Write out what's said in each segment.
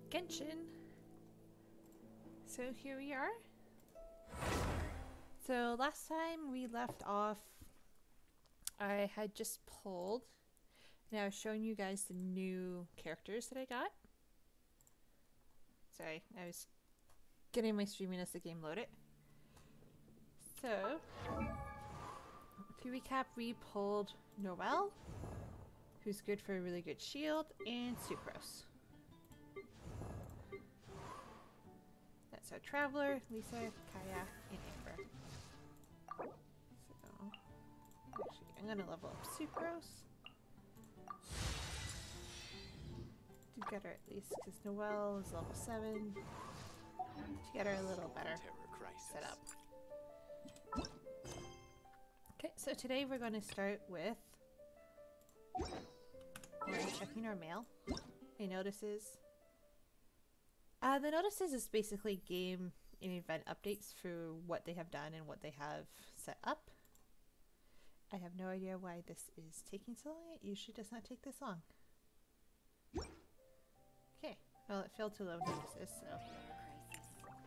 Genshin. So here we are. So last time we left off, I had just pulled, and I was showing you guys the new characters that I got. Sorry, I was getting my streaming as the game loaded. So, to recap, we pulled Noelle, who's good for a really good shield, and Sucrose. That's our Traveler, Lisa, Kaya, and Amber. So, actually, I'm gonna level up Sucrose. To get her at least, because Noelle is level 7. To get her a little better set up. Okay, so today we're going to start with checking our mail. Any notices? The notices is basically game and event updates for what they have done and what they have set up. I have no idea why this is taking so long. It usually does not take this long. Okay, well it failed to load notices, so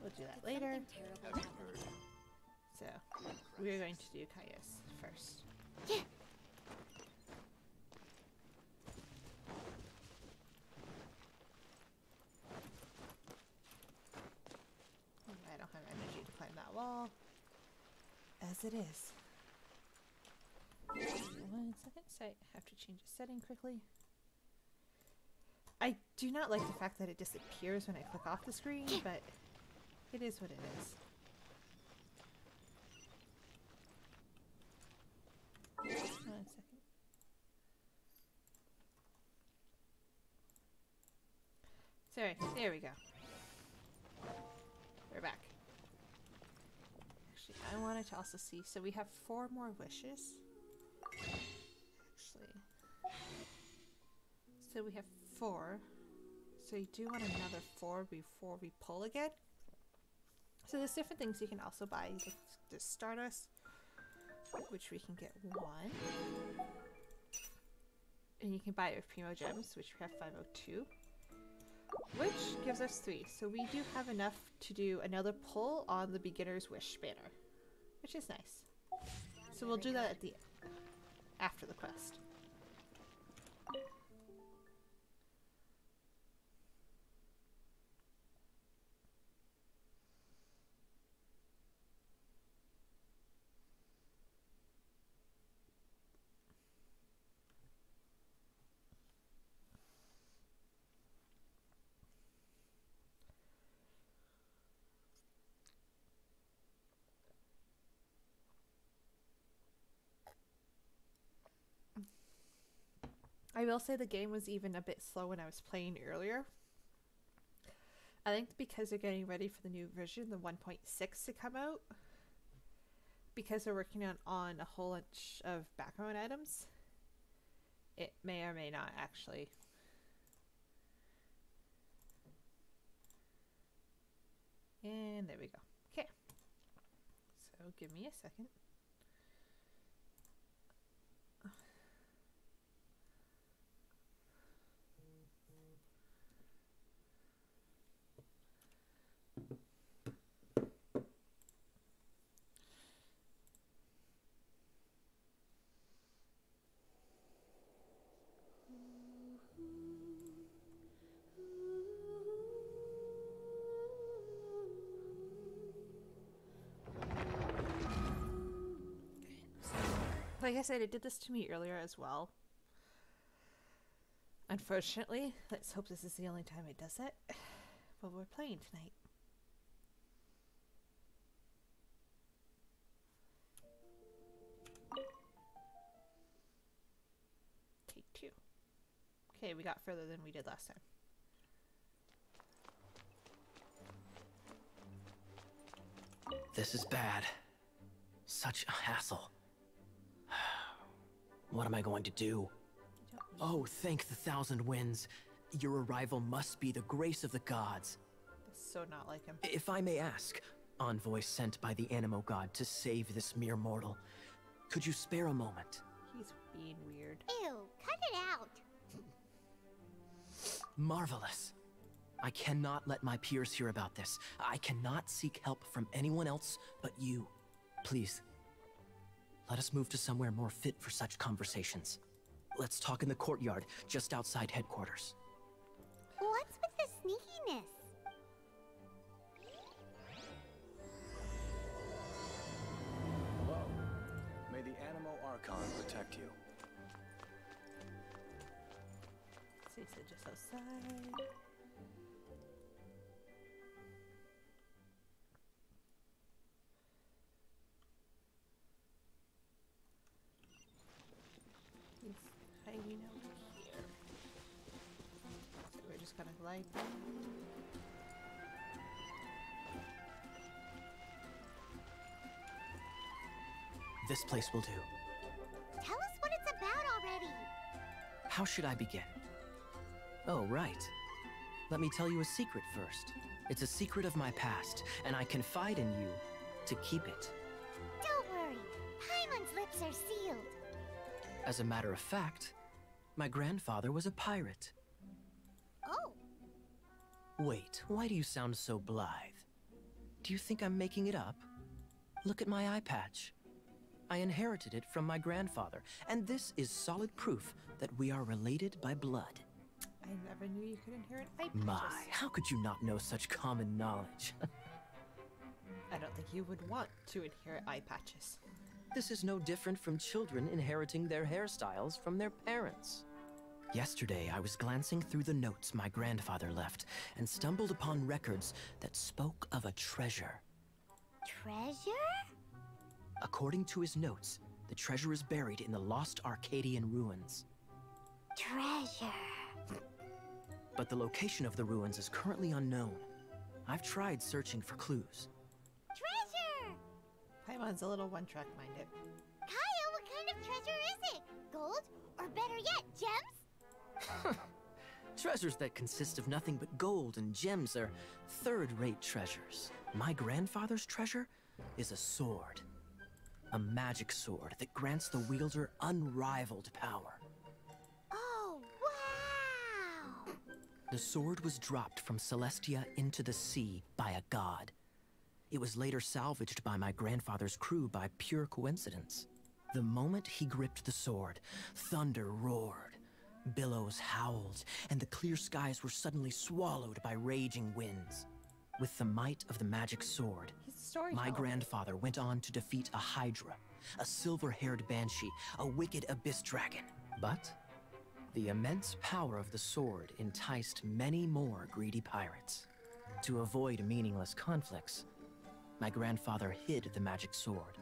we'll do that later. So, we're going to do Kaya's first. Yeah. I don't have energy to climb that wall. As it is. 1 second, so I have to change a setting quickly. I do not like the fact that it disappears when I click off the screen, but it is what it is. 1 second. Sorry, there we go. We're back. Actually, I wanted to also see, so we have 4 more wishes. Actually. So we have 4. So you do want another 4 before we pull again. So there's different things you can also buy. Like the Stardust, which we can get 1. And you can buy it with Primo Gems, which we have 502. Which gives us 3. So we do have enough to do another pull on the Beginner's Wish banner. Which is nice. So we'll do that at the after the quest. I will say the game was even a bit slow when I was playing earlier. I think because they're getting ready for the new version, the 1.6 to come out. Because they're working on a whole bunch of background items. It may or may not actually. And there we go. Okay. So give me a second. Like I said, it did this to me earlier as well. Unfortunately, let's hope this is the only time it does it. But we're playing tonight. Take 2. Okay, we got further than we did last time. This is bad. Such a hassle. What am I going to do? Oh, thank the 1,000 winds. Your arrival must be the grace of the gods. That's so not like him. If I may ask, envoy sent by the Animo god to save this mere mortal, could you spare a moment? He's being weird. Ew, cut it out. Marvelous. I cannot let my peers hear about this. I cannot seek help from anyone else but you. Please, let us move to somewhere more fit for such conversations. Let's talk in the courtyard, just outside headquarters. What's with the sneakiness? Hello. May the Animo Archon protect you. So you said just outside. He's hiding over here. So we're just gonna glide down. This place will do. Tell us what it's about already. How should I begin? Oh, right. Let me tell you a secret first. It's a secret of my past, and I confide in you to keep it. Don't worry. Paimon's lips are sealed. As a matter of fact, my grandfather was a pirate. Oh, Wait, why do you sound so blithe? Do you think I'm making it up? Look at my eye patch. I inherited it from my grandfather, and this is solid proof that we are related by blood. I never knew you could inherit eye patches. My, how could you not know such common knowledge? I don't think you would want to inherit eye patches. This is no different from children inheriting their hairstyles from their parents. Yesterday, I was glancing through the notes my grandfather left and stumbled upon records that spoke of a treasure. treasure? According to his notes, the treasure is buried in the lost Arcadian ruins. Treasure. But the location of the ruins is currently unknown. I've tried searching for clues. Treasure! Paimon's a little one-track minded. Kaya, what kind of treasure is it? Gold? Or better yet, gems? Treasures that consist of nothing but gold and gems are third-rate treasures. My grandfather's treasure is a sword. A magic sword that grants the wielder unrivaled power. Oh, wow! The sword was dropped from Celestia into the sea by a god. It was later salvaged by my grandfather's crew by pure coincidence. The moment he gripped the sword, thunder roared, billows howled, and the clear skies were suddenly swallowed by raging winds. With the might of the magic sword, He's a storyteller. my grandfather went on to defeat a Hydra, a silver-haired banshee, a wicked abyss dragon. But the immense power of the sword enticed many more greedy pirates. To avoid meaningless conflicts, my grandfather hid the magic sword.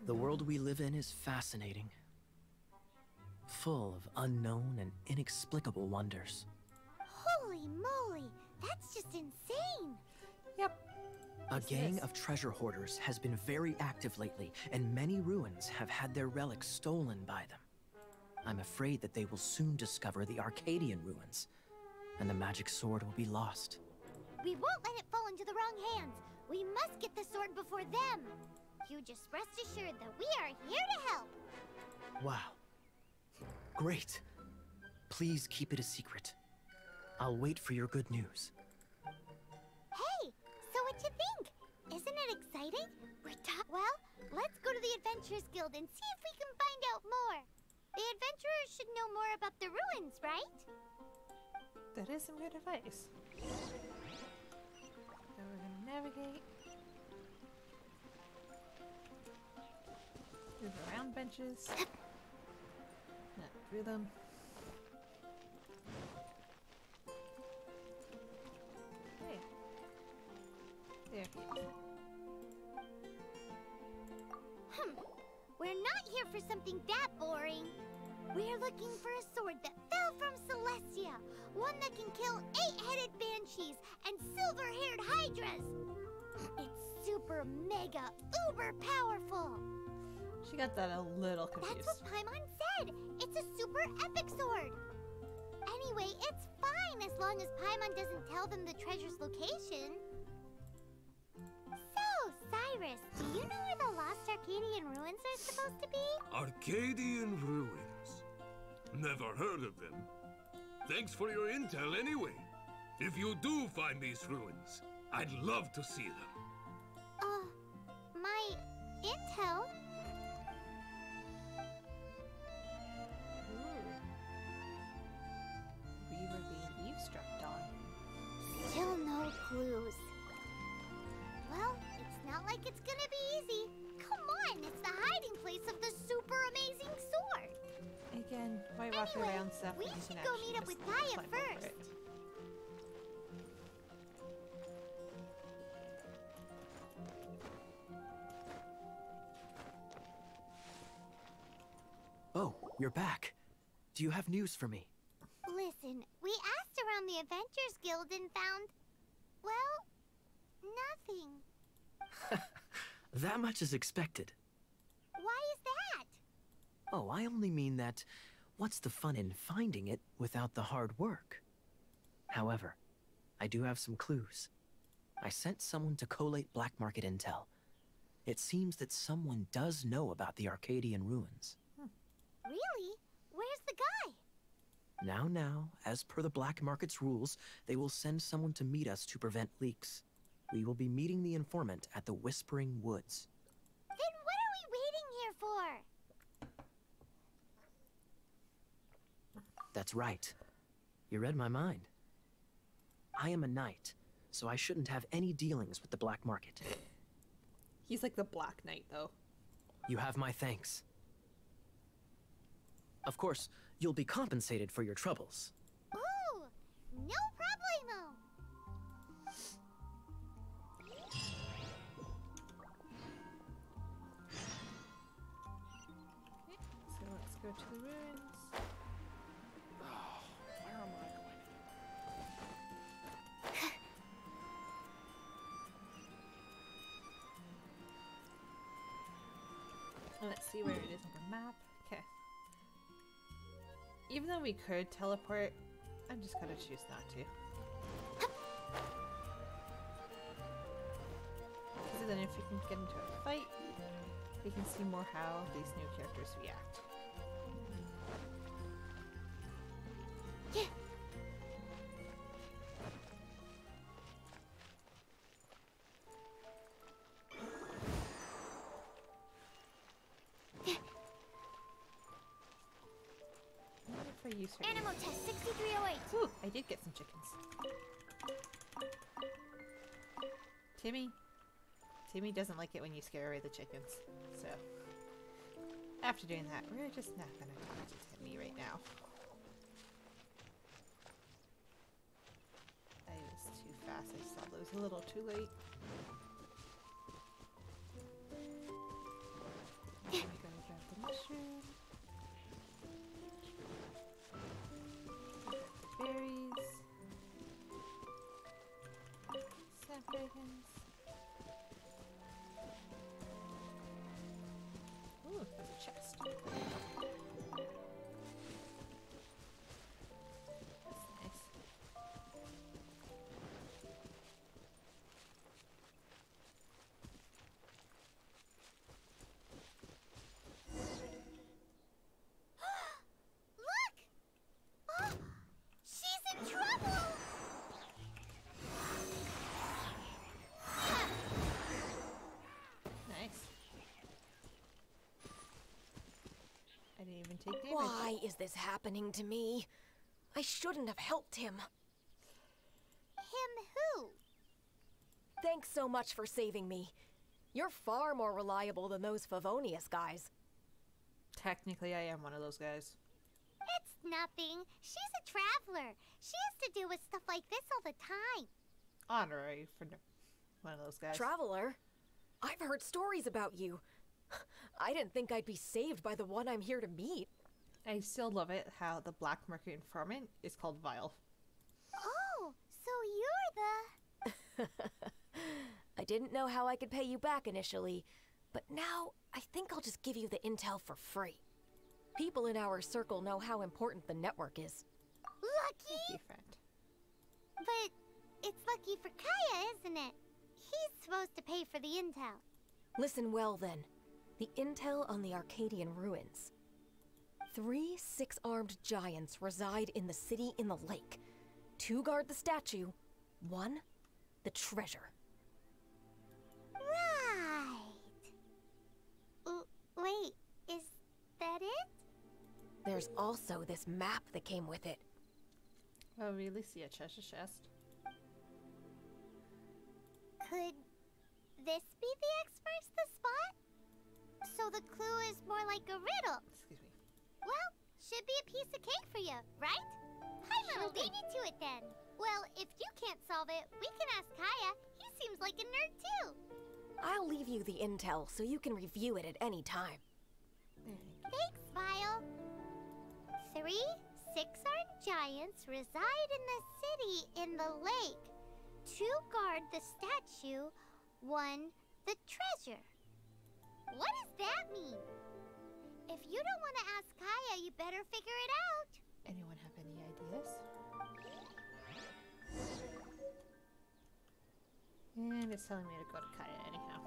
The world we live in is fascinating, full of unknown and inexplicable wonders. Holy moly! That's just insane! Yep. A Yes, gang yes. of treasure hoarders has been very active lately, and many ruins have had their relics stolen by them. I'm afraid that they will soon discover the Arcadian ruins, and the magic sword will be lost. We won't let it fall into the wrong hands. We must get the sword before them. You just rest assured that we are here to help. Wow. Great. Please keep it a secret. I'll wait for your good news. Hey, so what you think? Isn't it exciting? Well, let's go to the Adventurers Guild and see if we can find out more. The adventurers should know more about the ruins, right? That is some good advice. Now we're gonna navigate. Move around benches. Not through them. Hey. There he is. We're not here for something that boring. We're looking for a sword that fell from Celestia. One that can kill 8-headed banshees and silver-haired hydras. It's super mega uber powerful. She got that a little confused. That's what Paimon said. It's a super epic sword. Anyway, it's fine as long as Paimon doesn't tell them the treasure's location. So, Cyrus, do you know where the lost Arcadian ruins are supposed to be? Arcadian ruins. Never heard of them. thanks for your intel anyway. If you do find these ruins, I'd love to see them. My intel? Ooh. We were being eavesdropped on. Still no clues. Well, it's not like it's gonna be easy. Come on, it's the hiding place of the super amazing sword. Again, why walk Anyway, around stuff we when you should can go actually meet up just with Gaia climb over first. it? Oh, you're back. Do you have news for me? Listen, we asked around the Adventures Guild and found, well, nothing. That much is expected. Why is that? Oh, I only mean that what's the fun in finding it without the hard work? However, I do have some clues. I sent someone to collate black market intel. It seems that someone does know about the Arcadian ruins. Really? Where's the guy? Now, as per the black market's rules, they will send someone to meet us to prevent leaks. We will be meeting the informant at the Whispering Woods. Then what are we waiting here for? That's right. You read my mind. I am a knight, so I shouldn't have any dealings with the black market. He's like the Black Knight, though. You have my thanks. Of course, you'll be compensated for your troubles. Ooh, no problemo. So let's go to the ruins. Where am I going? Let's see where it is on the map. Okay. Even though we could teleport, I'm just gonna choose not to. Because then if we can get into a fight, we can see more how these new characters react. What if I use her? Animal test 6308. Ooh, I did get some chickens. Timmy doesn't like it when you scare away the chickens. So, after doing that, we're just not gonna talk to Timmy right now. I was too fast. I saw those a little too late. I'm gonna grab the mushroom. Berries. Snapdragons. Ooh, there's a chest. That's nice. Look! Oh, she's in trouble! Nice. I didn't even take damage. Why is this happening to me? I shouldn't have helped him. Him who? Thanks so much for saving me. You're far more reliable than those Favonius guys. Technically, I am one of those guys. It's nothing. She's a traveler. She has to deal with stuff like this all the time. Honorary for one of those guys. Traveler? I've heard stories about you. I didn't think I'd be saved by the one I'm here to meet. I still love it how the black market informant is called Vile. Oh, so you're the... I didn't know how I could pay you back initially, but now I think I'll just give you the intel for free. People in our circle know how important the network is. Lucky? Thank you, friend. But it's lucky for Kaya, isn't it? He's supposed to pay for the intel. Listen well then. The intel on the Arcadian ruins. 3 six-armed giants reside in the city in the lake. 2 guard the statue, 1 the treasure. Right. Wait, is that it? There's also this map that came with it. Oh, really? See a treasure chest? Could this be the X marks the spot? So the clue is more like a riddle. Excuse me. Well, should be a piece of cake for you, right? I'm gonna lead you to it then. Well, if you can't solve it, we can ask Kaya. He seems like a nerd too. I'll leave you the intel so you can review it at any time. Thanks, Vile. 3 six-armed giants reside in the city in the lake. 2 guard the statue, 1 the treasure. What does that mean? If you don't want to ask Kaya, you better figure it out. Anyone have any ideas? And it's telling me to go to Kaya anyhow.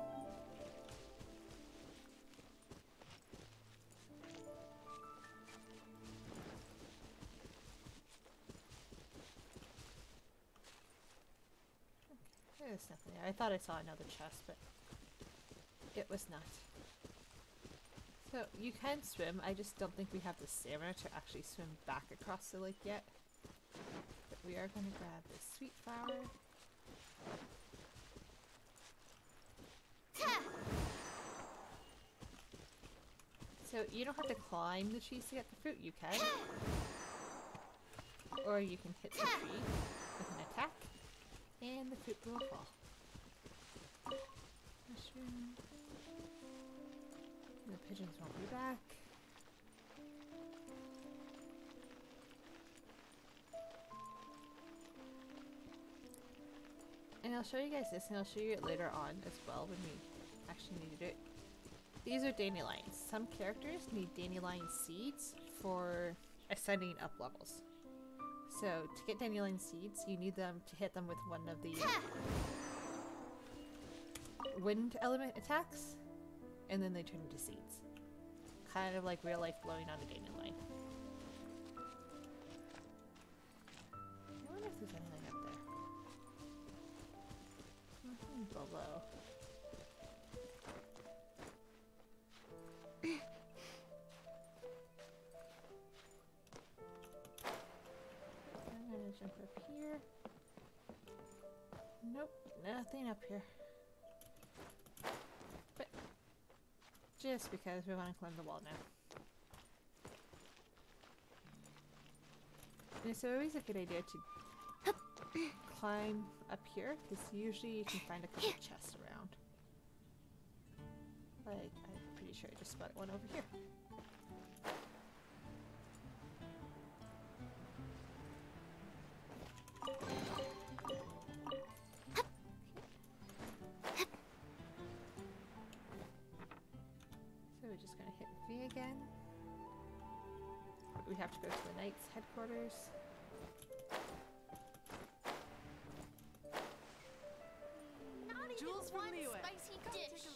Okay, there's nothing there. I thought I saw another chest, but it was not. So you can swim, I just don't think we have the stamina to actually swim back across the lake yet. But we are going to grab this sweet flower. So you don't have to climb the trees to get the fruit, you can. Or you can hit the tree with an attack and the fruit will fall. Mushroom. The pigeons won't be back. And I'll show you guys this and I'll show you it later on as well when we actually need to do it. These are dandelions. Some characters need dandelion seeds for ascending up levels. So to get dandelion seeds, you need them to hit them with one of the wind element attacks, and then they turn into seeds. Kind of like real life blowing on a dandelion. I wonder if there's anything up there. Nothing below. I'm gonna jump up here. Nope, nothing up here. But just because we want to climb the wall now. And it's always a good idea to climb up here, because usually you can find a couple chests around. Like, I'm pretty sure I just spotted one over here. So we're just gonna hit V again. We have to go to the Knight's headquarters. Jules from Leeway. Spicy dish.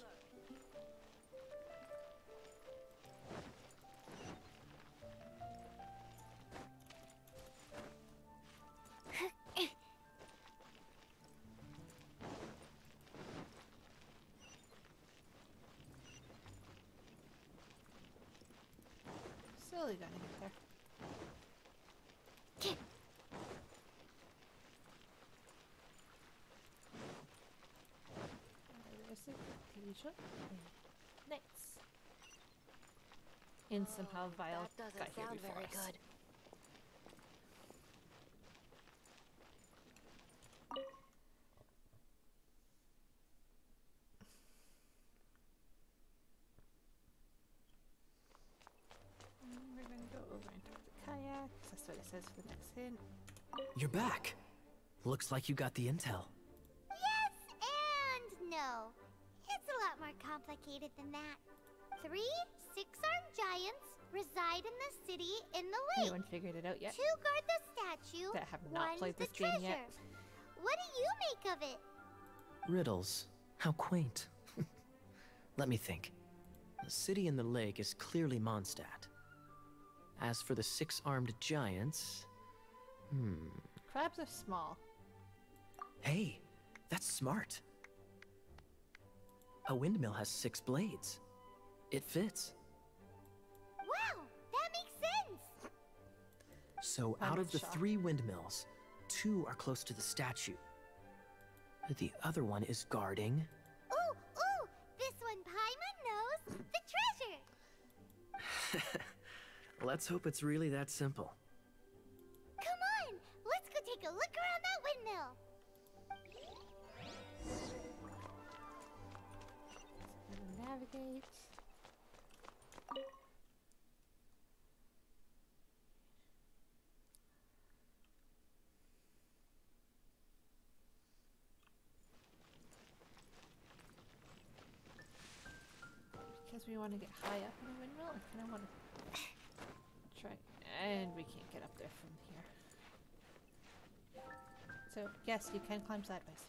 Slowly gonna get there. There's the Asia. Nice. And somehow Vile That doesn't got here sound before very us. good. And we're gonna go over and talk to Kaya, 'cause that's what it says for the next hint. You're back. Looks like you got the intel. Yes and no. It's a lot more complicated than that. 3 six-armed giants reside in the city in the lake. Anyone figured it out yet? 2 guard the statue. That have not 1 played the this game treasure. yet. What do you make of it? Riddles. How quaint. Let me think. The city in the lake is clearly Mondstadt. As for the six-armed giants... Crabs are small. Hey, that's smart. A windmill has 6 blades. It fits. Wow, that makes sense! So I'm out in of the shock. 3 windmills, 2 are close to the statue. The other one is guarding... Ooh, ooh! This one Paimon knows! The treasure! Let's hope it's really that simple. Come on! Let's go take a look around that windmill! Navigate. Because we want to get high up in the windmill, I kind of want to try. And we can't get up there from here. So, yes, you can climb sideways.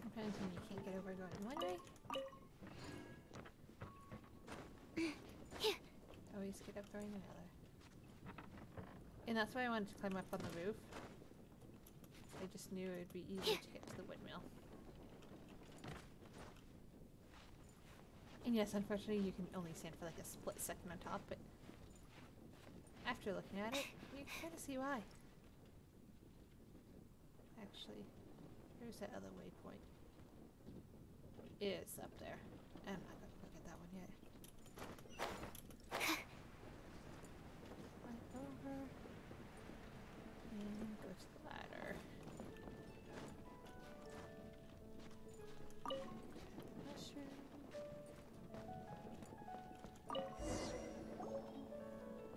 Sometimes when you can't get over going one way, always get up going another. And that's why I wanted to climb up on the roof. I just knew it would be easier to get to the windmill. And yes, unfortunately you can only stand for like a split second on top, but after looking at it, you can kind of see why. Actually, here's that other waypoint. It's up there. I'm not going to look at that one yet. Climb over and go to the ladder. Mushroom.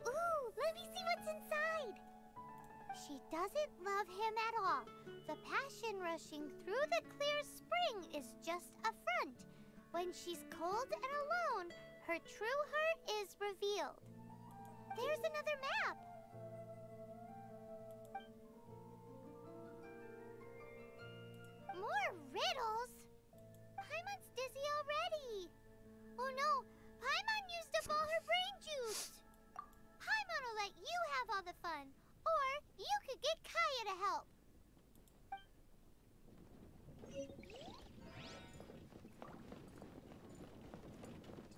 Ooh, let me see what's inside! She doesn't love him at all. The passion rushing through the clear spring is just a front. When she's cold and alone, her true heart is revealed. There's another map! More riddles? Paimon's dizzy already. Oh no, Paimon used up all her brain juice. Paimon will let you have all the fun, or you could get Kaya to help.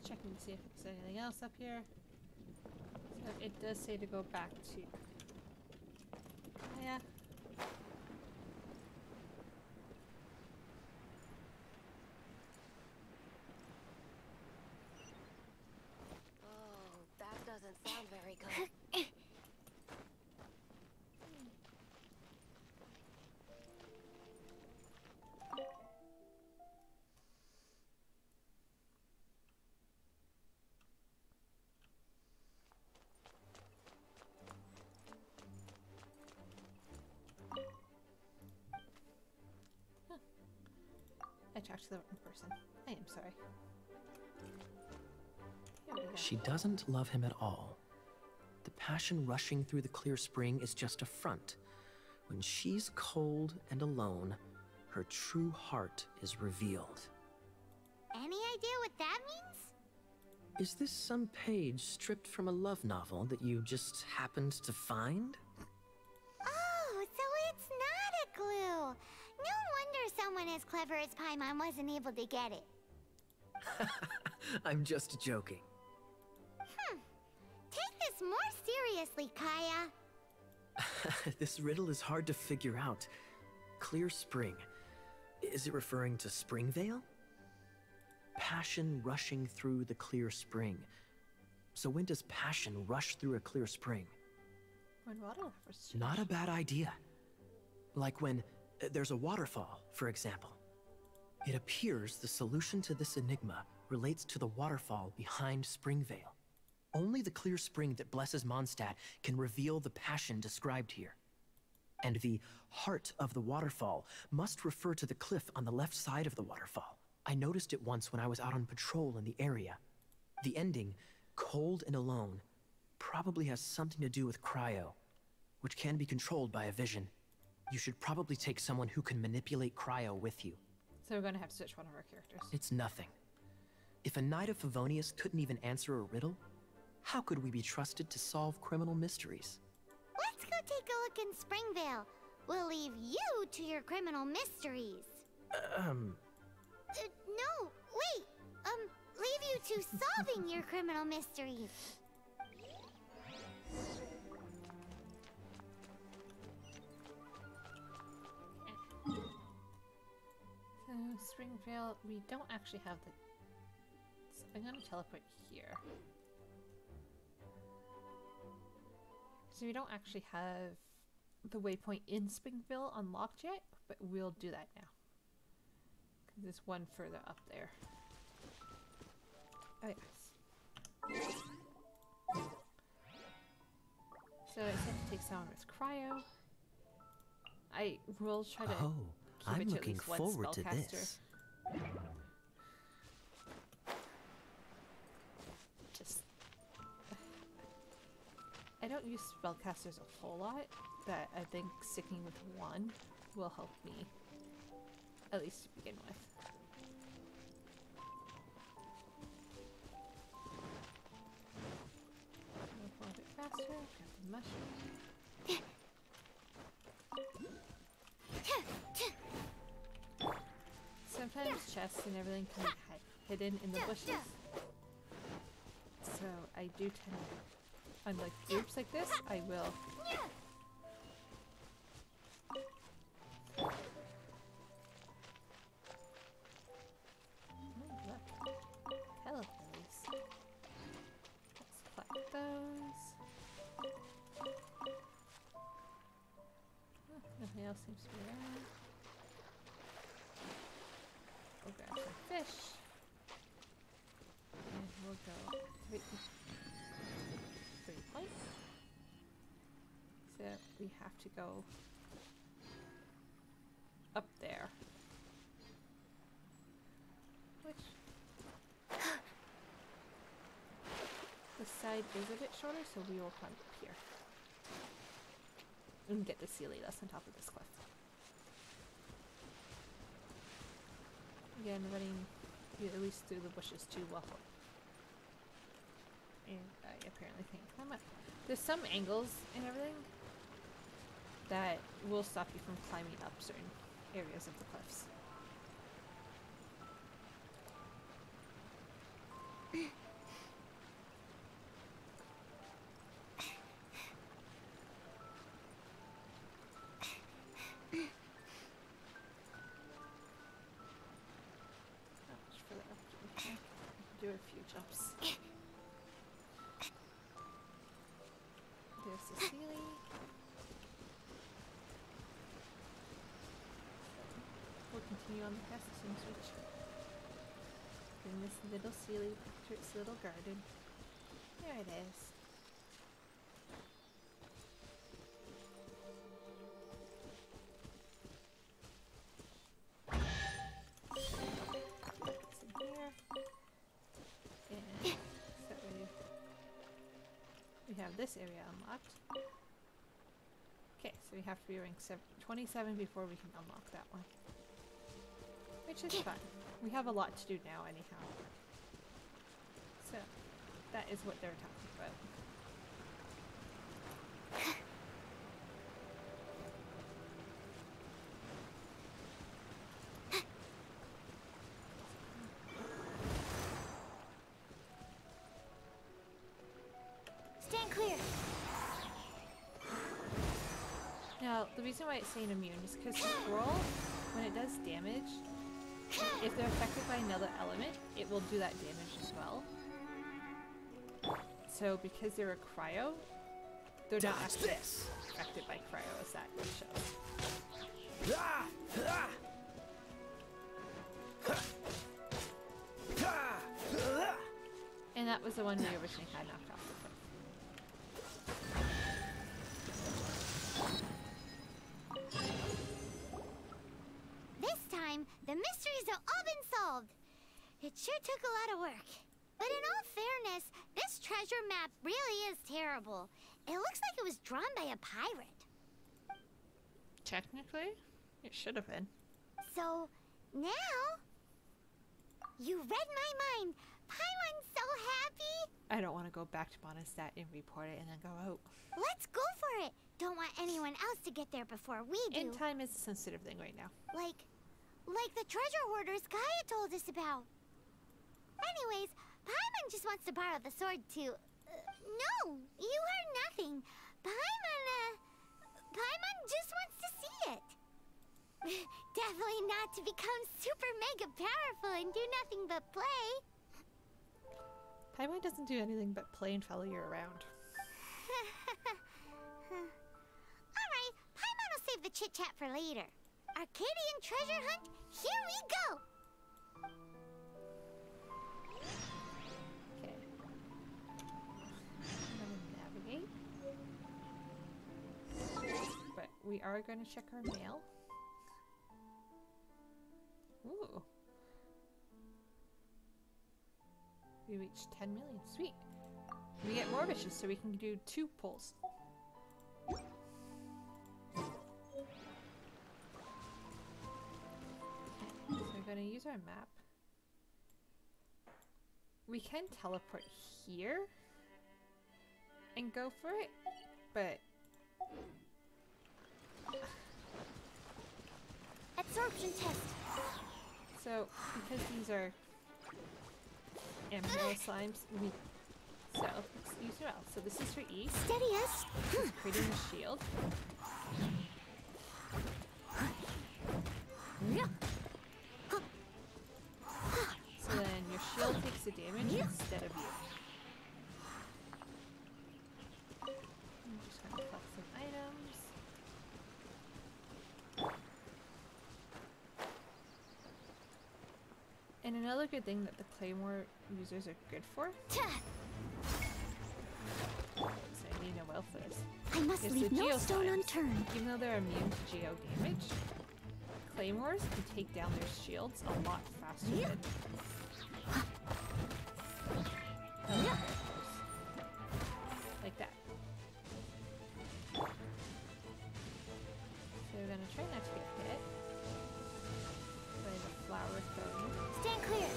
Checking to see if there's anything else up here. So it does say to go back to... Yeah. Oh, that doesn't sound very good. I talked to the wrong person. I am sorry. Here we go. She doesn't love him at all. The passion rushing through the clear spring is just a front. When she's cold and alone, her true heart is revealed. Any idea what that means? Is this some page stripped from a love novel that you just happened to find? Oh, so it's not a clue. No wonder someone as clever as Paimon wasn't able to get it. I'm just joking. Take this more seriously, Kaya. This riddle is hard to figure out. Clear spring. Is it referring to Springvale? Passion rushing through the clear spring. So when does passion rush through a clear spring? When water levels Not a bad idea. Like when there's a waterfall, for example. It appears the solution to this enigma relates to the waterfall behind Springvale. Only the clear spring that blesses Mondstadt can reveal the passion described here. And the heart of the waterfall must refer to the cliff on the left side of the waterfall. I noticed it once when I was out on patrol in the area. The ending, cold and alone, probably has something to do with cryo, which can be controlled by a vision. You should probably take someone who can manipulate cryo with you. So we're gonna have to switch one of our characters. It's nothing. If a knight of Favonius couldn't even answer a riddle, how could we be trusted to solve criminal mysteries? Let's go take a look in Springvale. We'll leave you to your criminal mysteries. No, wait. Leave you to solving your criminal mysteries. So, Springvale, we don't actually have the... So I'm gonna teleport here. So we don't actually have the waypoint in Springville unlocked yet, but we'll do that now. Because there's one further up there. Oh yes. So I said to take someone with cryo. I will try to Oh, keep I'm it to at looking least one forward to spellcaster. this. Just I don't use spellcasters a whole lot, but I think sticking with one will help me, at least to begin with. Go a bit faster, grab the mushroom. Sometimes chests and everything can be hidden in the bushes. So I do tend to, unlike groups like this, I will. Oh, look. Hello, lilies. Let's collect those. Oh, nothing else seems to be around. We'll grab some fish. And we'll go right to 3 point. So we have to go up there. Which the side is a bit shorter, so we will climb up here. And get the Sealy that's on top of this cliff. Again, running at least through the bushes too well. And I apparently can't climb up. There's some angles and everything that will stop you from climbing up certain areas of the cliffs. Not much further up to here. Do a few jumps. There's the Sealy. We'll continue on the quest as soon as we reach it. Bring this little Sealy to its little garden. There it is. It's in here. And so we have this area unlocked. Okay, so we have to be rank 27 before we can unlock that one. Which is fun. We have a lot to do now anyhow. So, that is what they're talking about. Stand clear. Now, the reason why it's saying immune is because the squirrel, when it does damage, if they're affected by another element, it will do that damage as well. So because they're a cryo, they're not actually affected by cryo as that shows. And that was the one we originally had knocked off the cliff. This time, the mysteries have all been solved. It sure took a lot of work. But in all fairness, this treasure map really is terrible. It looks like it was drawn by a pirate. Technically, it should have been. So, now... You read my mind! Paimon's so happy! I don't want to go back to Monostat and report it and then go out. Let's go for it! Don't want anyone else to get there before we do. In time is a sensitive thing right now. Like the treasure hoarders Gaia told us about. Anyways, Paimon just wants to borrow the sword to... no! You heard nothing. Paimon just wants to see it. Definitely not to become super mega powerful and do nothing but play. Paimon doesn't do anything but play and follow you around. Alright, Paimon will save the chit-chat for later. Arcadian treasure hunt, here we go! Okay. I'm gonna navigate. But we are going to check our mail. Ooh. We reached 10 million. Sweet. We get more wishes so we can do 2 pulls. So we're going to use our map. We can teleport here and go for it, but Absorption test. so because these are emerald slimes, so let's use it all. So this is for E. Steady us. Creating a shield. So then your shield takes the damage instead of you. I'm just gonna collect some items. And another good thing that the Claymore users are good for, so I need no well for this, I must is leave the no stone geoslimes. unturned. Even though they're immune to geo damage, Claymores can take down their shields a lot faster than like that. So we're gonna try not to get hit by the flower throwing. Stand clear.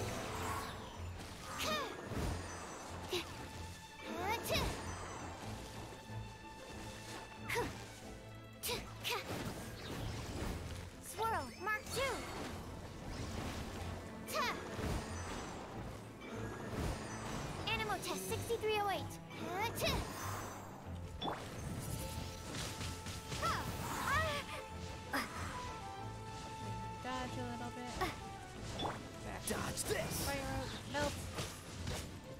Swirl, Mark 2. Animo test 6308. Dodge a little bit. Back. Dodge this! Cryo melt.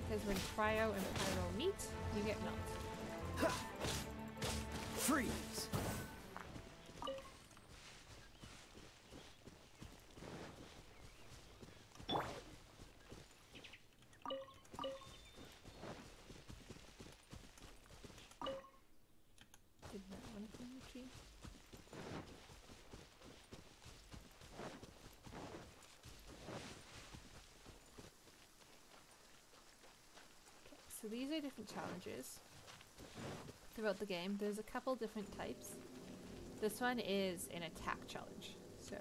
Because when cryo and pyro meet, you get melt. Freeze! Did not want to clean the tree. Okay, so these are different challenges throughout the game. There's a couple different types. This one is an attack challenge, so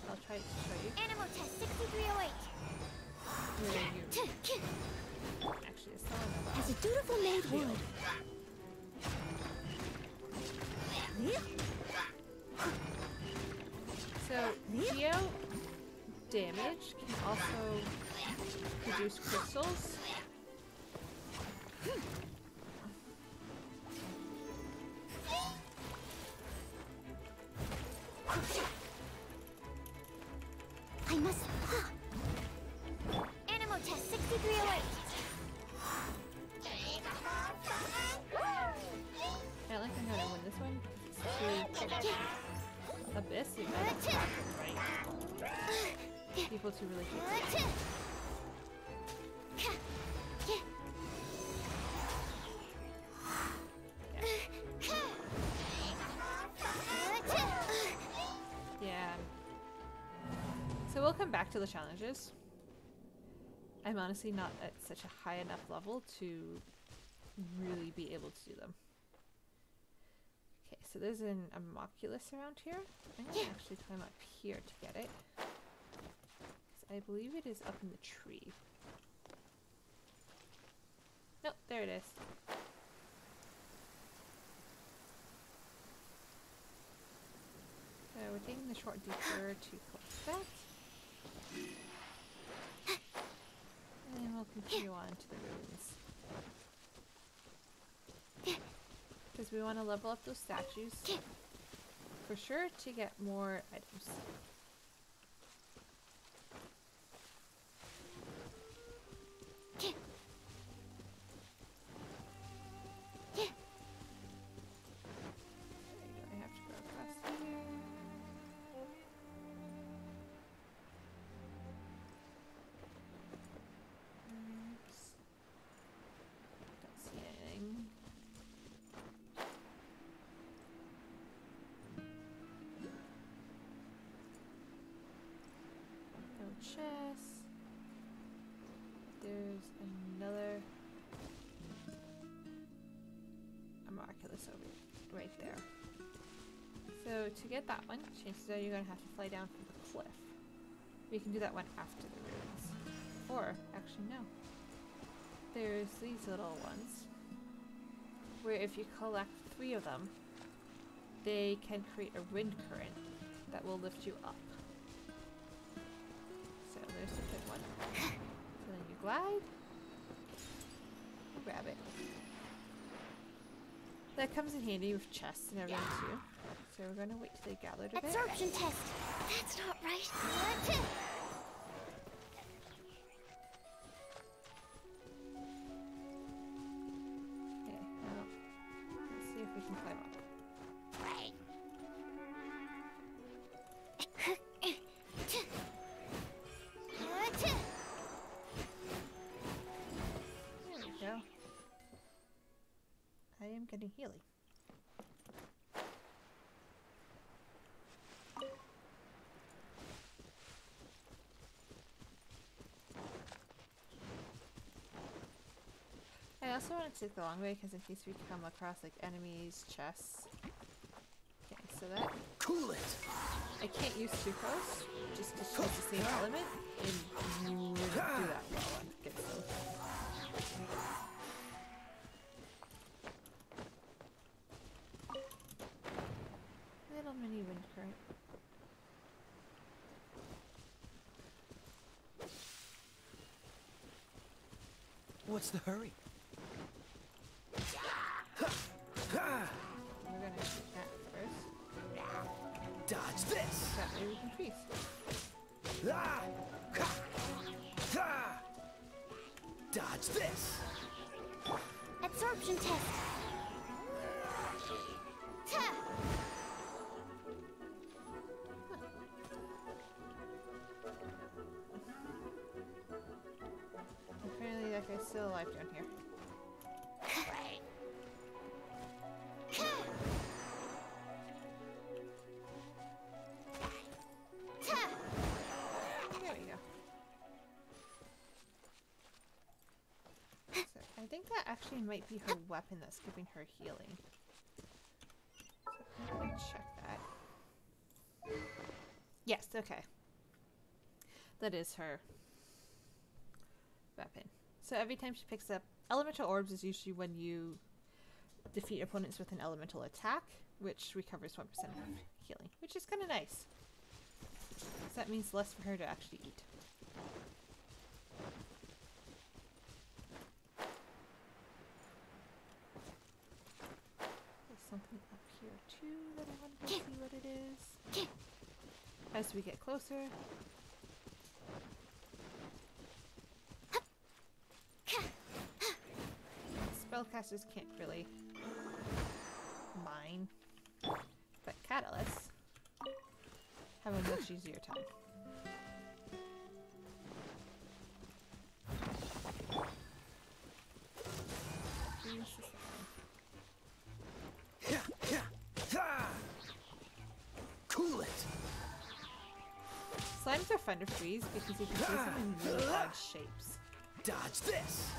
I'll try to show you. Animo test 6308. Where you actually it's not enough. As a dutiful maid would. So geo damage can also produce crystals. I must. Animo test 6308. I don't think I'm gonna win this one. It's too abyss. You might attack right. People to really hit. Yeah. So we'll come back to the challenges. I'm honestly not at such a high enough level to really be able to do them. Okay, so there's an homunculus around here. I'm gonna actually climb up here to get it. 'Cause I believe it is up in the tree. Nope, there it is. So we're taking the short detour to collect that. And then we'll continue on to the ruins. Because we want to level up those statues. For sure to get more items. I have to go across here. Oops. Don't see anything. No chest. There's another homunculus over right there. So to get that one, chances are you're gonna have to fly down from the cliff. We can do that one after the ruins. Or, actually no. There's these little ones, where if you collect 3 of them, they can create a wind current that will lift you up. So there's the good one. So then you glide, you grab it. That comes in handy with chests and everything too. So we're gonna wait till they gathered a bit. Absorption test. That's not right. Okay, now let's see if we can climb up. Right. There we go. I am getting healing. I also want to take the long way because in case we come across like enemies, chests. Okay, so that Cool it! I can't use too close, just to choose the same element, and you wouldn't do that well on Genshin. Little mini wind current. What's the hurry? We're gonna shoot that first. Dodge this! That way we can freeze. Dodge this! Absorption test. Ta! Apparently that guy's still alive down here. There we go. So I think that actually might be her weapon that's giving her healing. So I'm gonna check that. Yes, okay. That is her weapon. So every time she picks up elemental orbs is usually when you defeat opponents with an elemental attack, which recovers 1% of healing, which is kind of nice. So that means less for her to actually eat. There's something up here too that I want to see what it is. As we get closer. Spellcasters can't really mine, but catalysts have a much easier time. Use the slime. Cool it! Slimes are fun to freeze because you can freeze them in really odd shapes. Dodge this!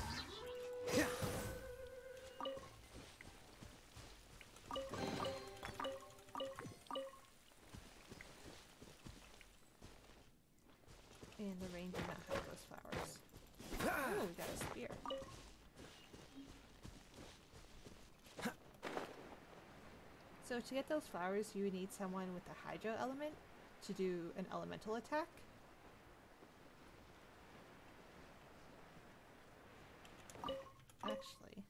And the rain did not have those flowers. Oh, we got a spear. So to get those flowers, you would need someone with the Hydro element to do an elemental attack. Actually,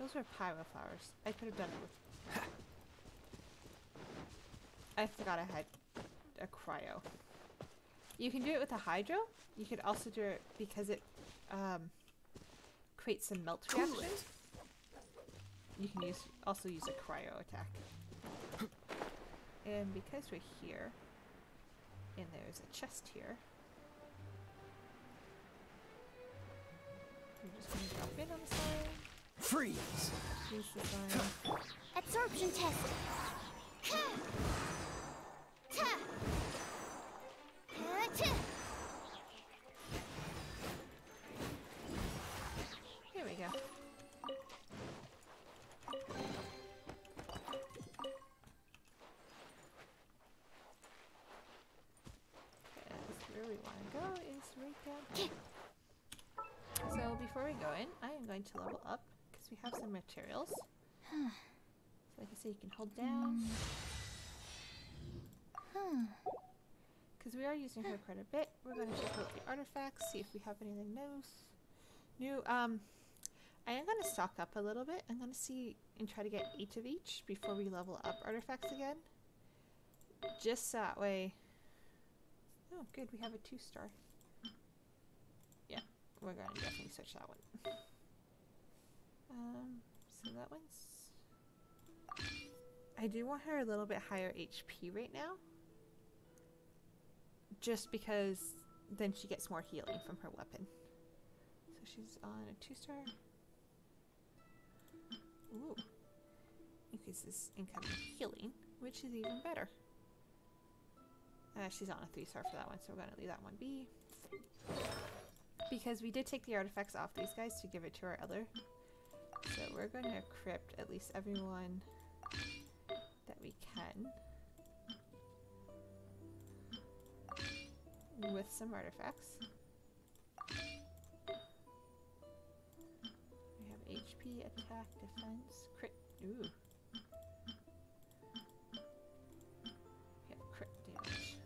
those were pyro flowers. I could have done it with... I forgot I had a cryo. You can do it with a Hydro. You could also do it because it creates some melt reaction. You can also use a cryo attack. And because we're here, and there's a chest here, I'm just going to drop in on the side. Freeze! Use the sign. Absorption test. Here we go. Where we want to go is right down here. So before we go in, I am going to level up because we have some materials. So like I said, you can hold down. Because we are using her quite a bit. We're going to check out the artifacts, see if we have anything new. I am going to stock up a little bit. I'm going to see and try to get 8 of each before we level up artifacts again. Just so that way... Oh, good. We have a 2-star. Yeah, we're going to definitely switch that one. So that one's... I do want her a little bit higher HP right now. Just because then she gets more healing from her weapon. So she's on a 2-star. Ooh. Increases incoming healing, which is even better. She's on a 3-star for that one, so we're going to leave that one be. Because we did take the artifacts off these guys to give it to our other. So we're going to crypt at least everyone that we can. With some artifacts. We have HP, attack, defense, crit. Ooh. We have crit damage.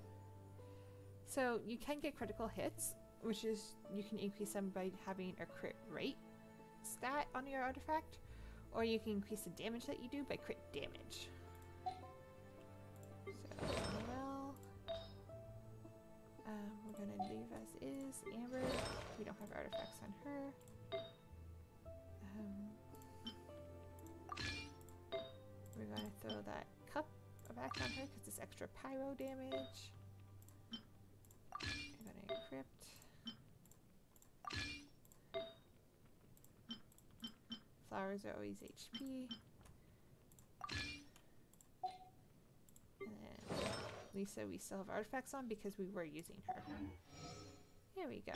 So you can get critical hits, which is you can increase them by having a crit rate stat on your artifact, or you can increase the damage that you do by crit damage. So we're gonna leave as is. Amber, we don't have artifacts on her. We're gonna throw that cup back on her because it's extra pyro damage. We're gonna encrypt. Flowers are always HP. And then Lisa, we still have artifacts on because we were using her. Here we go.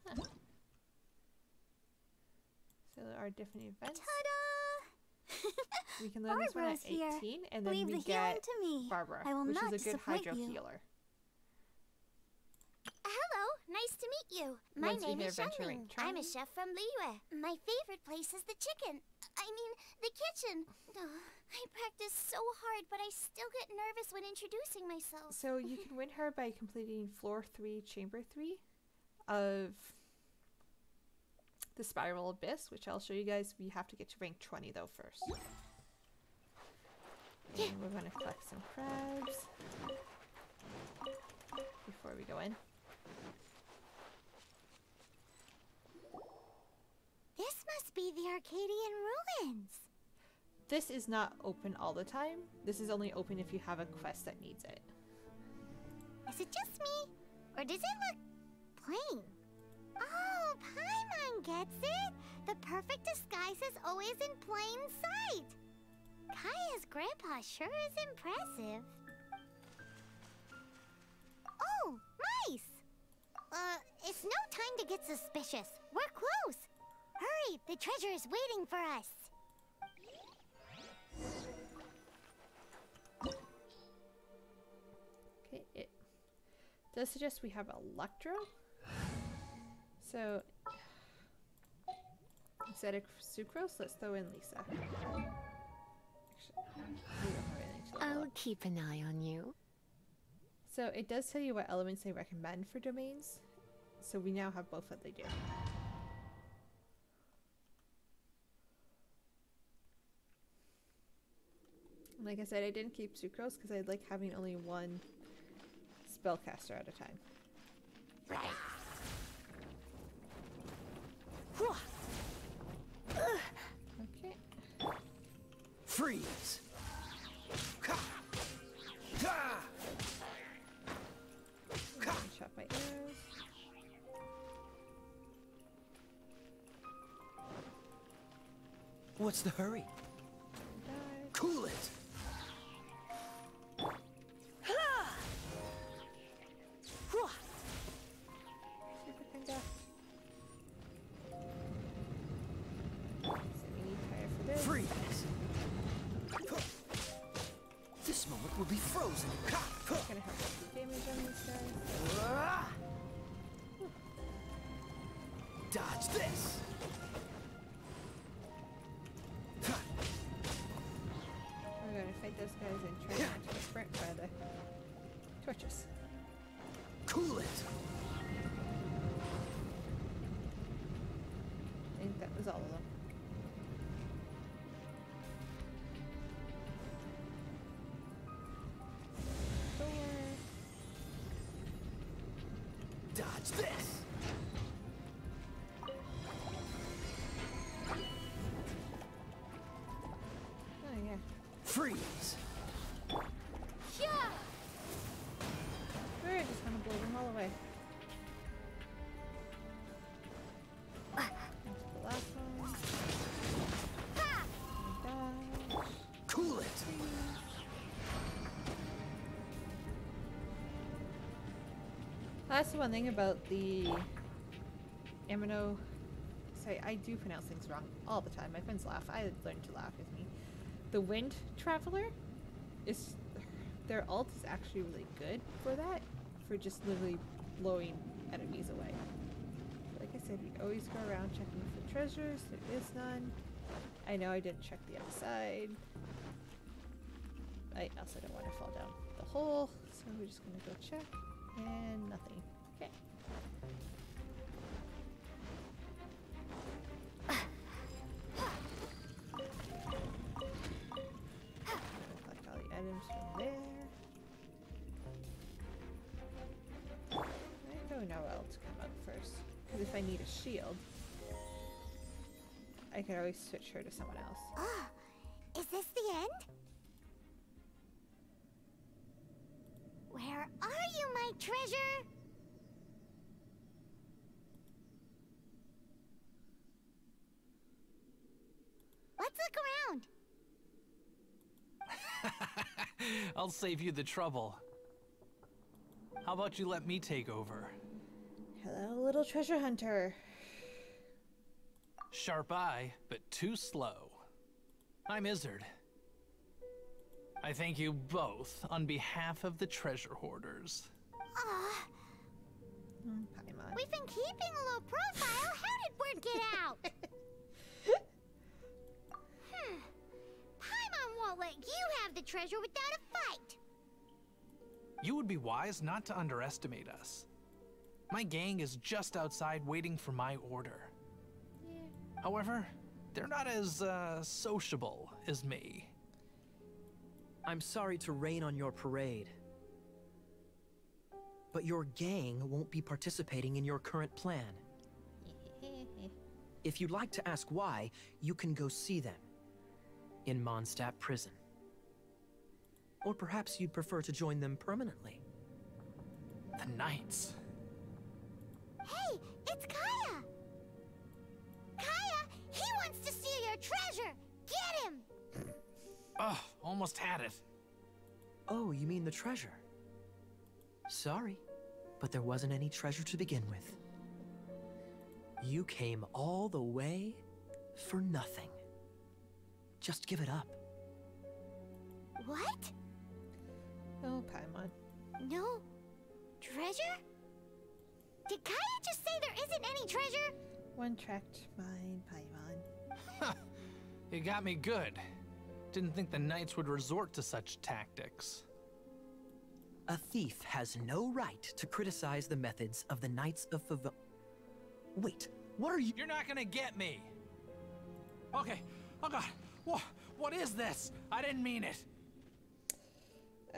Huh. So there are different events. Ta-da! We can learn this one at 18, here. and then Leave we the healing get to me. Barbara, I will which not is a good disappoint hydro you. healer. Hello, nice to meet you. My Once we name hit is adventure Shanming. rank I'm a training. chef from Liyue. My favorite place is the chicken. I mean, the kitchen. I practice so hard, but I still get nervous when introducing myself. So you can win her by completing floor 3, chamber 3 of the Spiral Abyss, which I'll show you guys. We have to get to rank 20 though first. And we're going to collect some crabs before we go in. This must be the Arcadian ruins. This is not open all the time. This is only open if you have a quest that needs it. Is it just me? Or does it look plain? Oh, Paimon gets it! The perfect disguise is always in plain sight! Kaya's grandpa sure is impressive. Oh, mice! It's no time to get suspicious. We're close. Hurry, the treasure is waiting for us. Okay, it does suggest we have Electro. So instead of Sucrose, let's throw in Lisa. Actually, we don't have anything to level I'll up. keep an eye on you. So it does tell you what elements they recommend for domains. So we now have both what they do. Like I said, I didn't keep Sucrose because I like having only one spellcaster at a time. Okay. Freeze! Ha! Ha! Shot by arrows. What's the hurry? Dive. Cool it! Super Kinda. So we need fire for this. Freeze! This moment will be frozen. Ha! It's gonna help us do damage on these guys. Ah! Dodge this! Ha! We're gonna fight those guys and try not to get burnt by the torches. Cool it! I think that was all of them. Door. Dodge this! Oh yeah. Freeze! We're just gonna blow them all away. That's the last one. Dodge. Cool it! That's the one thing about the Amino. Sorry, I do pronounce things wrong all the time. My friends laugh. I learned to laugh with me. The Wind Traveler is their ult is actually really good for that, for just literally blowing enemies away. Like I said, we always go around checking for treasures. There is none. I know I didn't check the outside. I also don't want to fall down the hole, so we're just gonna go check. And nothing. Okay. Collect all the items from there. I don't know what else come up first. Because if I need a shield, I can always switch her to someone else. Ah, is this the end? Where are you, my treasure? Let's look around. I'll save you the trouble. How about you let me take over? Hello, little treasure hunter. Sharp eye, but too slow. I'm Izzard. I thank you both on behalf of the treasure hoarders. Ah, Paimon. we've been keeping a low profile. How did word get out? Paimon won't let you have the treasure without a fight. You would be wise not to underestimate us. My gang is just outside waiting for my order. However, they're not as, sociable as me. I'm sorry to rain on your parade, but your gang won't be participating in your current plan. If you'd like to ask why, you can go see them in Mondstadt prison. Or perhaps you'd prefer to join them permanently. The Knights. Hey, it's Kaya! Kaya, he wants to steal your treasure! Get him! Oh, almost had it. Oh, you mean the treasure? Sorry, but there wasn't any treasure to begin with. You came all the way for nothing. Just give it up. What? Oh, Paimon. No treasure? Did Kaya just say there isn't any treasure? One-tracked mind, Paimon. You got me good. Didn't think the knights would resort to such tactics. A thief has no right to criticize the methods of the Knights of Favon. Wait, what are you? You're not gonna get me. Okay. Oh god. What is this? I didn't mean it.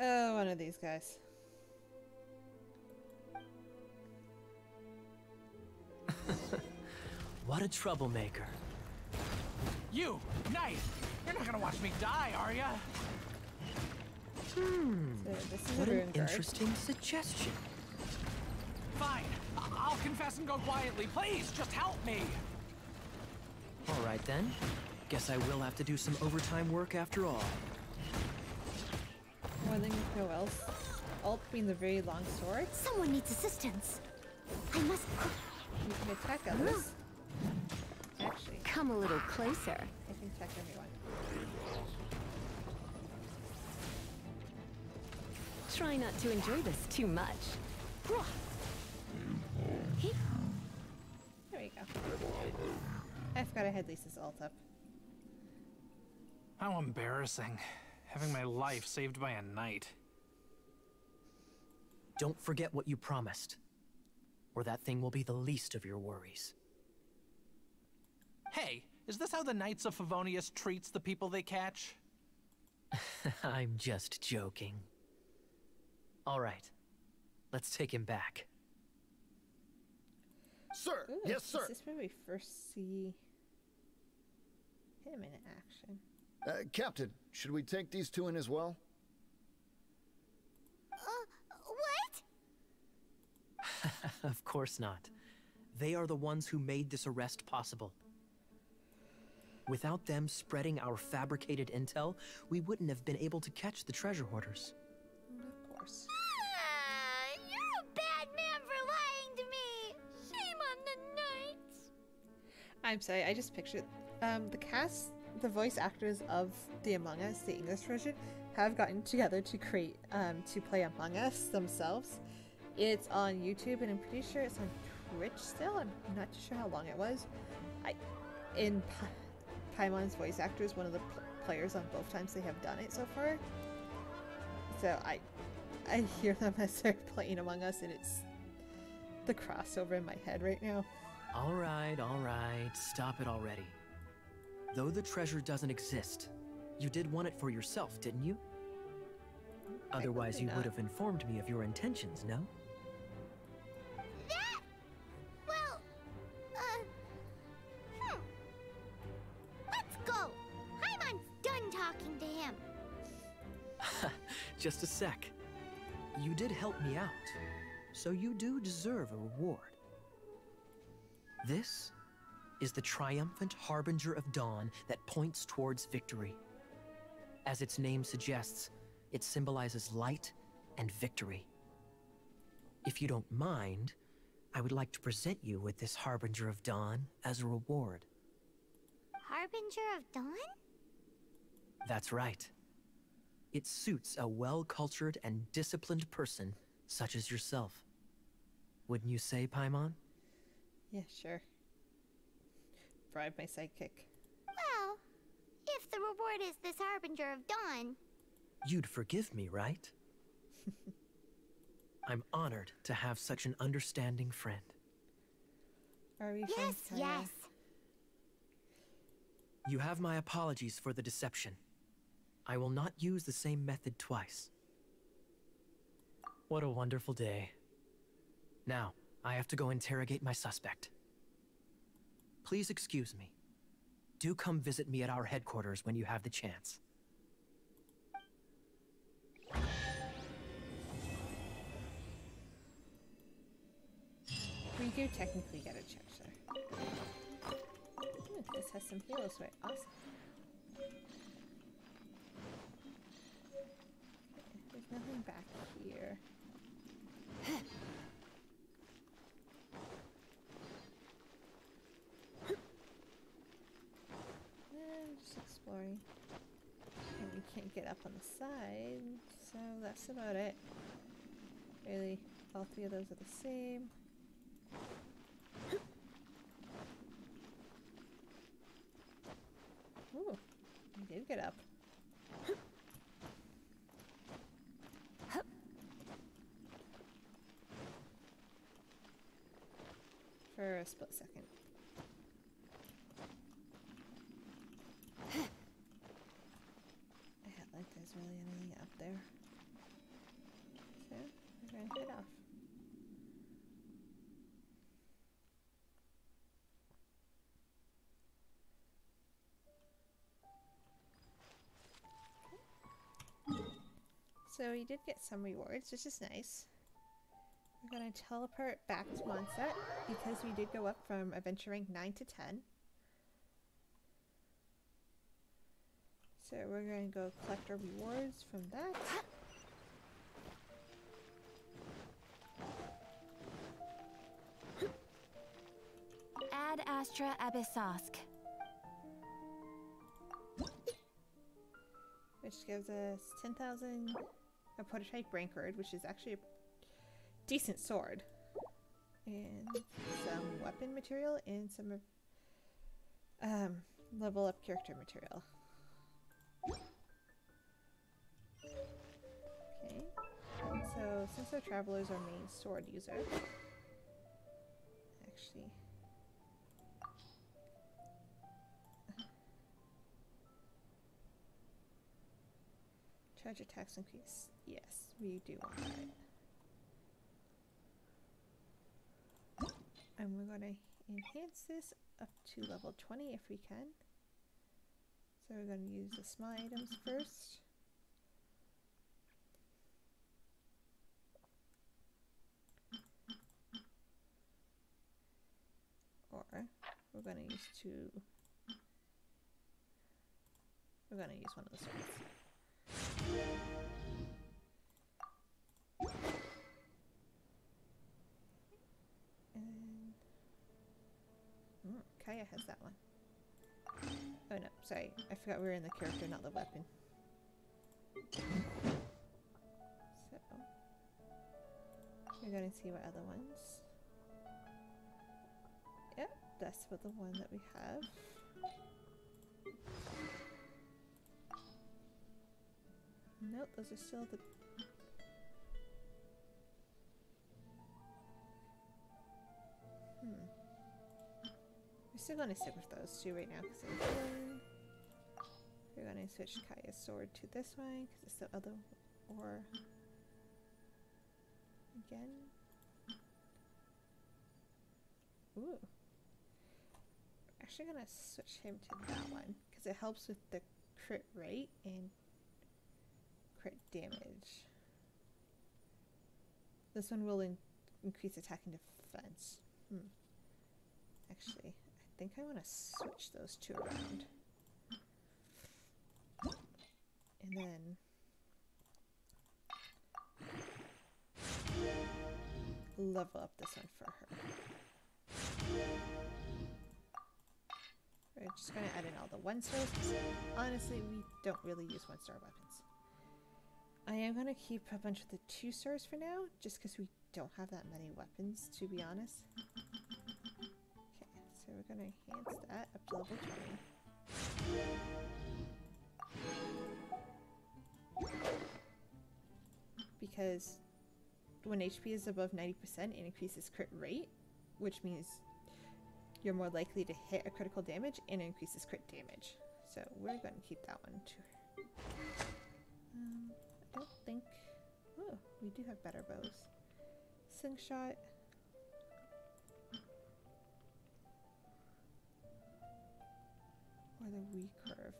Oh, one of these guys. What a troublemaker. You, knight! You're not gonna watch me die, are ya? So this is What a an rune guard. interesting suggestion. Fine. I'll confess and go quietly. Please, just help me. All right then. Guess I will have to do some overtime work after all. More than no else. Alt being the very long sword. Someone needs assistance. I must You can attack others. Actually, Come a little closer. I can attack everyone. Try not to enjoy this too much. There we go. I forgot I had Lisa's alt up. How embarrassing. Having my life saved by a knight. Don't forget what you promised, or that thing will be the least of your worries. Hey, is this how the Knights of Favonius treats the people they catch? I'm just joking. All right, let's take him back. Sir! Ooh, Yes, sir! Is this where we first see him in action? Captain, should we take these two in as well? what? Of course not. They are the ones who made this arrest possible. Without them spreading our fabricated intel, we wouldn't have been able to catch the treasure hoarders. Of course. You're a bad man for lying to me. Shame on the knights. I'm sorry, I just pictured the cast, the voice actors of the Among Us, the English version, have gotten together to create to play Among Us themselves. It's on YouTube and I'm pretty sure it's on Twitch still. I'm not too sure how long it was. Paimon's voice actor is one of the players on both times they have done it so far. So I hear them as they're playing Among Us and it's the crossover in my head right now. All right, stop it already. Though the treasure doesn't exist, you did want it for yourself, didn't you? Otherwise, you would have informed me of your intentions, no? That? Well, let's go. Paimon's done talking to him. Just a sec. You did help me out, so you do deserve a reward. This is the triumphant harbinger of dawn that points towards victory. As its name suggests, it symbolizes light and victory. If you don't mind, I would like to present you with this harbinger of dawn as a reward. Harbinger of Dawn? That's right. It suits a well-cultured and disciplined person such as yourself. Wouldn't you say, Paimon? Yeah, sure. Bribe my sidekick. Well, if the reward is this Harbinger of Dawn. You'd forgive me, right? I'm honored to have such an understanding friend. Are we Yes, friends, Kaya? yes. You have my apologies for the deception. I will not use the same method twice. What a wonderful day. Now, I have to go interrogate my suspect. Please excuse me. Do come visit me at our headquarters when you have the chance. We do technically get a treasure. Ooh, this has some heroes, right? Awesome. nothing back here. And just exploring. And we can't get up on the side, so that's about it. Really, all three of those are the same. Ooh, we did get up. For a split second. I don't think there's really anything up there. So, we're going to head off. So you did get some rewards, which is nice. We're going to teleport back to Monset because we did go up from adventure rank 9 to 10. So we're going to go collect our rewards from that. Ad Astra Abyssosk. Which gives us 10,000, a prototype rankard, which is actually a decent sword. And some weapon material and some level up character material. Okay, so since our traveler is our main sword user, actually, charge attacks increase. Yes, we do want that. And we're going to enhance this up to level 20 if we can. So we're going to use the small items first. Or we're going to use we're going to use one of the swords. And Kaya has that one. Oh no, sorry. I forgot we were in the character, not the weapon. So we're going to see what other ones. Yep, that's for the one that we have. Nope, those are still the... We're still going to stick with those two right now because they're healing. We're going to switch Kaya's sword to this one because it's the other... Or... Again. Ooh. We're actually going to switch him to that one because it helps with the crit rate and crit damage. This one will increase attack and defense. Actually, I think I want to switch those two around. And then level up this one for her. We're just going to add in all the 1-stars. Honestly, we don't really use 1-star weapons. I am going to keep a bunch of the 2-stars for now, just because we don't have that many weapons, to be honest. Okay, so we're going to enhance that up to level 20. Because when HP is above 90%, it increases crit rate, which means you're more likely to hit a critical damage and increases crit damage. So we're going to keep that one too. I don't think... Oh, we do have better bows. Slingshot. Or the recurve.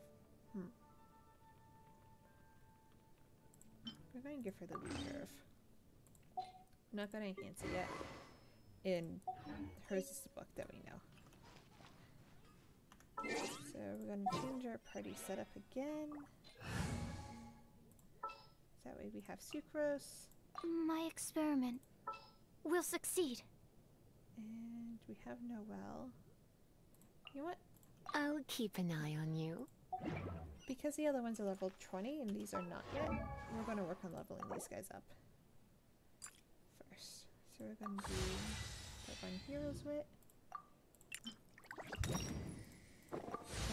We're going to give her the recurve. I'm not going to enhance it yet. And hers is the book that we know. So we're going to change our party setup again. That way we have sucrose. My experiment will succeed. And we have Noelle. You know what? I'll keep an eye on you. Because the other ones are level 20 and these are not yet, we're going to work on leveling these guys up first. So we're going to do that one Hero's Wit. So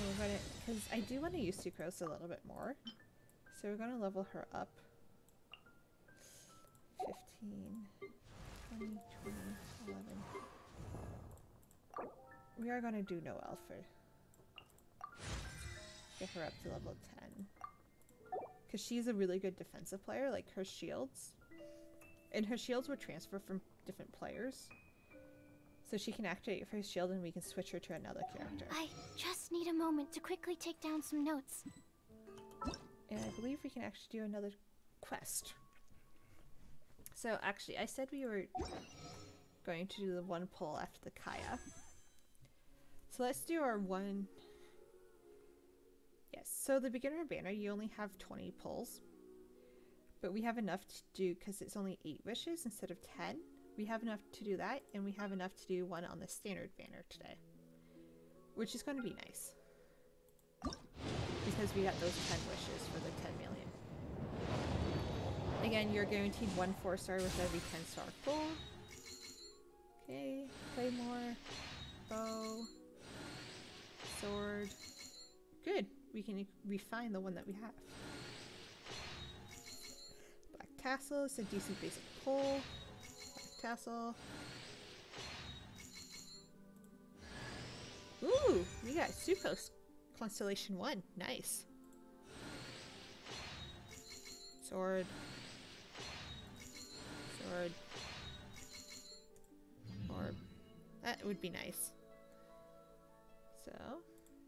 we're going to, because I do want to use Sucrose a little bit more. So we're going to level her up. 15, 20, 20, 11. We are going to do Noelle for get her up to level 10. Because she's a really good defensive player, like her shields. And her shields would transfer from different players. So she can activate her shield and we can switch her to another character. I just need a moment to quickly take down some notes. And I believe we can actually do another quest. So actually, I said we were going to do the one pull after the Kaya. So let's do our one... Yes, so the beginner banner, you only have 20 pulls. But we have enough to do, because it's only 8 wishes instead of 10. We have enough to do that, and we have enough to do one on the standard banner today. Which is going to be nice. Because we got those 10 wishes for the 10 million. Again, you're guaranteed 1 4-star with every 10-star pull. Okay, Claymore, bow, sword. Good. We can refine the one that we have. Black tassel is a decent basic pull. Black tassel. Ooh, we got Sucrose Constellation 1. Nice. Sword. Sword. Orb. That would be nice. So,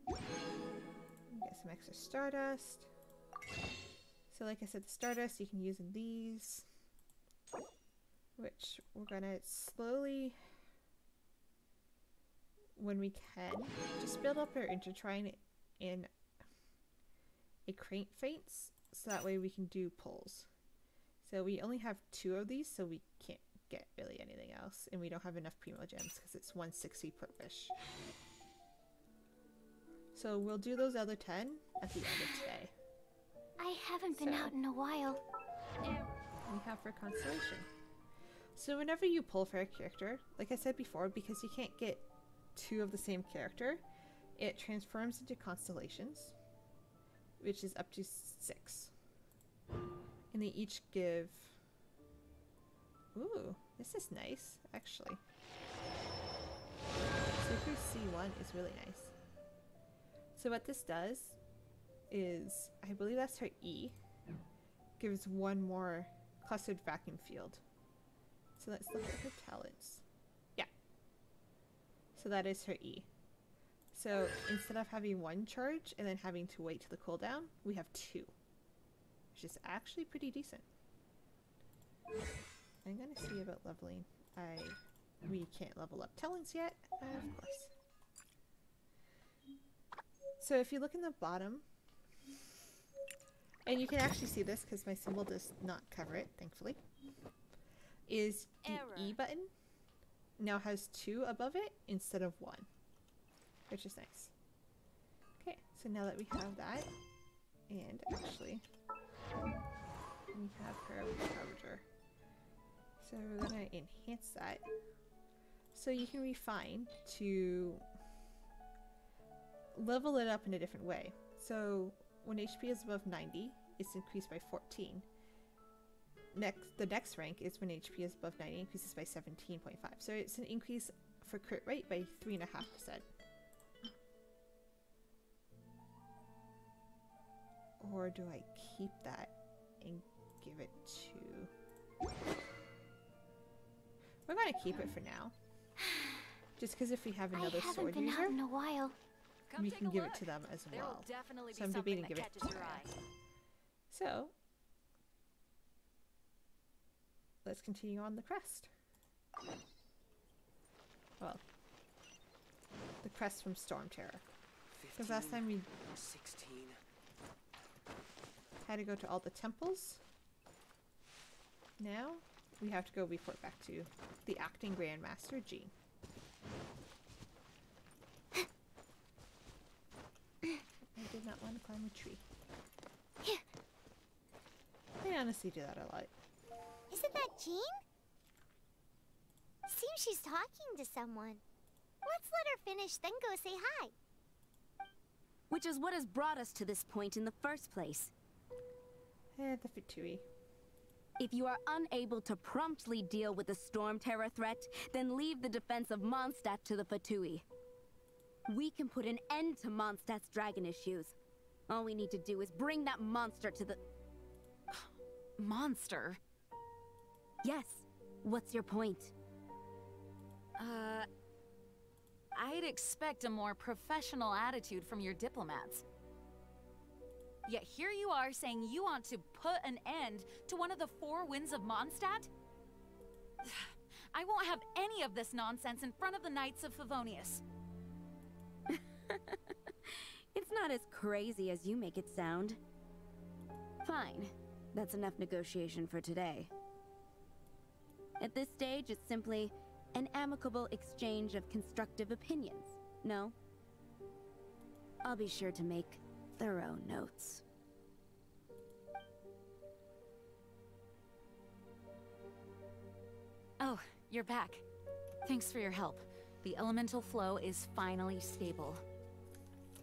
get some extra Stardust. So like I said, the Stardust you can use in these. Which we're gonna slowly, when we can, just build up our intertwine in a crank faints, so that way we can do pulls. So we only have 2 of these, so we can't get really anything else, and we don't have enough Primo Gems because it's 160 per wish. So we'll do those other 10 at the end of today. I haven't been out in a while. We have for Constellation. So whenever you pull for a character, like I said before, because you can't get 2 of the same character, it transforms into constellations, which is up to 6. And they each give... Ooh, this is nice, actually. Super C1 is really nice. So what this does is, I believe that's her E, gives 1 more clustered vacuum field. So let's look at her talents. Yeah. So that is her E. So instead of having 1 charge and then having to wait to the cooldown, we have 2. Which is actually pretty decent. I'm gonna see about leveling. We can't level up talents yet, of course. So if you look in the bottom, and you can actually see this because my symbol does not cover it, thankfully, is the E button now has 2 above it instead of 1, which is nice. Okay, so now that we have that, and actually we have her Harbinger. So we're gonna enhance that. So you can refine to level it up in a different way. So when HP is above 90, it's increased by 14. The next rank is when HP is above 90, increases by 17.5. So it's an increase for crit rate by 3.5%. Or do I keep that and give it to... We're gonna keep it for now. Just because if we have another sword user, out in a while. we can give it to them as well. So I'm debating to give it to Kaya. So, let's continue on the crest. Well, the crest from Storm Terror. Because last time we 16. had to go to all the temples Now we have to go report back to the acting Grandmaster, Jean. I did not want to climb a tree. I honestly do that a lot. Isn't that Jean? Seems she's talking to someone. Let's let her finish, then go say hi. Which is what has brought us to this point in the first place. The Fatui. If you are unable to promptly deal with the Storm Terror threat, then leave the defense of Mondstadt to the Fatui. We can put an end to Mondstadt's dragon issues. All we need to do is bring that monster to the... Monster? Yes. What's your point? I'd expect a more professional attitude from your diplomats. Yet here you are saying you want to put an end to one of the four winds of Mondstadt? I won't have any of this nonsense in front of the Knights of Favonius. It's not as crazy as you make it sound. Fine. That's enough negotiation for today. At this stage, it's simply an amicable exchange of constructive opinions, no? I'll be sure to make thorough notes. Oh, you're back. Thanks for your help. The elemental flow is finally stable.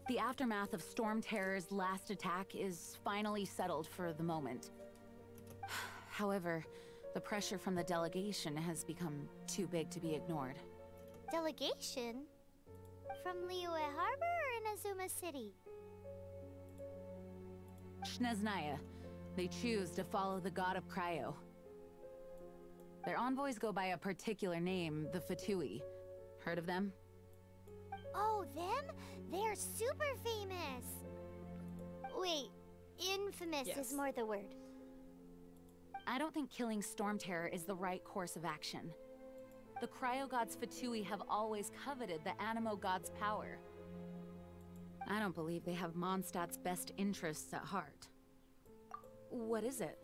The aftermath of Storm Terror's last attack is finally settled for the moment. However, the pressure from the delegation has become too big to be ignored. Delegation? From Liyue Harbor or Inazuma City? Snezhnaya. They choose to follow the god of Cryo. Their envoys go by a particular name, the Fatui. Heard of them? Oh, them? They're super famous! Wait, infamous Yes. is more the word. I don't think killing Storm Terror is the right course of action. The Cryo God's Fatui have always coveted the Animo God's power. I don't believe they have Mondstadt's best interests at heart. What is it?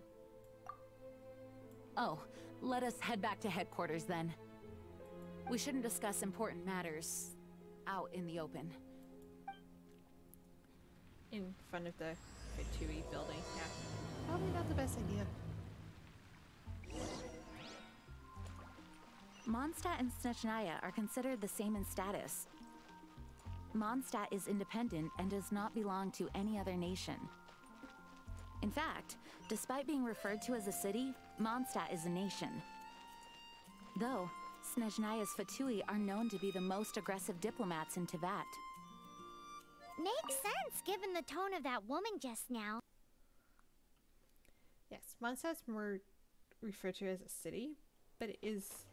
Oh, let us head back to headquarters then. We shouldn't discuss important matters out in the open. In front of the Fatui building, yeah. Probably not the best idea. Mondstadt and Snezhnaya are considered the same in status. Mondstadt is independent and does not belong to any other nation. In fact, despite being referred to as a city, Mondstadt is a nation. Though, Snezhnaya's Fatui are known to be the most aggressive diplomats in Teyvat. Makes sense, given the tone of that woman just now. Yes, Mondstadt's more referred to as a city, but it is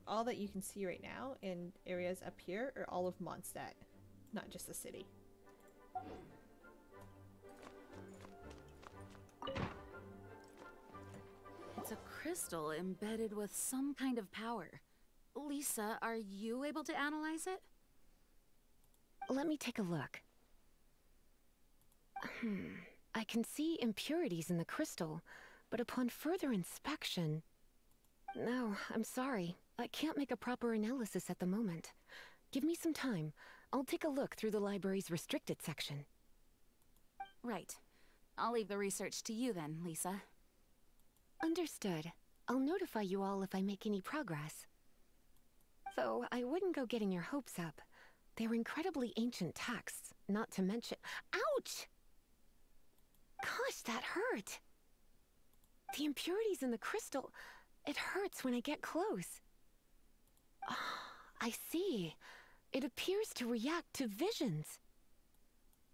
all that you can see right now in areas up here are all of Mondstadt, not just the city. It's a crystal embedded with some kind of power. Lisa, are you able to analyze it? Let me take a look. I can see impurities in the crystal, but upon further inspection... No, I'm sorry. I can't make a proper analysis at the moment. Give me some time. I'll take a look through the library's restricted section. Right. I'll leave the research to you then, Lisa. Understood. I'll notify you all if I make any progress. Though I wouldn't go getting your hopes up. They're incredibly ancient texts, not to mention... Ouch! Gosh, that hurt! The impurities in the crystal... It hurts when I get close. Ah, I see. It appears to react to visions.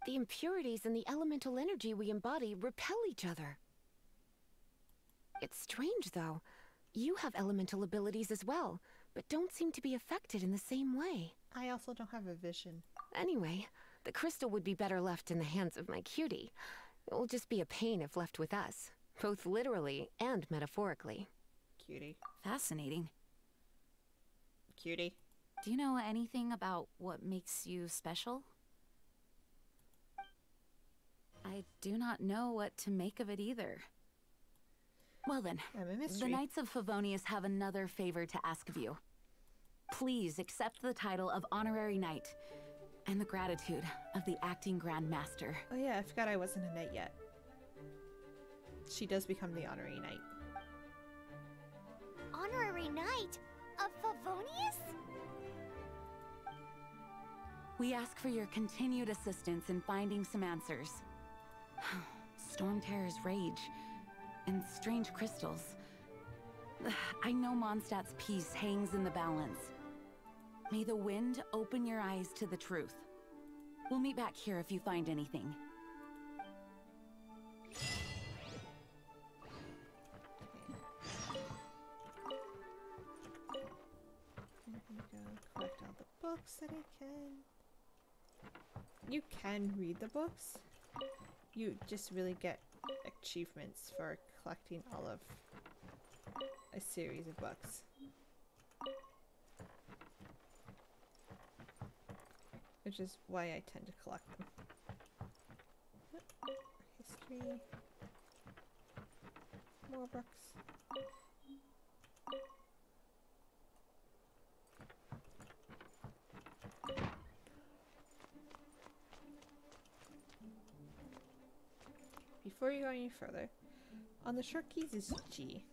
The impurities and the elemental energy we embody repel each other. It's strange, though. You have elemental abilities as well, but don't seem to be affected in the same way. I also don't have a vision. Anyway, the crystal would be better left in the hands of my cutie. It will just be a pain if left with us, both literally and metaphorically. Cutie. Fascinating. Cutie. Do you know anything about what makes you special? I do not know what to make of it either. Well then, I'm a the mystery. Knights of Favonius have another favor to ask of you. Please accept the title of Honorary Knight and the gratitude of the Acting Grand Master. Oh yeah, I forgot I wasn't a knight yet. She does become the honorary knight. Honorary Knight of Favonius? We ask for your continued assistance in finding some answers. Storm Terror's rage and strange crystals. I know Mondstadt's peace hangs in the balance. May the wind open your eyes to the truth. We'll meet back here if you find anything. I'm gonna go collect all the books that I can. You can read the books. You just really get achievements for collecting all of a series of books. Which is why I tend to collect them. Yep. History. More books. Before you go any further, on the short keys is G.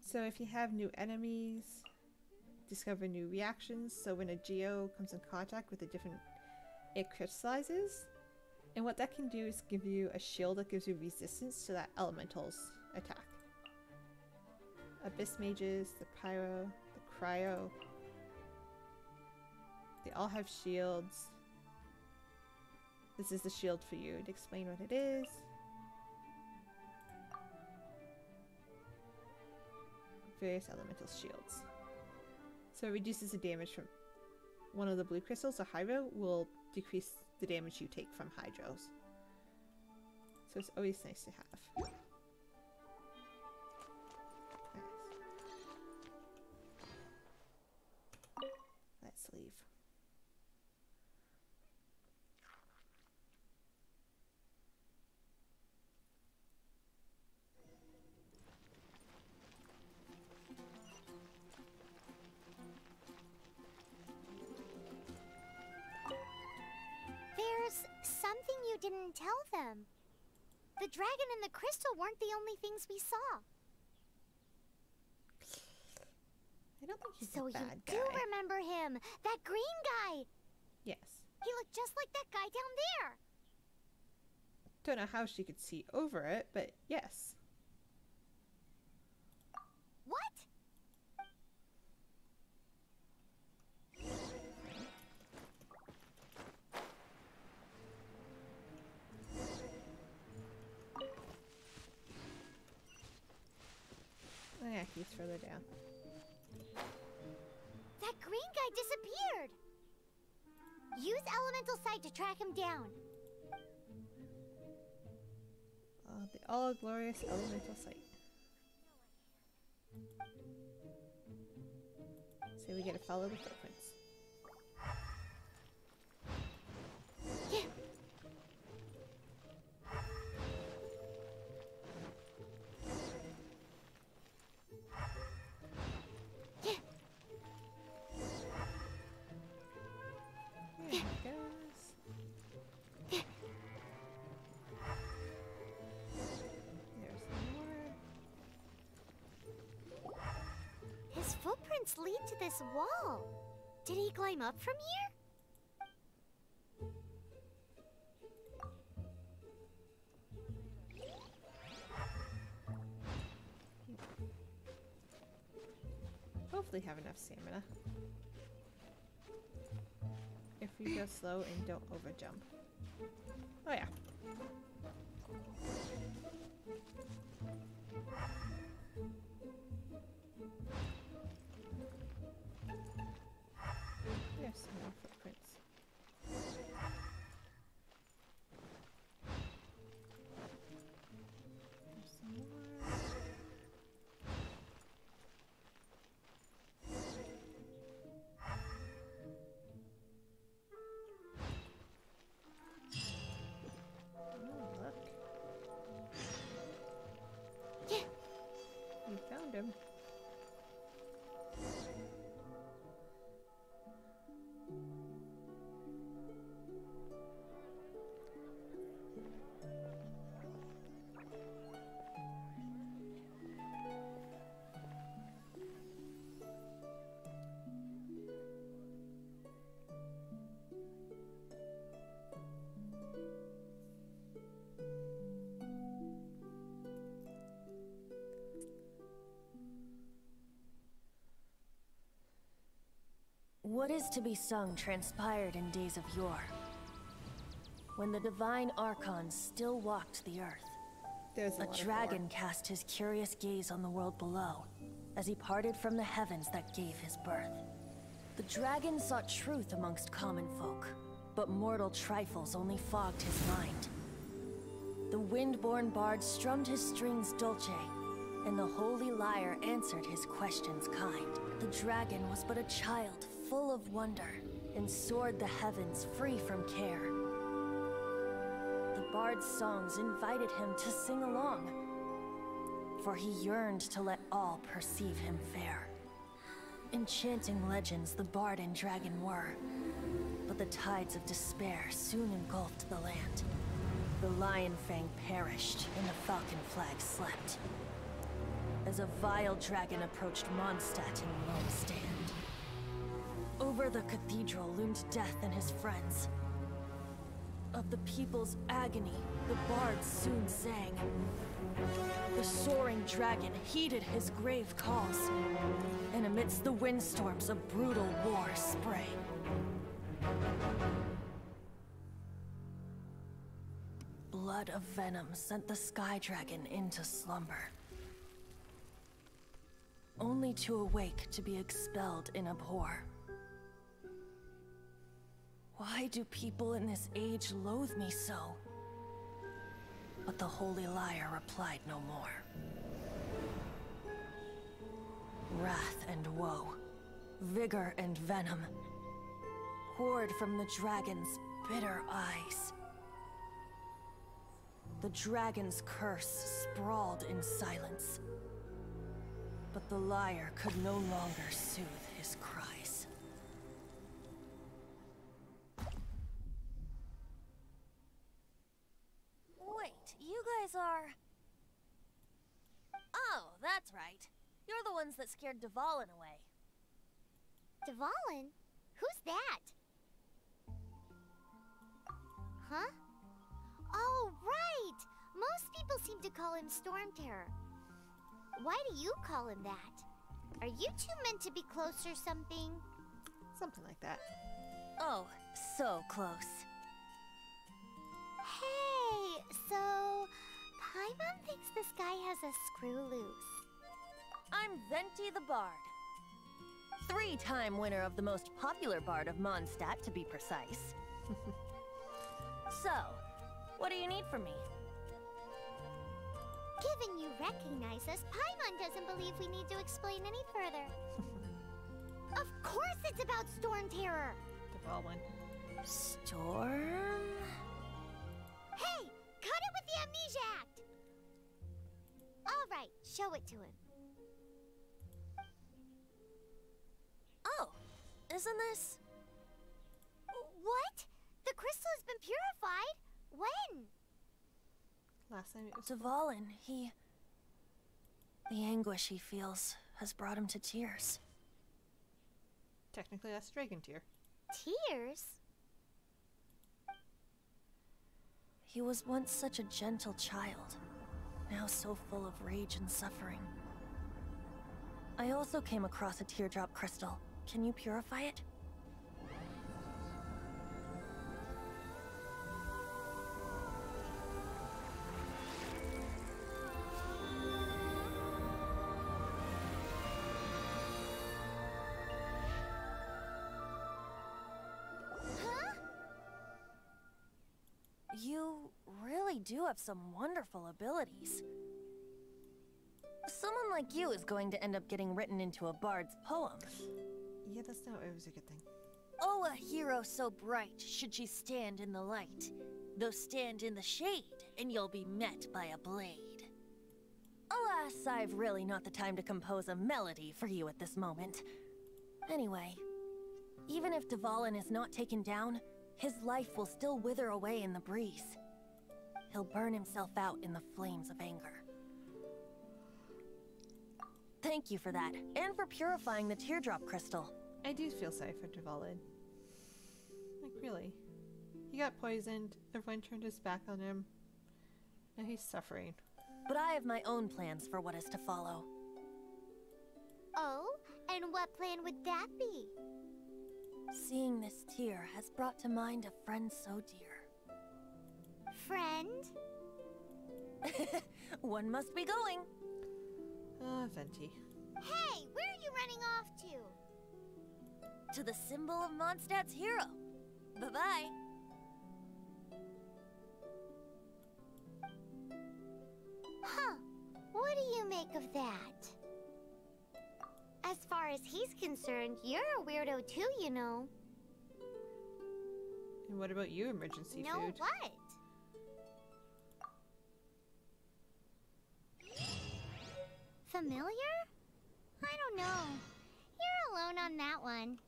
So if you have new enemies, discover new reactions. So when a Geo comes in contact with a different, it crystallizes. And what that can do is give you a shield that gives you resistance to that elemental's attack. Abyss mages, the pyro, the cryo. They all have shields. This is the shield for you to explain what it is. Various elemental shields. So it reduces the damage from one of the blue crystals. A hydro will decrease the damage you take from hydros. So it's always nice to have. Nice. Let's leave. There's something you didn't tell them. The dragon and the crystal weren't the only things we saw. I don't think he's So a you bad do guy. remember him, that green guy. Yes. He looked just like that guy down there. Don't know how she could see over it, but yes. What? Oh yeah, he's further down. That green guy disappeared. Use elemental sight to track him down. The all-glorious elemental sight. So we get to follow the footprints. Yeah. Yeah. There he goes. There's more. His footprints lead to this wall. Did he climb up from here? Hopefully have enough stamina. If we go slow and don't overjump. Oh yeah. There's some more footprints. There's some more. Oh, look. What is to be sung transpired in days of yore, when the divine archons still walked the earth. There's A dragon cast his curious gaze on the world below, as he parted from the heavens that gave his birth. The dragon sought truth amongst common folk, but mortal trifles only fogged his mind. The wind-born bard strummed his strings dulce, and the holy lyre answered his questions kind. The dragon was but a child full of wonder, and soared the heavens free from care. The bard's songs invited him to sing along, for he yearned to let all perceive him fair. Enchanting legends the bard and dragon were, but the tides of despair soon engulfed the land. The lion fang perished, and the falcon flag slept, as a vile dragon approached Mondstadt in lone stand. Over the cathedral loomed death and his friends. Of the people's agony, the bards soon sang. The soaring dragon heeded his grave calls, and amidst the windstorms a brutal war sprang. Blood of venom sent the sky dragon into slumber, only to awake to be expelled in abhor. Why do people in this age loathe me so? But the holy lyre replied no more. Wrath and woe, vigor and venom, poured from the dragon's bitter eyes. The dragon's curse sprawled in silence, but the lyre could no longer soothe his cries. Wait, you guys are... Oh, that's right. You're the ones that scared Dvalin away. Dvalin? Who's that? Huh? Oh, right! Most people seem to call him Storm Terror. Why do you call him that? Are you two meant to be close or something? Something like that. Oh, so close. Hey, so Paimon thinks this guy has a screw loose. I'm Venti the Bard. 3-time winner of the most popular bard of Mondstadt, to be precise. So, what do you need from me? Given you recognize us, Paimon doesn't believe we need to explain any further. Of course it's about Storm Terror! Dvalin. Storm? Hey! Cut it with the Amnesia Act! Alright, show it to him. Oh, isn't this... What? The crystal has been purified? When? Last time it was... Dvalin, he... The anguish he feels has brought him to tears. Technically, that's dragon tear. Tears? He was once such a gentle child, now so full of rage and suffering. I also came across a teardrop crystal. Can you purify it? You really do have some wonderful abilities. Someone like you is going to end up getting written into a bard's poem. Yeah, that's not always a good thing. Oh, a hero so bright should she stand in the light, though stand in the shade, and you'll be met by a blade. Alas, I've really not the time to compose a melody for you at this moment. Anyway, even if Dvalin is not taken down, his life will still wither away in the breeze. He'll burn himself out in the flames of anger. Thank you for that, and for purifying the teardrop crystal. I do feel sorry for Dvalin. Like, really. He got poisoned, everyone turned his back on him. Now he's suffering. But I have my own plans for what is to follow. Oh, and what plan would that be? Seeing this tear has brought to mind a friend so dear. Friend? One must be going. Ah, Venti. Hey, where are you running off to? To the symbol of Mondstadt's hero. Bye-bye. Huh. What do you make of that? As far as he's concerned, you're a weirdo too, you know. And what about you, emergency know food? what? Familiar? I don't know. You're alone on that one.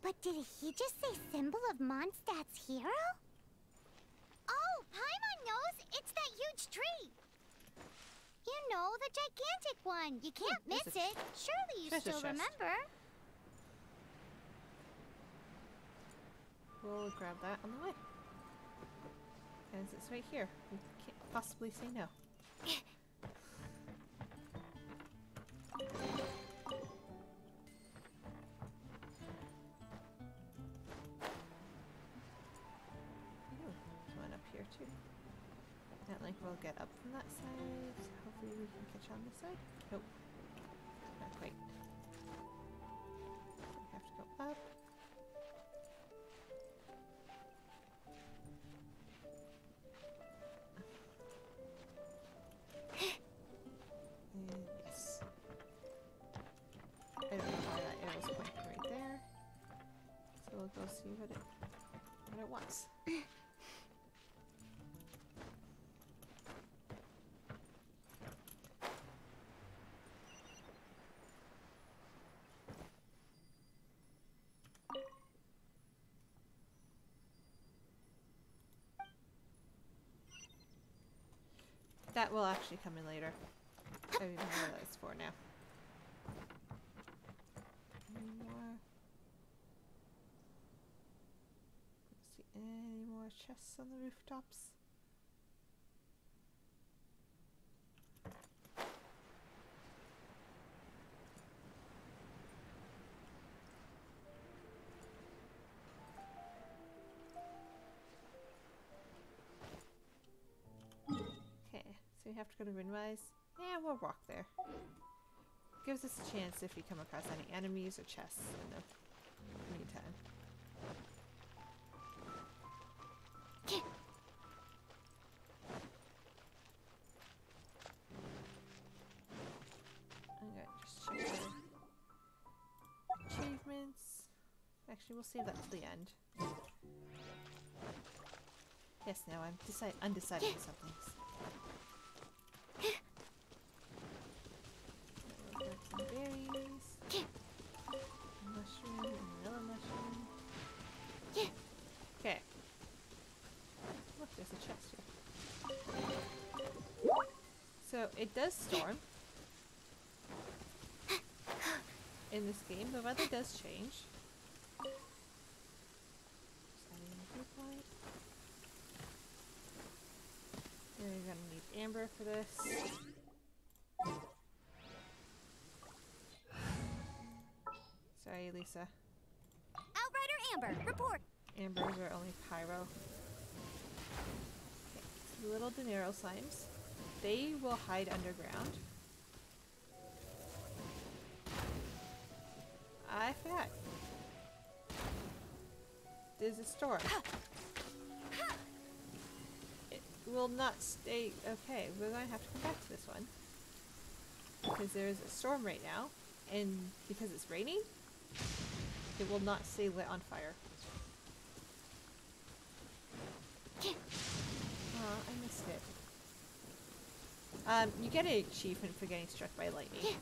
But did he just say symbol of Mondstadt's hero? Oh, Paimon knows! It's that huge tree! You know, the gigantic one. You can't miss it. Surely you treasure still chest. remember. We'll grab that on the way. Because it's right here. We can't possibly say no. Ooh, there's one up here too. That link will get up from that side. Hopefully we can catch on this side. Nope. Not quite. We have to go up. And yes. I don't know why that arrow's pointing right there. So we'll go see what it wants. That will actually come in later. I don't even know what that's for now. Any more? Let's see, any more chests on the rooftops? Okay, so we have to go to Rinwise. Yeah, we'll walk there. Gives us a chance if we come across any enemies or chests in the meantime. I'm gonna just check our achievements. Actually, we'll save that to the end. Yes, now I'm undecided on some things. We'll grab some berries. Mushroom, vanilla mushroom. Okay. Look, there's a chest here. So it does storm. In this game, the weather does change. Just adding a viewpoint. You're gonna need amber for this. Sorry, Lisa. Outrider Amber, report. Ambers are only pyro. Okay, so the little dinero slimes. They will hide underground. I forgot. There's a storm. It will not stay. Okay, we're going to have to come back to this one. Because there is a storm right now. And because it's raining, it will not stay lit on fire. Aw, I missed it. You get an achievement for getting struck by lightning.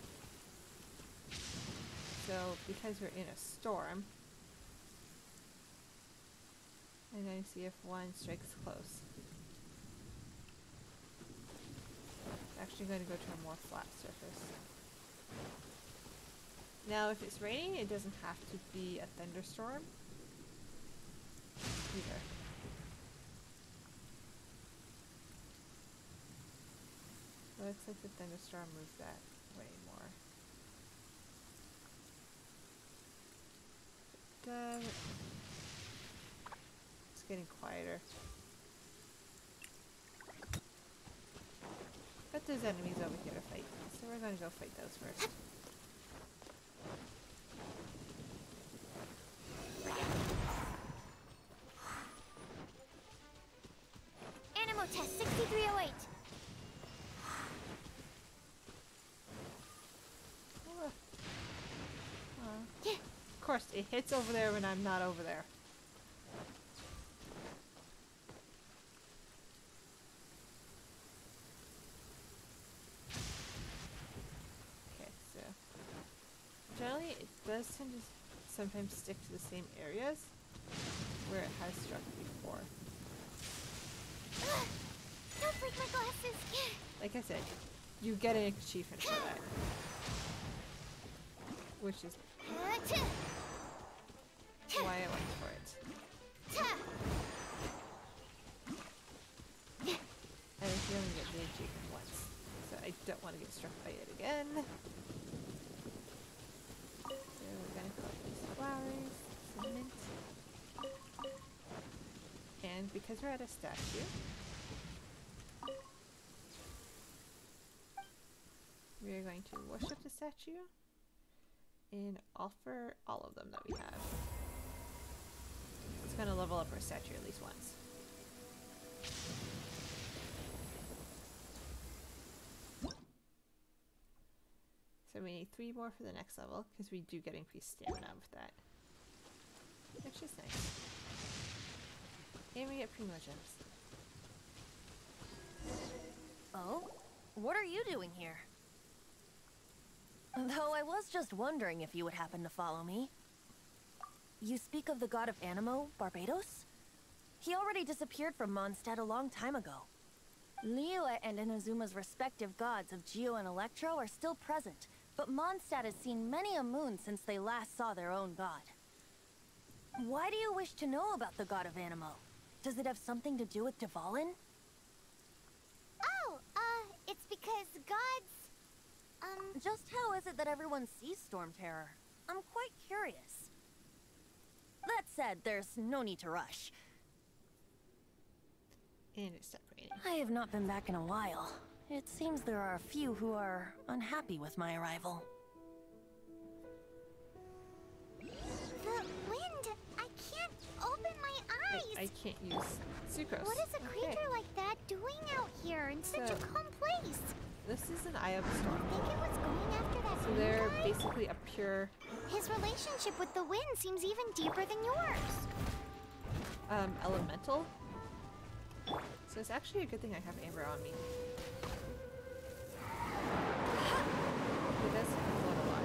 So, because we're in a storm, I'm going to see if one strikes close. I'm actually going to go to a more flat surface. Now, if it's raining, it doesn't have to be a thunderstorm either. Looks like the thunderstorm moved that way more. getting quieter. But there's enemies over here to fight, so we're gonna go fight those first. Animo test 6308. Of course, it hits over there when I'm not over there. Okay, so generally it does tend to sometimes stick to the same areas where it has struck before. Don't break my glasses. Like I said, you get an achievement for that. Which is why I went for it. And if you only get the achievement once, so I don't want to get struck by it again. So we're gonna collect these flowers, some mint. And because we're at a statue, we are going to worship the statue and offer all of them that we have. It's going to level up our statue at least once. So we need 3 more for the next level because we do get increased stamina with that. Which is nice. And we get Primo Gems. Oh? What are you doing here? Though I was just wondering if you would happen to follow me. You speak of the god of Animo, Barbados? He already disappeared from Mondstadt a long time ago. Liyue and Inazuma's respective gods of Geo and Electro are still present, but Mondstadt has seen many a moon since they last saw their own god. Why do you wish to know about the god of Animo? Does it have something to do with Dvalin? Oh, it's because gods... Just how is it that everyone sees Storm Terror? I'm quite curious. That said, there's no need to rush. And it stopped raining. I have not been back in a while. It seems there are a few who are unhappy with my arrival. The wind! I can't open my eyes! I can't use sucrose. What is a creature like that doing out here in such a calm place? This is an Eye of the Storm. I think it was going after that So wind they're guy? basically a pure His relationship with the wind seems even deeper than yours. elemental. So it's actually a good thing I have Amber on me. It does float a lot.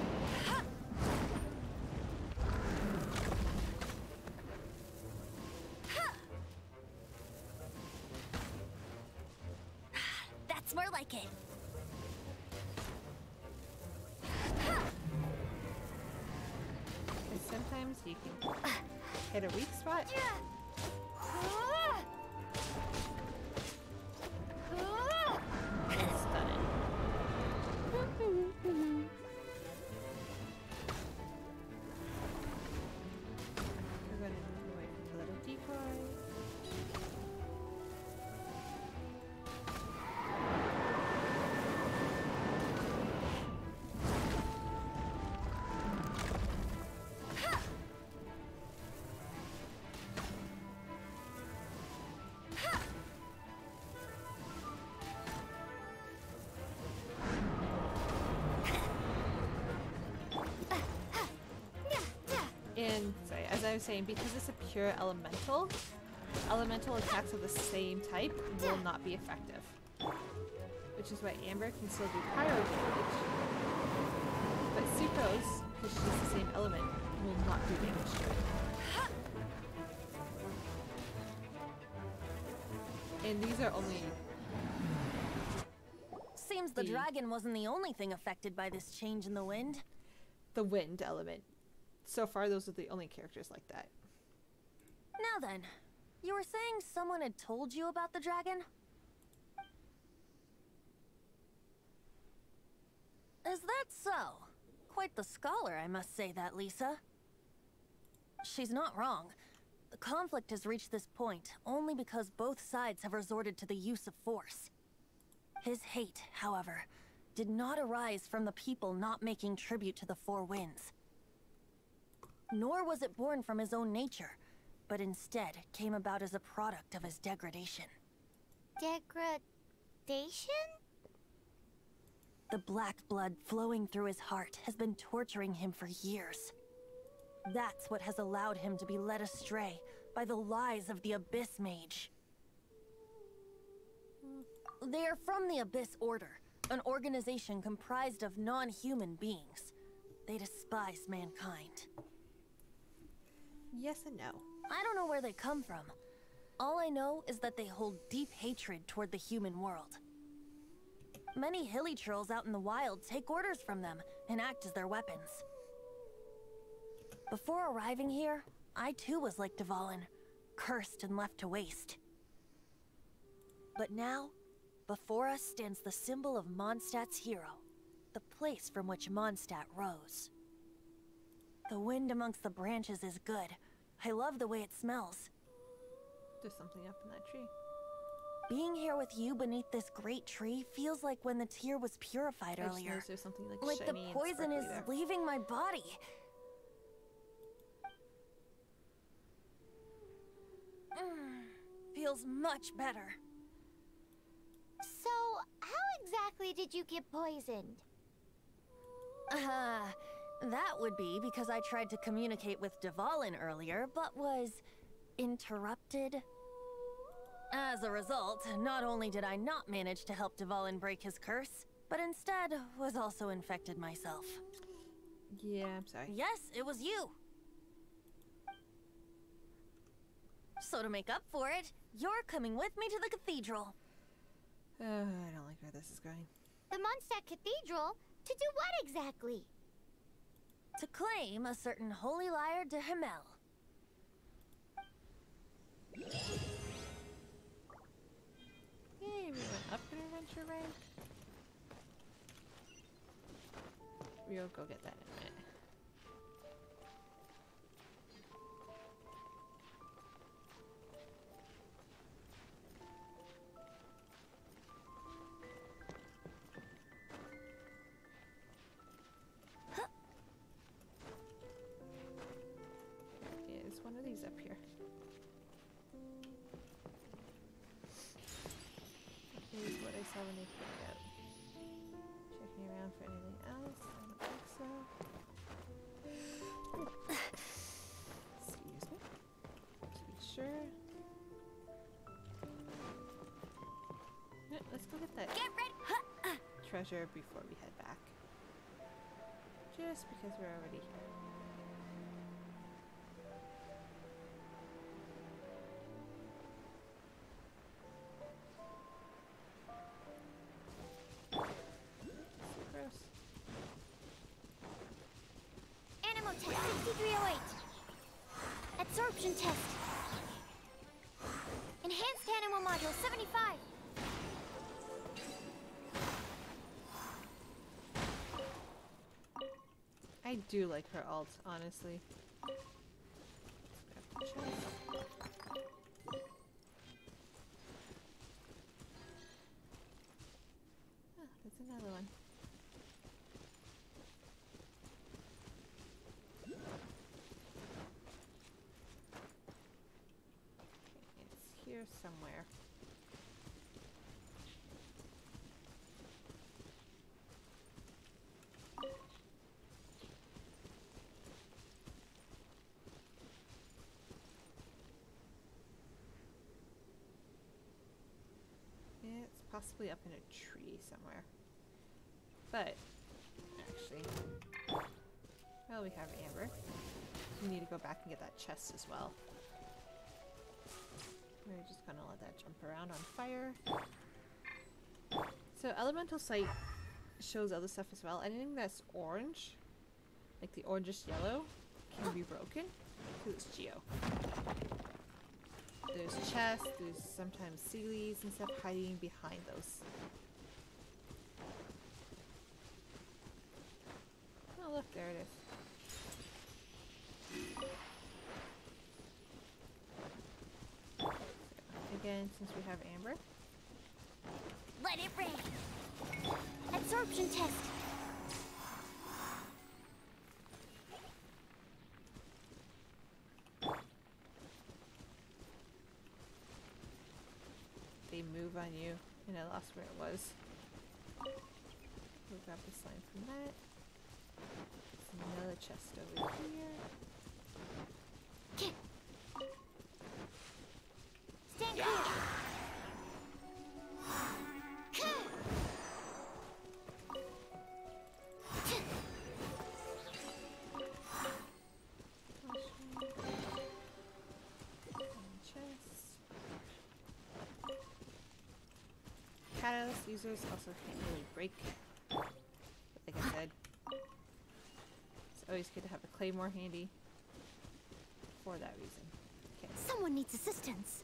That's more like it. And sometimes you can hit a weak spot. And stun it. We're going to move away from the little decoy. And sorry, as I was saying, because it's a pure elemental, elemental attacks of the same type will not be effective. Which is why Amber can still do pyro damage. But Sucrose, because she's the same element, will not do damage to it. And these are only... Seems the dragon wasn't the only thing affected by this change in the wind. The wind element. So far, those are the only characters like that. Now then, you were saying someone had told you about the dragon? Is that so? Quite the scholar, I must say that, Lisa. She's not wrong. The conflict has reached this point only because both sides have resorted to the use of force. His hate, however, did not arise from the people not making tribute to the Four Winds. Nor was it born from his own nature, but instead came about as a product of his degradation. Degradation? The black blood flowing through his heart has been torturing him for years. That's what has allowed him to be led astray by the lies of the Abyss Mage. They are from the Abyss Order, an organization comprised of non-human beings. They despise mankind. Yes and no. I don't know where they come from. All I know is that they hold deep hatred toward the human world. Many hilly trolls out in the wild take orders from them and act as their weapons. Before arriving here, I too was like Dvalin, cursed and left to waste. But now, before us stands the symbol of Mondstadt's hero, the place from which Mondstadt rose. The wind amongst the branches is good. I love the way it smells. There's something up in that tree. Being here with you beneath this great tree feels like when the tear was purified I just earlier. noticed there's something like Like the shiny and poison sparkly is there. leaving my body. Feels much better. So, how exactly did you get poisoned? That would be because I tried to communicate with Dvalin earlier, but was interrupted. As a result, not only did I not manage to help Dvalin break his curse, but instead was also infected myself. Yeah, I'm sorry. Yes, it was you. So to make up for it, you're coming with me to the cathedral. I don't like where this is going. The Mondstadt Cathedral? To do what exactly? To claim a certain holy lyre de Himmel. Yay, we went up in adventure rank. We'll go get that in a minute. Is one of these up here? Here's what I saw when they put it out. Checking around for anything else. I don't think so. Excuse me. To be sure. Yeah, let's go get that treasure before we head back. Just because we're already here. Gross. Animal test 6308. Absorption test. Enhanced animal module 75. I do like her alt, honestly. Let's grab the chest. Ah, that's another one. Okay, it's here somewhere. It's possibly up in a tree somewhere. But, actually, well, we have Amber. We need to go back and get that chest as well. We're just gonna let that jump around on fire. So, Elemental Sight shows other stuff as well. Anything that's orange, like the orangish yellow, can be broken. Because it's Geo. There's chests, there's sometimes sealies and stuff hiding behind those. Oh look, there it is. And since we have Amber, Let it rain. Absorption test. they move on you, and I lost where it was. We'll grab the slime from that. There's another chest over here. Stand clear. Catalyst users also can't really break. But like I said, it's always good to have a claymore handy for that reason. Okay. Someone needs assistance.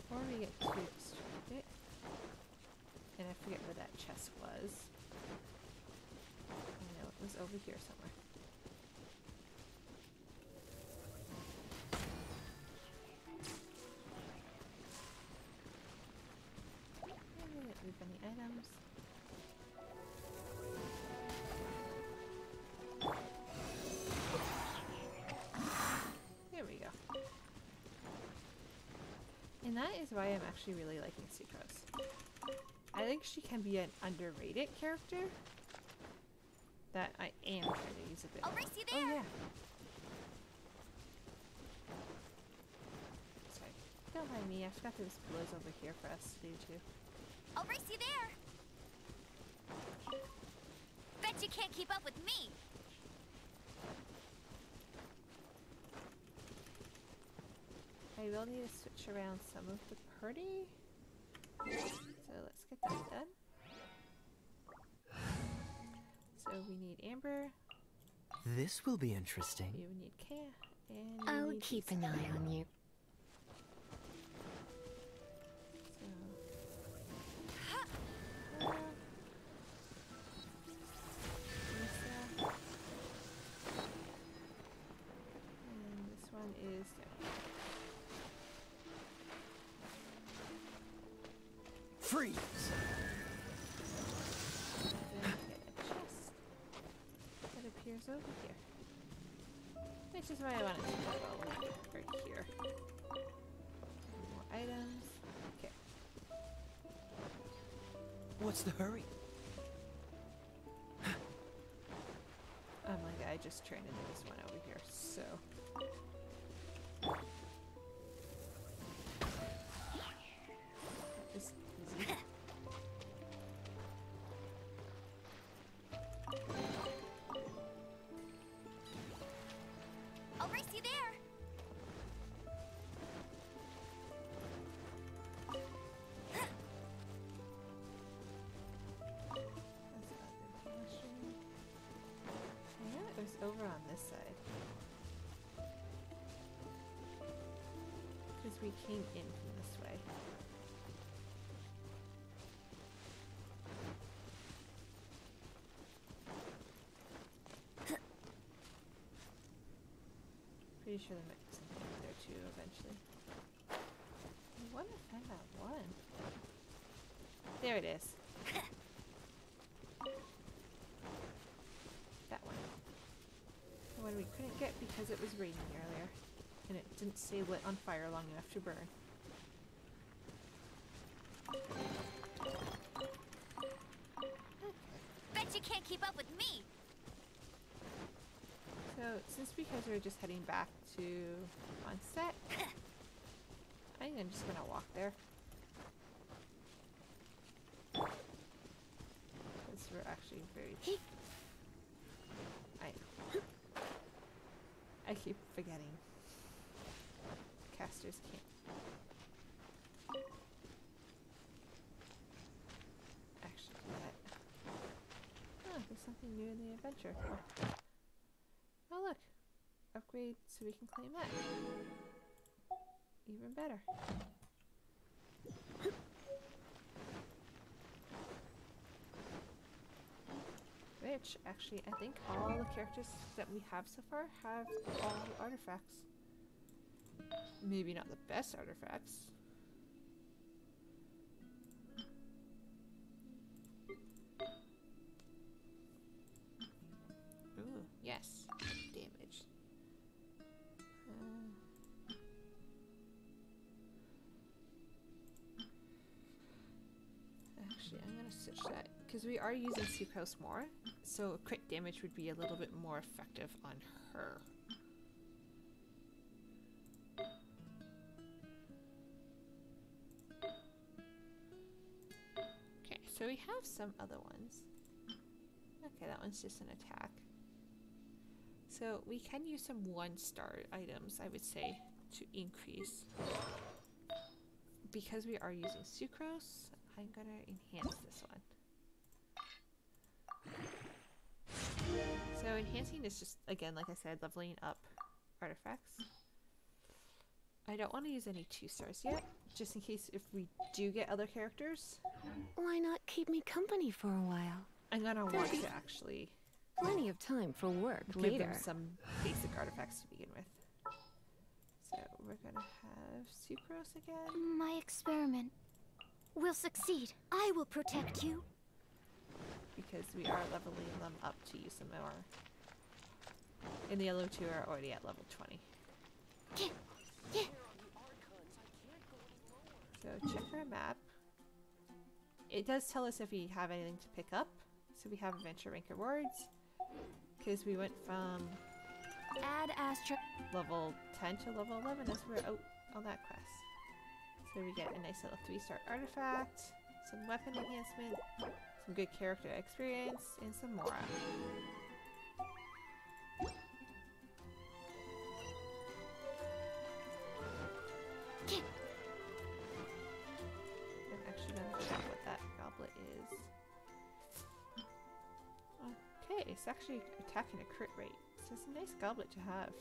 Before we get too distracted, and I forget where that chest was. I know it was over here somewhere. Move any items. There we go. And that is why I'm actually really liking Sucrose. I think she can be an underrated character that I am trying to use a bit I'll more. race you there. Oh yeah. Sorry. Don't mind me, I forgot there was pillows over here for us to do too. I'll race you there. Bet you can't keep up with me. I will need to switch around some of the party. So let's get that done. So we need Amber. This will be interesting. You need Kaya. And I'll need keep Lisa. an eye on you. Is freeze. then get a chest that appears over here, which is why I wanted to have a lead right here. More items. Okay. What's the hurry? Oh my god, I just turned into this one over here, so. That is easy. I'll race you there. I know it was over on this side. Because we came in from this way. Pretty sure there might be something over there too eventually. I want to find that one. There it is. That one. The one we couldn't get because it was raining earlier. And it didn't stay lit on fire long enough to burn. Bet you can't keep up with me. So, since because we're just heading back to Mondstadt, I think I'm just gonna walk there. Because we're actually very... I keep forgetting. Casters can't actually do that. Oh, there's something new in the adventure. Oh look! Upgrade so we can claim that. Even better. Which, actually, I think all the characters that we have so far have all the artifacts. maybe not the best artifacts. Ooh, yes. Damage. Actually, I'm gonna switch that because we are using sucrose more, so crit damage would be a little bit more effective on her. Okay, so we have some other ones. Okay, that one's just an attack. So we can use some 1-star items, I would say, to increase. Because we are using sucrose, I'm gonna enhance this one. So enhancing is just, again, like I said, leveling up artifacts. I don't want to use any 2-stars yet, just in case if we do get other characters. Why not keep me company for a while? I'm gonna want to actually Plenty of time for work give later. them some basic artifacts to begin with. So we're gonna have sucrose again. My experiment will succeed. I will protect you. Because we are leveling them up to use some more. And the other two are already at level 20. So check our map. It does tell us if we have anything to pick up. So we have adventure rank rewards. Because we went from Add Astra. level 10 to level 11 as we're out on that quest. So we get a nice little 3-star artifact, some weapon enhancement, some good character experience, and some Mora. I'm actually gonna check what that goblet is. Okay, it's actually attacking a crit rate, so it's a nice goblet to have.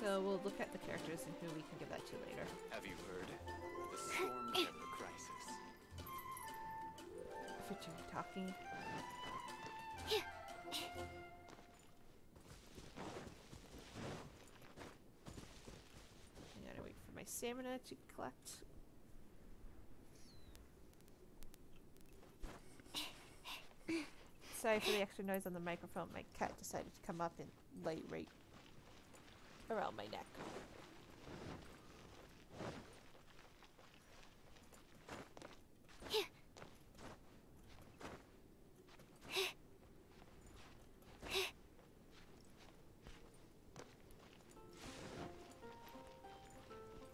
So we'll look at the characters and who we can give that to later. Have you heard? The storm of the crisis. For talking. I gotta wait for my stamina to collect. Sorry for the extra noise on the microphone. My cat decided to come up and lay right around my neck.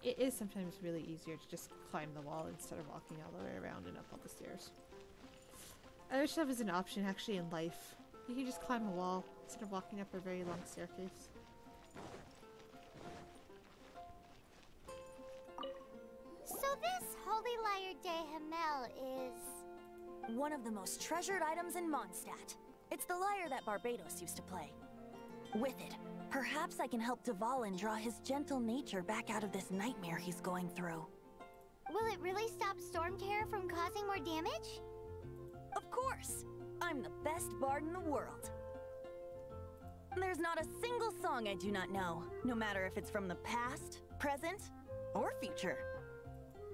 It is sometimes really easier to just climb the wall instead of walking all the way around and up all the stairs. I wish that was an option actually in life. You can just climb a wall instead of walking up a very long staircase. So this Holy Lyre de Hamel is... One of the most treasured items in Mondstadt. It's the lyre that Barbados used to play. With it, perhaps I can help Dvalin draw his gentle nature back out of this nightmare he's going through. Will it really stop Storm Terror from causing more damage? Of course! I'm the best bard in the world. There's not a single song I do not know, no matter if it's from the past, present, or future.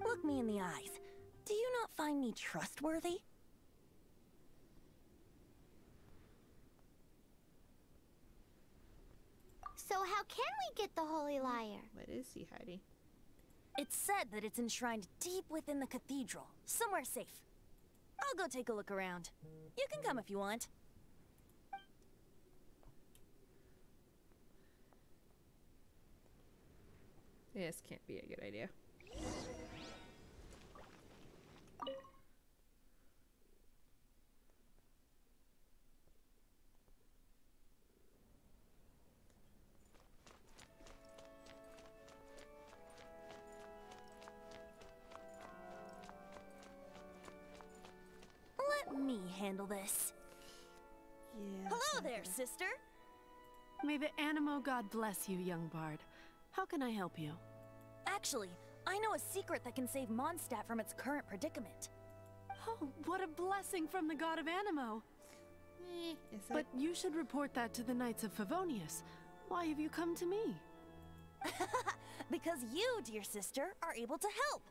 Look me in the eyes. Do you not find me trustworthy? So how can we get the Holy Lyre? What is he hiding? It's said that it's enshrined deep within the cathedral, somewhere safe. I'll go take a look around. You can come if you want. This can't be a good idea. Let me handle this. Yeah. Hello there, sister. May the Animo God bless you, young bard. How can I help you? Actually, I know a secret that can save Mondstadt from its current predicament. Oh, what a blessing from the God of Animo. Is But you should report that to the Knights of Favonius. Why have you come to me? Because you, dear sister, are able to help.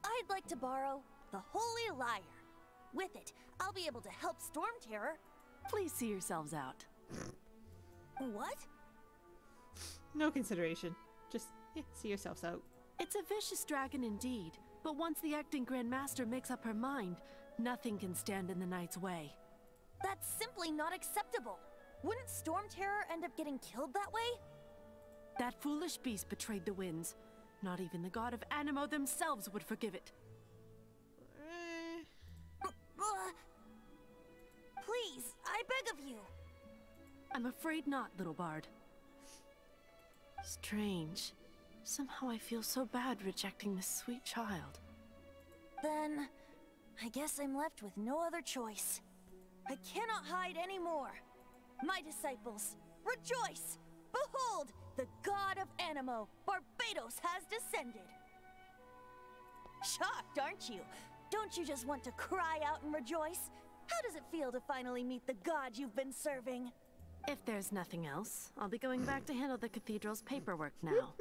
I'd like to borrow the Holy Lyre. With it, I'll be able to help Storm Terror. Please see yourselves out. What? No consideration. Just see yourselves out. It's a vicious dragon indeed, but once the acting Grand Master makes up her mind, nothing can stand in the Knight's way. That's simply not acceptable. Wouldn't Storm Terror end up getting killed that way? That foolish beast betrayed the winds. Not even the god of Animo themselves would forgive it. Please, I beg of you. I'm afraid not, little bard. Strange. Somehow I feel so bad rejecting this sweet child. Then, I guess I'm left with no other choice. I cannot hide anymore. My disciples, rejoice! Behold, the god of Animo, Barbados, has descended. Shocked, aren't you? Don't you just want to cry out and rejoice? How does it feel to finally meet the god you've been serving? If there's nothing else, I'll be going back to handle the cathedral's paperwork now.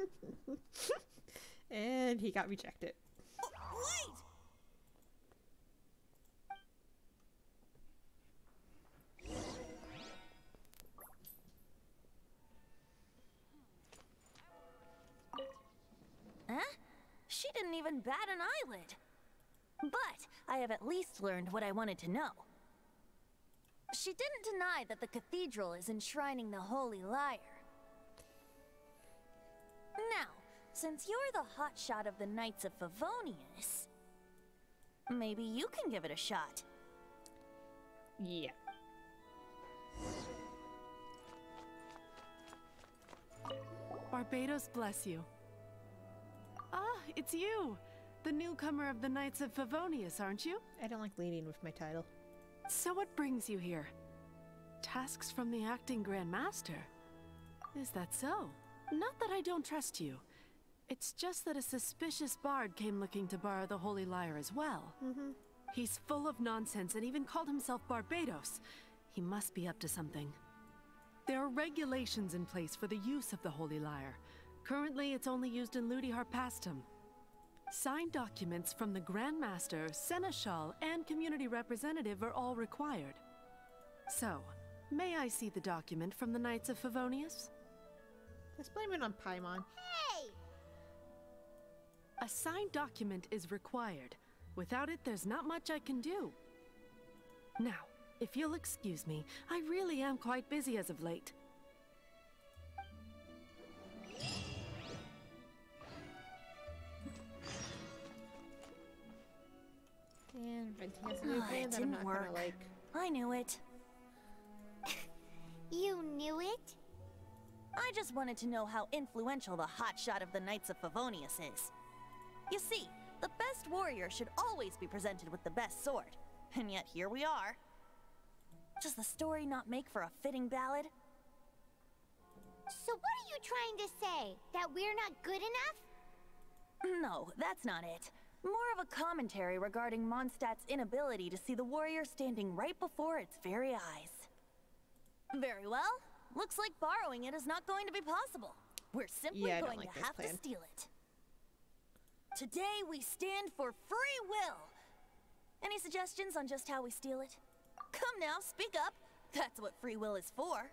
And he got rejected. Wait! Huh? She didn't even bat an eyelid. But I have at least learned what I wanted to know. She didn't deny that the cathedral is enshrining the Holy Lyre. Now, since you're the hotshot of the Knights of Favonius, maybe you can give it a shot. Yeah. Barbados bless you. Ah, it's you! The newcomer of the Knights of Favonius, aren't you? I don't like leading with my title. So what brings you here? Tasks from the acting Grand Master? Is that so? Not that I don't trust you. It's just that a suspicious bard came looking to borrow the Holy Lyre as well. He's full of nonsense and even called himself Barbados. He must be up to something. There are regulations in place for the use of the Holy Lyre. Currently, it's only used in Ludi Harpastum. Signed documents from the Grand Master, Seneschal, and Community Representative are all required. So, may I see the document from the Knights of Favonius? Let's blame it on Paimon. Hey! A signed document is required. Without it, there's not much I can do. Now, if you'll excuse me, I really am quite busy as of late. And Venti has a new plan that I'm not gonna like. I knew it. You knew it? I just wanted to know how influential the hotshot of the Knights of Favonius is. You see, the best warrior should always be presented with the best sword. And yet here we are. Does the story not make for a fitting ballad? So what are you trying to say? That we're not good enough? No, that's not it. More of a commentary regarding Mondstadt's inability to see the warrior standing right before its very eyes. Very well. Looks like borrowing it is not going to be possible. We're simply going to have to steal it. Today we stand for free will. Any suggestions on just how we steal it? Come now, speak up. That's what free will is for.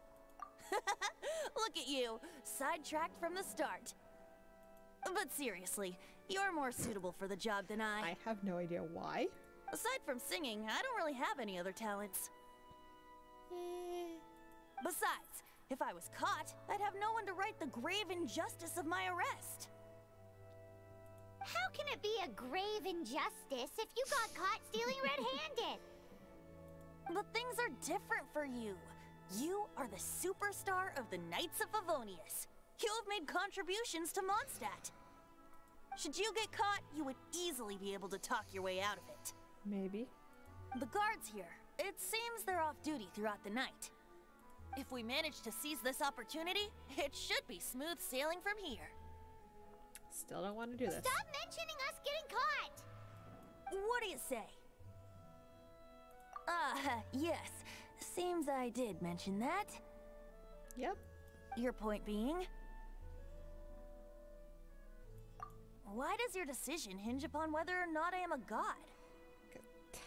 Look at you, sidetracked from the start. But seriously, you're more suitable for the job than I. I have no idea why. Aside from singing, I don't really have any other talents. Besides, if I was caught, I'd have no one to right the grave injustice of my arrest. How can it be a grave injustice if you got caught stealing red-handed? But things are different for you. You are the superstar of the Knights of Favonius. You have made contributions to Mondstadt. Should you get caught, you would easily be able to talk your way out of it. Maybe. The guards here, it seems they're off duty throughout the night. If we manage to seize this opportunity, it should be smooth sailing from here. Still don't want to do this. Stop mentioning us getting caught! What do you say? Yes. Seems I did mention that. Yep. Your point being? Why does your decision hinge upon whether or not I am a god?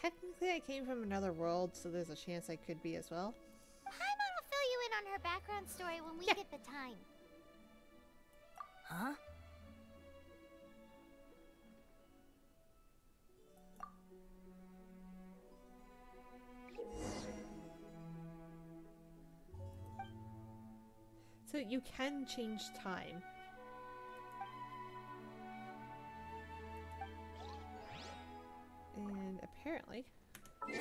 Technically, I came from another world, so there's a chance I could be as well. Paimon will fill you in on her background story when we get the time. Huh? So you can change time. And apparently, I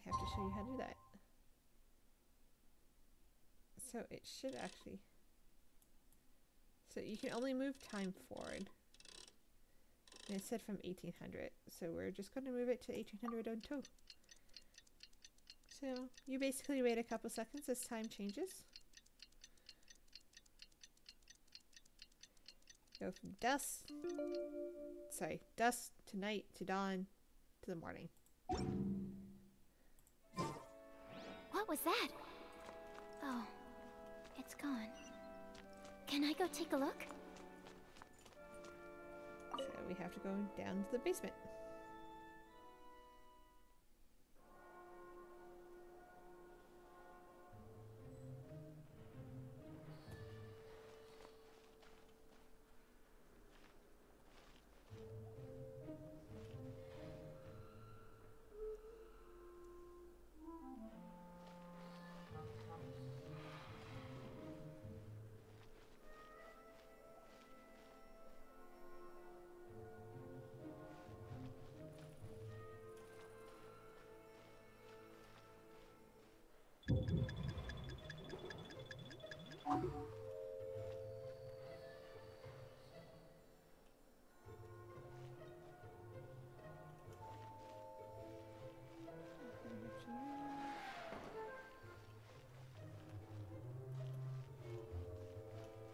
have to show you how to do that. So it should actually... So you can only move time forward. And it said from 1800. So we're just going to move it to 1802. So you basically wait a couple seconds as time changes. Go from dusk to night to dawn to the morning. What was that? Oh, it's gone. Can I go take a look? So we have to go down to the basement.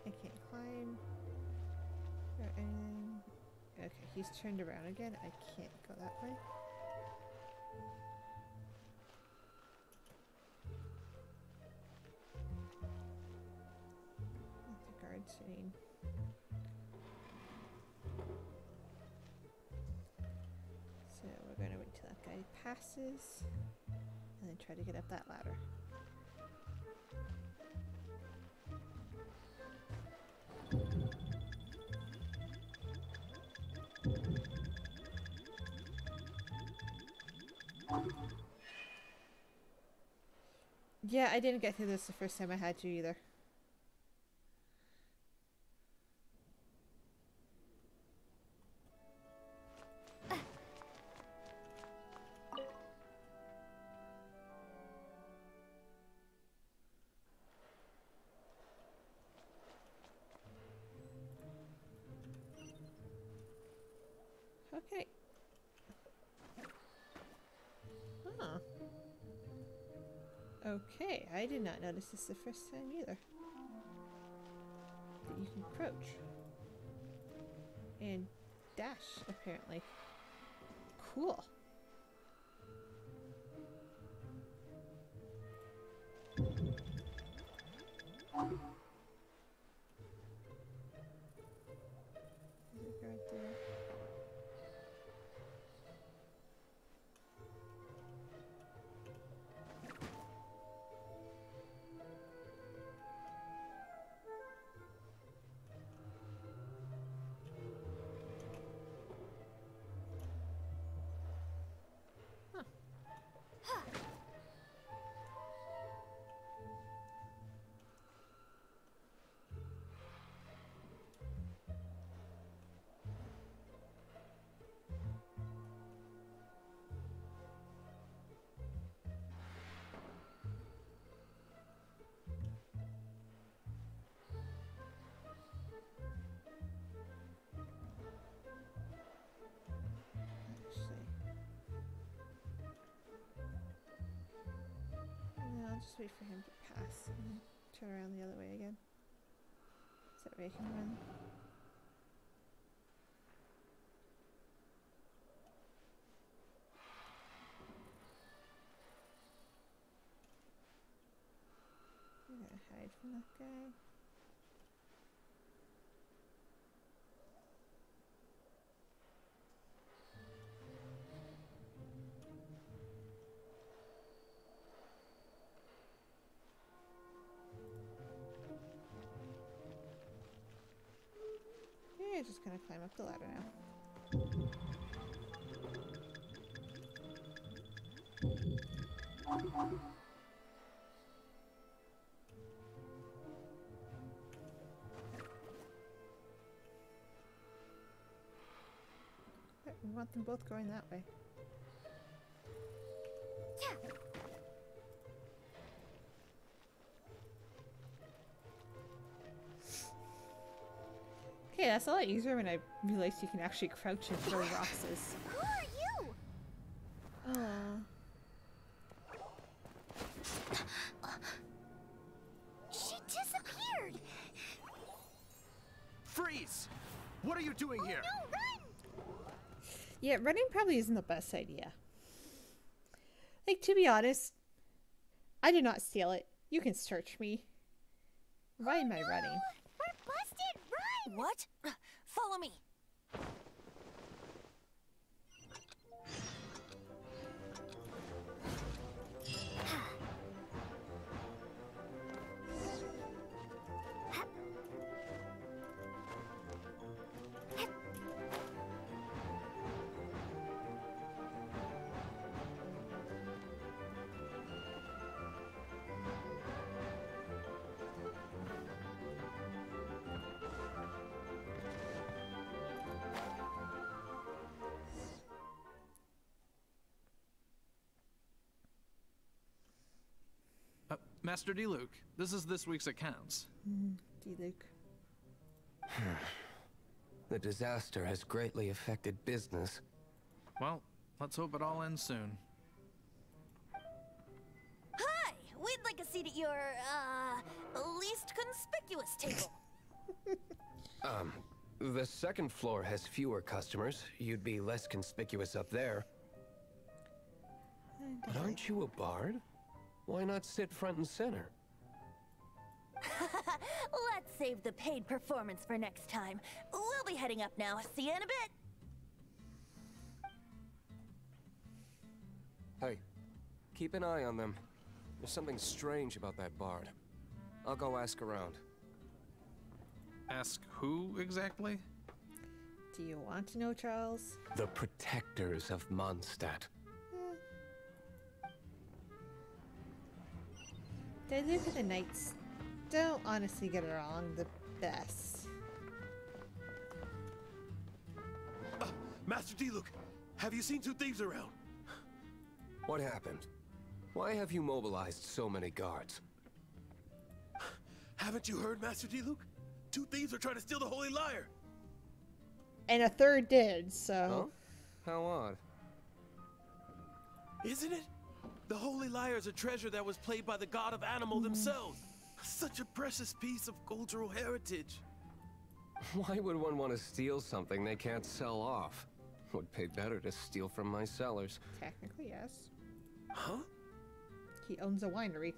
I can't climb or anything. Okay, he's turned around again. I can't go that way. The guard sitting. So we're gonna wait till that guy passes and then try to get up that ladder. Yeah, I didn't get through this the first time I had to either. Okay. Huh. Okay, I did not notice this the first time either. That you can crouch. And dash, apparently. Cool. There's a guard there. I'll just wait for him to pass and then turn around the other way again. So that way I can run. hide from that guy. Yeah, just gonna climb up the ladder now. We want them both going that way. Okay, that's a lot easier when I realized you can actually crouch and throw rocks. Who are you? She disappeared. Freeze! What are you doing here? No, run! Yeah, running probably isn't the best idea. Like, to be honest, I did not steal it. You can search me. Why am I running? We're busted! Run! What? Follow me. Master D. Luke, this is this week's accounts. D. Luke. The disaster has greatly affected business. Well, let's hope it all ends soon. Hi! We'd like a seat at your, least conspicuous table. The second floor has fewer customers. You'd be less conspicuous up there. But aren't you a bard? Why not sit front and center? Let's save the paid performance for next time. We'll be heading up now. See you in a bit. Hey, keep an eye on them. There's something strange about that bard. I'll go ask around. Ask who exactly? Do you want to know, Charles? The protectors of Mondstadt. The Luke and the Knights don't honestly get along the best. Master D. Luke, have you seen two thieves around? What happened? Why have you mobilized so many guards? Haven't you heard, Master D. Luke? Two thieves are trying to steal the Holy Lyre. And a third did, so... Huh? How odd. Isn't it? The Holy Lyre is a treasure that was played by the god of animal themselves. Such a precious piece of cultural heritage. Why would one want to steal something they can't sell off? Would pay better to steal from my cellars. Technically, yes. Huh? He owns a winery.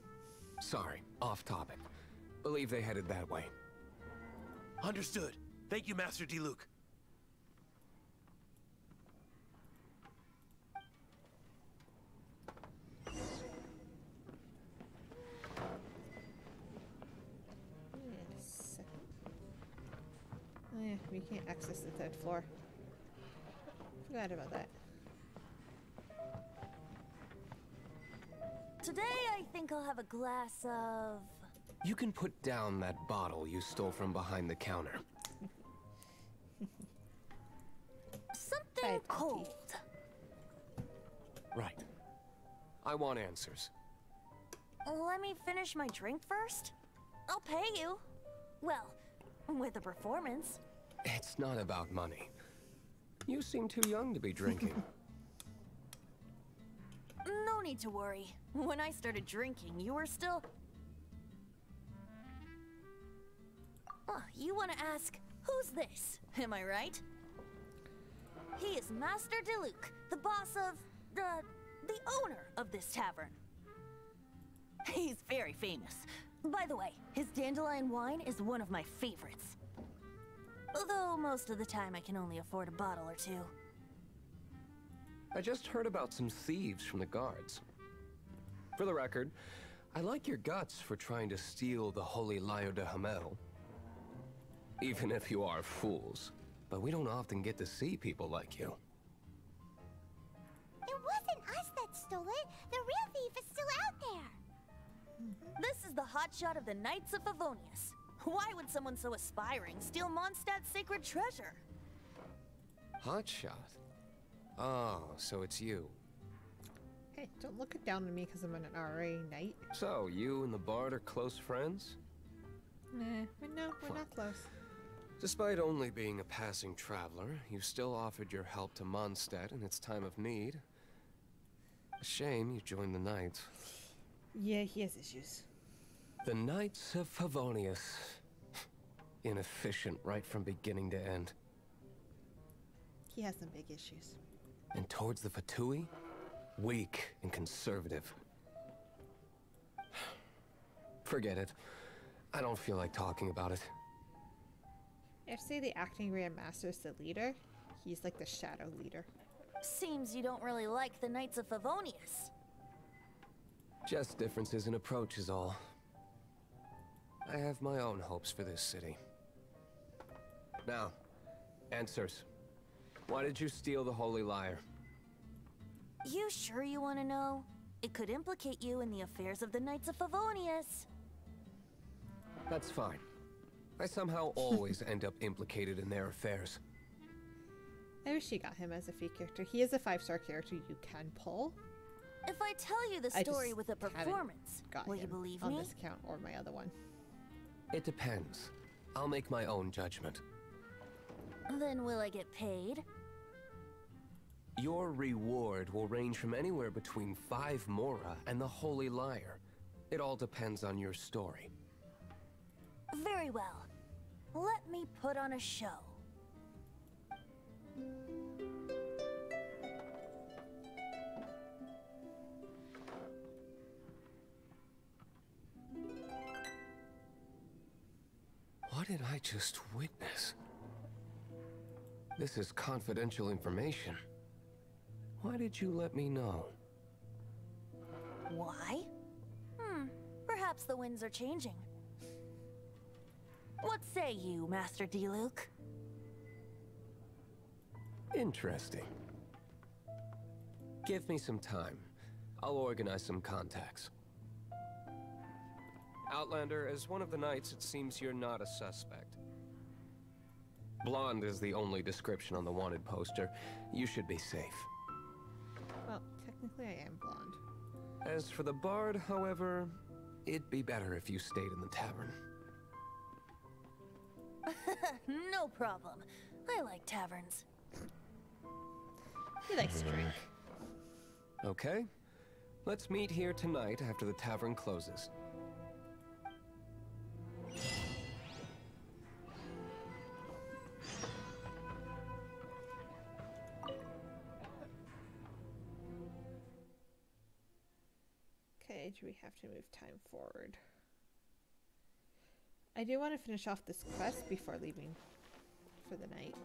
Sorry, off topic. Believe they headed that way. Understood. Thank you, Master D. Luke. Yes. Oh yeah, we can't access the third floor. Forgot about that. Today, I think I'll have a glass of... You can put down that bottle you stole from behind the counter. something cold. Right. I want answers. Let me finish my drink first. I'll pay you. Well, with a performance. It's not about money. You seem too young to be drinking. No need to worry. When I started drinking, you were still... Oh, you want to ask, who's this? Am I right? He is Master D. Luke, the boss of... the owner of this tavern. He's very famous. By the way, his dandelion wine is one of my favorites. Although most of the time I can only afford a bottle or two. I just heard about some thieves from the guards. For the record, I like your guts for trying to steal the Holy Lyre de Hamel. Even if you are fools. But we don't often get to see people like you. It wasn't us that stole it. The real thief is still out there. This is the hotshot of the Knights of Favonius. Why would someone so aspiring steal Mondstadt's sacred treasure? Hotshot? Oh, so it's you. Hey, don't look it down on me because I'm an RA knight. So, you and the Bard are close friends? Nah, no, we're not close. Despite only being a passing traveler, you still offered your help to Mondstadt in its time of need. A shame you joined the Knights. Yeah, he has issues. The Knights of Favonius. Inefficient right from beginning to end. He has some big issues. And towards the Fatui, weak and conservative. Forget it. I don't feel like talking about it. If say the acting Grand Master is the leader, he's like the shadow leader. Seems you don't really like the Knights of Favonius. Just differences in approach is all. I have my own hopes for this city. Now, answers. Why did you steal the Holy Lyre? You sure you want to know? It could implicate you in the affairs of the Knights of Favonius. That's fine. I somehow always end up implicated in their affairs. I wish you got him as a free character. He is a 5-star character you can pull. If I tell you the story with a performance, will you believe on me? this account or my other one? It depends. I'll make my own judgment. Then will I get paid? Your reward will range from anywhere between 5 Mora and the Holy Lyre. It all depends on your story. Very well. Let me put on a show. What did I just witness? This is confidential information. Why did you let me know? Why? Perhaps the winds are changing. What say you, Master Diluc? Interesting. Give me some time. I'll organize some contacts. Outlander, as one of the knights, it seems you're not a suspect. Blonde is the only description on the wanted poster. You should be safe. Well, technically I am blonde. As for the Bard, however, it'd be better if you stayed in the tavern. No problem. I like taverns. He likes to drink. Okay. Let's meet here tonight after the tavern closes. Okay, do we have to move time forward? I do want to finish off this quest before leaving for the night.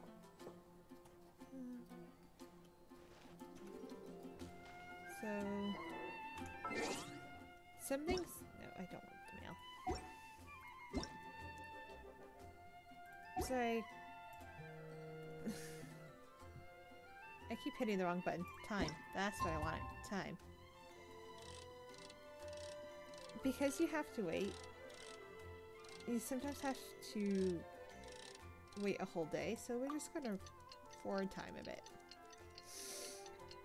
So, some things. No, I don't want the mail. Sorry. I keep hitting the wrong button. Time. That's what I wanted. Time. Because you have to wait, you sometimes have to wait a whole day, so we're just gonna forward time a bit.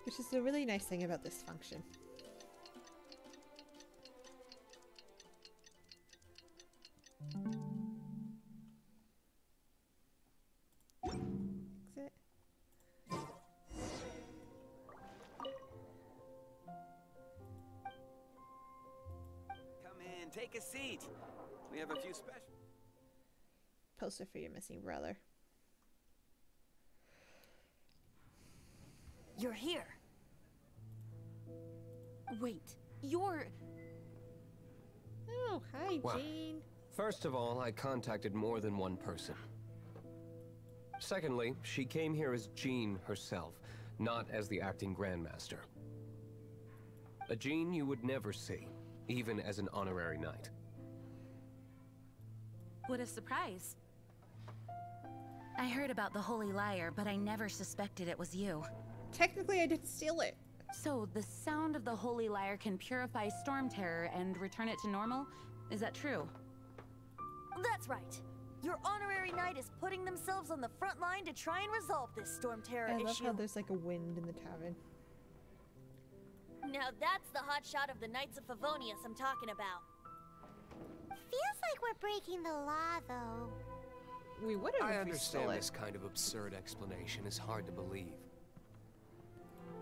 Which is the really nice thing about this function. Exit. Come in, take a seat. We have a few special... Poster for your missing brother. You're here. Wait, you're... Oh, hi, Well, Jean. first of all, I contacted more than one person. Secondly, she came here as Jean herself, not as the acting Grandmaster. A Jean you would never see, even as an honorary knight. What a surprise. I heard about the Holy Liar, but I never suspected it was you. Technically, I didn't steal it. So, the sound of the Holy Liar can purify Storm Terror and return it to normal? Is that true? That's right. Your honorary knight is putting themselves on the front line to try and resolve this Storm Terror I issue. love how there's like a wind in the tavern. Now that's the hot shot of the Knights of Favonius I'm talking about. Feels like we're breaking the law, though. We would have. I understand this kind of absurd explanation is hard to believe.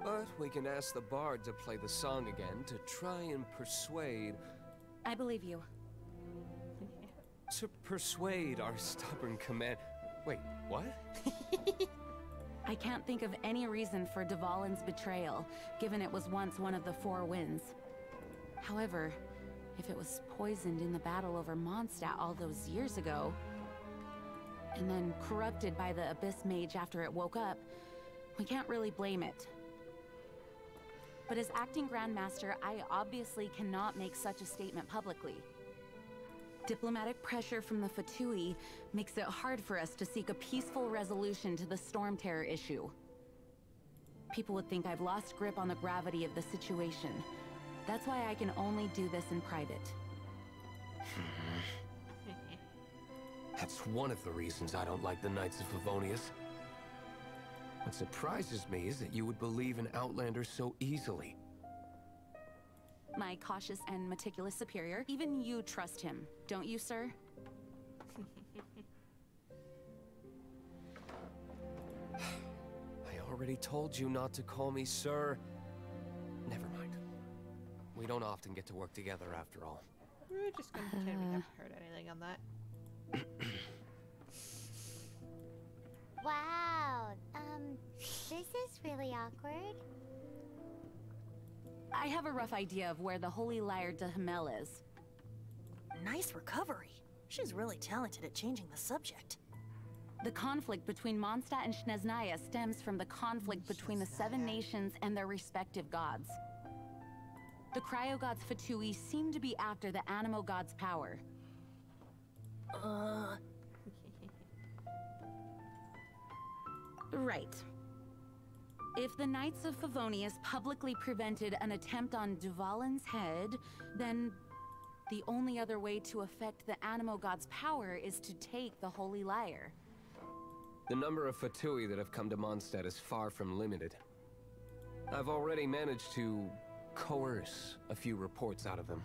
But we can ask the bard to play the song again to try and persuade... I believe you. To persuade our stubborn command... Wait, what? I can't think of any reason for Dvalin's betrayal, given it was once one of the Four Winds. However, if it was poisoned in the battle over Mondstadt all those years ago, and then corrupted by the Abyss Mage after it woke up, we can't really blame it. But as acting Grandmaster, I obviously cannot make such a statement publicly. Diplomatic pressure from the Fatui makes it hard for us to seek a peaceful resolution to the Storm Terror issue. People would think I've lost grip on the gravity of the situation. That's why I can only do this in private. That's one of the reasons I don't like the Knights of Favonius. What surprises me is that you would believe an Outlander so easily. My cautious and meticulous superior, even you trust him, don't you, sir? I already told you not to call me sir. Never mind. We don't often get to work together after all. We're just gonna pretend we haven't heard anything on that. Wow, this is really awkward. I have a rough idea of where the Holy Liar de Hamel is. Nice recovery. She's really talented at changing the subject. The conflict between Mondstadt and Snezhnaya stems from the conflict between the Seven Nations and their respective gods. The Cryo-Gods Fatui seem to be after the Animo God's power. Right. If the Knights of Favonius publicly prevented an attempt on Dvalin's head, then the only other way to affect the Animo God's power is to take the Holy Liar. The number of Fatui that have come to Mondstadt is far from limited. I've already managed to coerce a few reports out of them.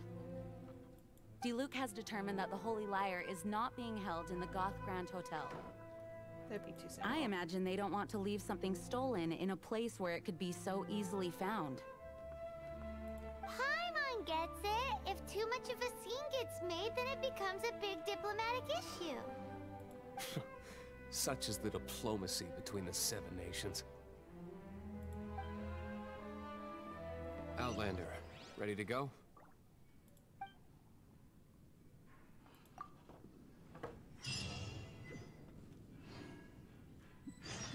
Diluc has determined that the Holy Liar is not being held in the Goth Grand Hotel. That'd be too simple. I imagine they don't want to leave something stolen in a place where it could be so easily found. Paimon gets it. If too much of a scene gets made, then it becomes a big diplomatic issue. Such is the diplomacy between the Seven Nations. Outlander, ready to go?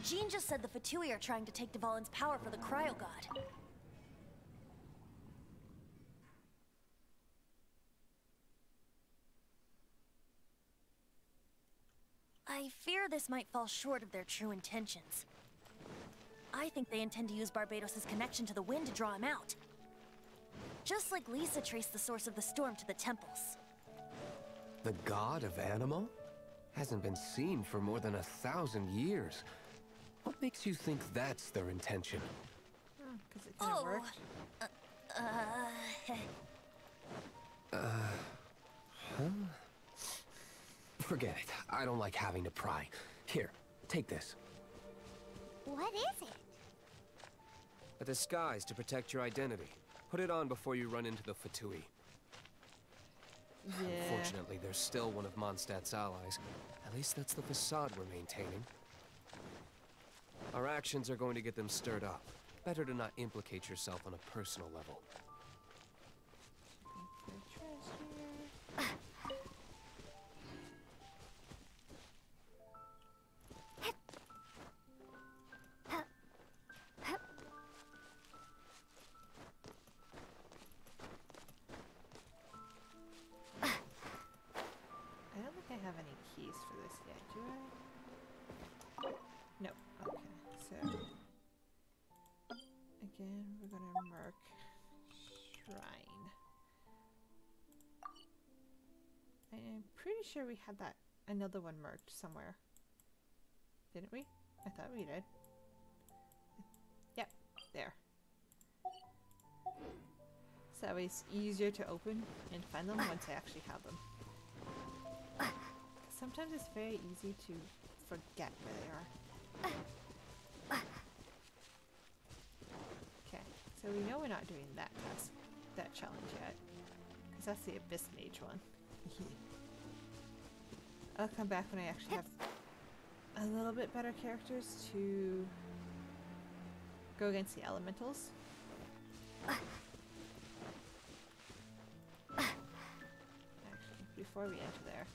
Jean just said the Fatui are trying to take Dvalin's power for the Cryo God. I fear this might fall short of their true intentions. I think they intend to use Barbados' connection to the wind to draw him out. Just like Lisa traced the source of the storm to the temples. The god of Animo? Hasn't been seen for more than 1,000 years. What makes you think that's their intention? Because it kind of worked. Huh? Forget it. I don't like having to pry. Here, take this. What is it? A disguise to protect your identity. Put it on before you run into the Fatui. Yeah. Unfortunately, there's still one of Mondstadt's allies. At least that's the facade we're maintaining. Our actions are going to get them stirred up. Better to not implicate yourself on a personal level. Yeah, do I? No. Okay, so again, we're gonna mark shrine. I'm pretty sure we had that another one marked somewhere. Didn't we? I thought we did. Yep, there. So that way it's easier to open and find them once I actually have them. Sometimes it's very easy to forget where they are. Okay, so we know we're not doing that task, that challenge yet. Because that's the Abyss Mage one. I'll come back when I actually have a little bit better characters to go against the elementals. Actually, before we enter there.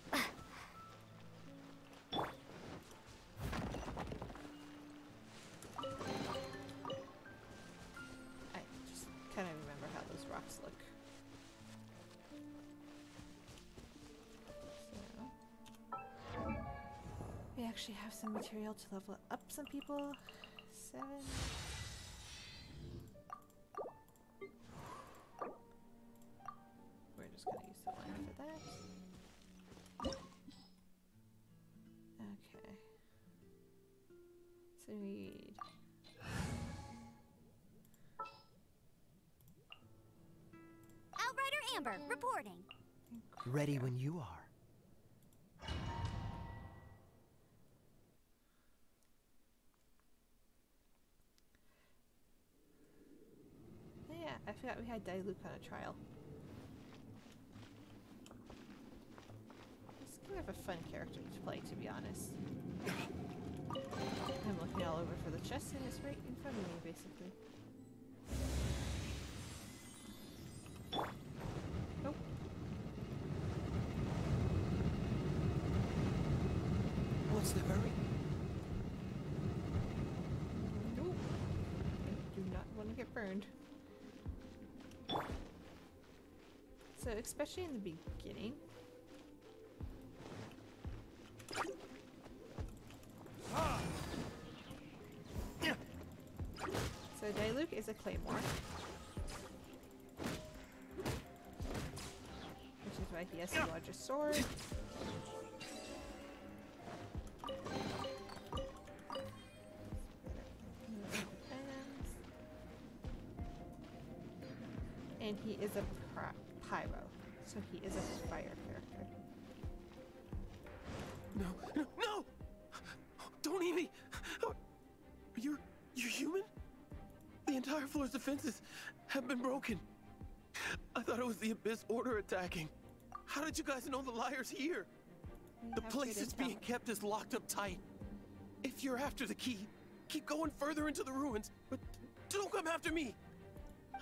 I just kind of remember how those rocks look. We actually have some material to level up some people. 7. We're just gonna use the 1 for that. Okay. So we need... Outrider Amber, reporting. Ready when you are. Yeah, I forgot we had Diluc on a trial. It's kind of a fun character to play, to be honest. I'm looking all over for the chest and it's right in front of me, basically. Nope. What's the hurry? Nope. I do not want to get burned. So, especially in the beginning. So Diluc is a claymore. Which is why he has the larger sword. And he is a pyro, so he is a fire character. No, no, no! Don't eat me! You're human? The entire floor's defenses have been broken. I thought it was the Abyss Order attacking. How did you guys know the liar's here? The place it's being kept is locked up tight. If you're after the key, keep going further into the ruins, but don't come after me.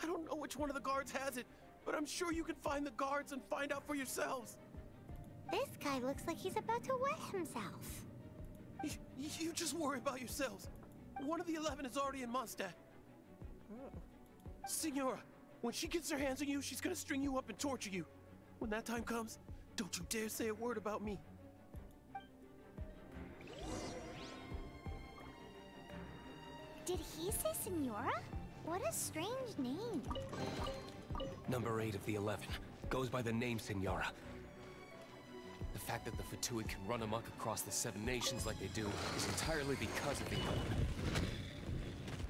I don't know which one of the guards has it, but I'm sure you can find the guards and find out for yourselves. This guy looks like he's about to wet himself. You just worry about yourselves. One of the 11 is already in Mondstadt. Oh. Signora, when she gets her hands on you, she's gonna string you up and torture you. When that time comes, don't you dare say a word about me. Did he say Signora? What a strange name. Number 8 of the 11 goes by the name Signora. The fact that the Fatui can run amok across the 7 nations like they do is entirely because of the 11.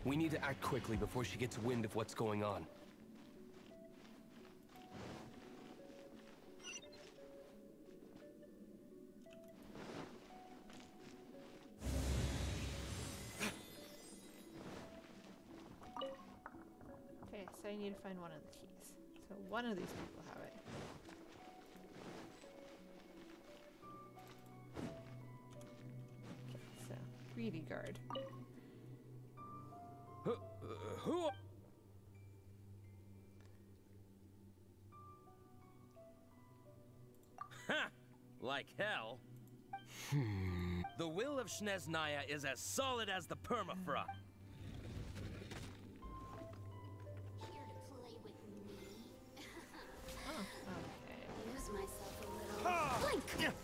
We need to act quickly before she gets wind of what's going on. Okay, so I need to find one of the keys. So one of these people have it. Okay, so greedy guard. Who? Ha! Like hell. The will of Snezhnaya is as solid as the permafrost. Here to play with me? Oh, okay. Use myself a little. Blink!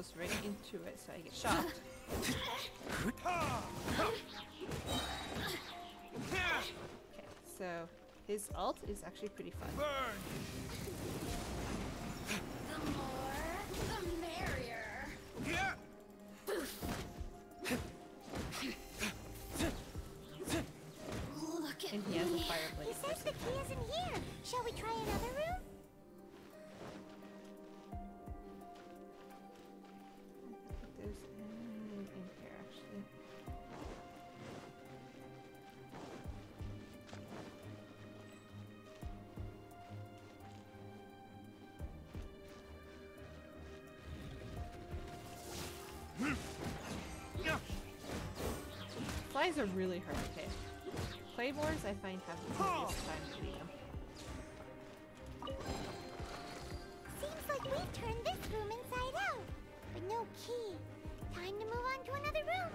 goes right into it, so I get shocked. Okay, so his ult is actually pretty fun. The more, the merrier. Look at And he has a me. fire blade. He says the key isn't here. Shall we try another room? I don't think there's anything in here actually. Flies are really hard to hit. Claymores I find have the easiest time to beat them. Seems like we've turned this room inside out. But no key. Time to move on to another room.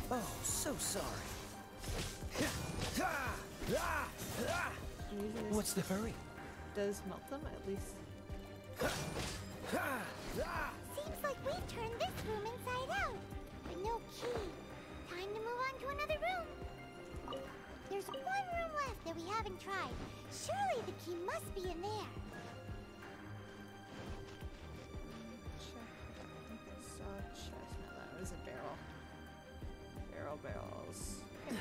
Oh, so sorry. Usually What's the hurry? does melt them at least. Seems like we've turned this room inside out. But no key. Time to move on to another room. There's one room left that we haven't tried. Surely the key must be in there. Check. I think I saw a chest. No, that was a barrel. Barrels. Okay.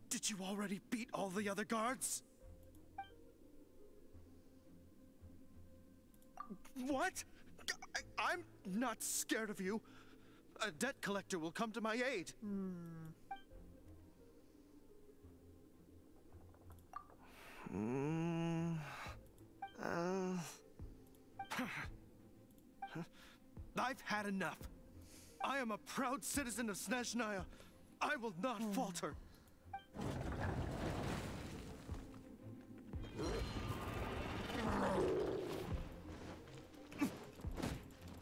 Did you already beat all the other guards? What? I'm not scared of you. A debt collector will come to my aid. I've had enough. I am a proud citizen of Snezhnaya. I will not falter.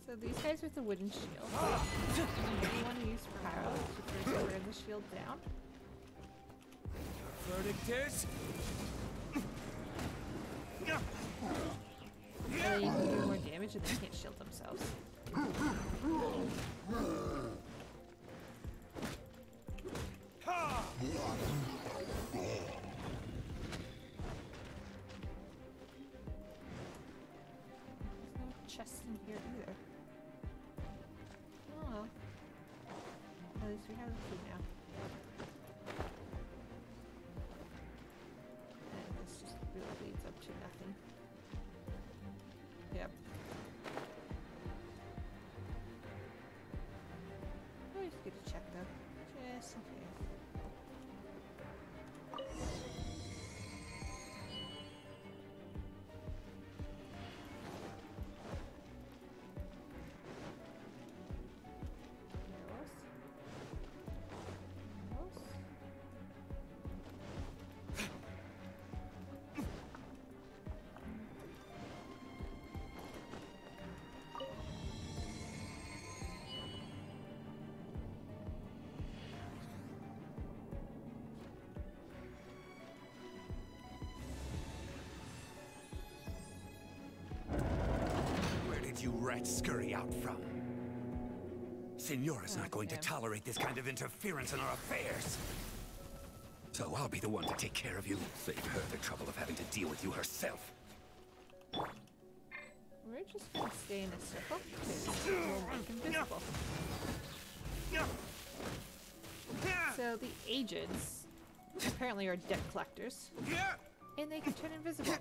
So these guys with the wooden shield. You want to use pyro to first burn the shield down. Verdict is... And then you can do more damage and they can't shield themselves. There's no chest in here either. Oh well. At least we have the food now. And this just really leads up to nothing. Yep. Always good to check though. Just in case. Where did you rats scurry out from? Signora's not going to tolerate this kind of interference in our affairs. So I'll be the one to take care of you. Save her the trouble of having to deal with you herself. We're just gonna stay in a circle because we'll make invisible. So the agents apparently are debt collectors. And they can turn invisible.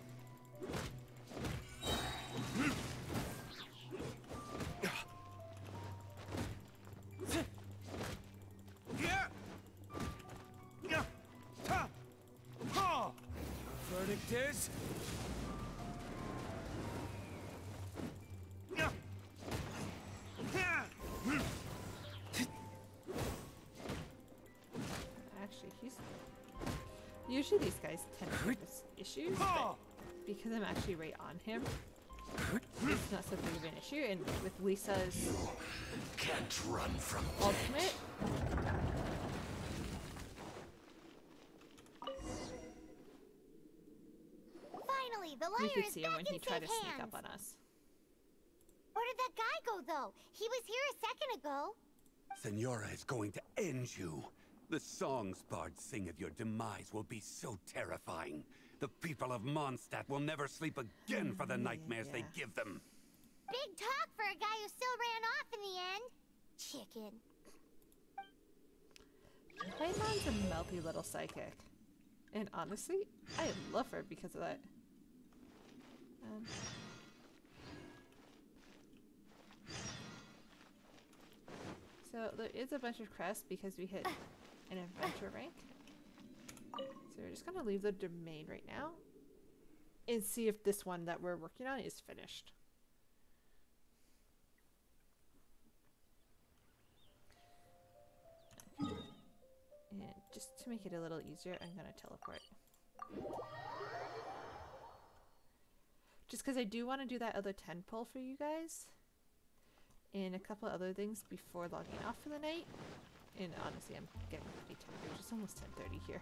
is... Actually, he's... Usually these guys tend to have issues, but because I'm actually right on him, it's not so big of an issue. And with Lisa's Can't run from ultimate, Finally, the we liar could is see him back when in he tried to safe sneak hands. up on us. Where did that guy go, though? He was here a second ago. Senora is going to end you. The songs bards sing of your demise will be so terrifying. The people of Mondstadt will never sleep again for the nightmares they give them. Big talk for a guy who still ran off in the end. Chicken. Paimon's a melty little psychic. And honestly, I love her because of that. So there is a bunch of crests because we hit an adventure rank. So we're just gonna leave the domain right now and see if this one that we're working on is finished. And just to make it a little easier, I'm gonna teleport. Just because I do want to do that other 10 pull for you guys. And a couple other things before logging off for the night. And honestly, I'm getting pretty tired. It's almost 10:30 here.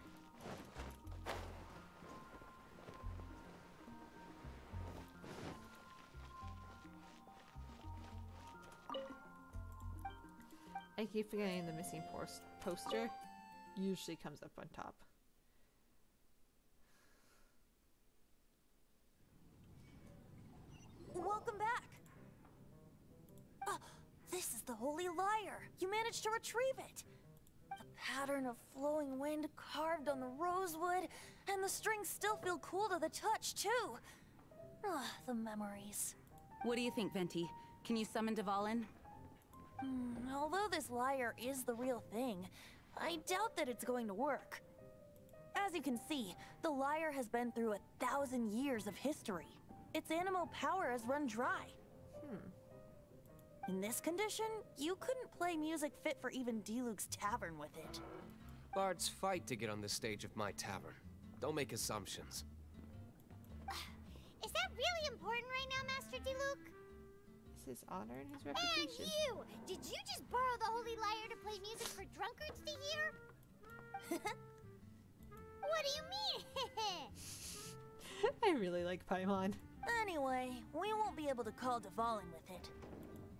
I keep forgetting the missing poster usually comes up on top. Welcome back. This is the Holy Lyre. You managed to retrieve it. The pattern of flowing wind carved on the rosewood, and the strings still feel cool to the touch, too. The memories. What do you think, Venti? Can you summon Dvalin? Although this lyre is the real thing, I doubt that it's going to work. As you can see, the lyre has been through 1,000 years of history. Its animal power has run dry. In this condition, you couldn't play music fit for even Diluc's tavern with it. Bards fight to get on the stage of my tavern. Don't make assumptions. Is that really important right now, Master Diluc? It's his honor and his And reputation. you! Did you just borrow the Holy Lyre to play music for drunkards to hear? What do you mean? I really like Paimon. Anyway, we won't be able to call Dvalin with it.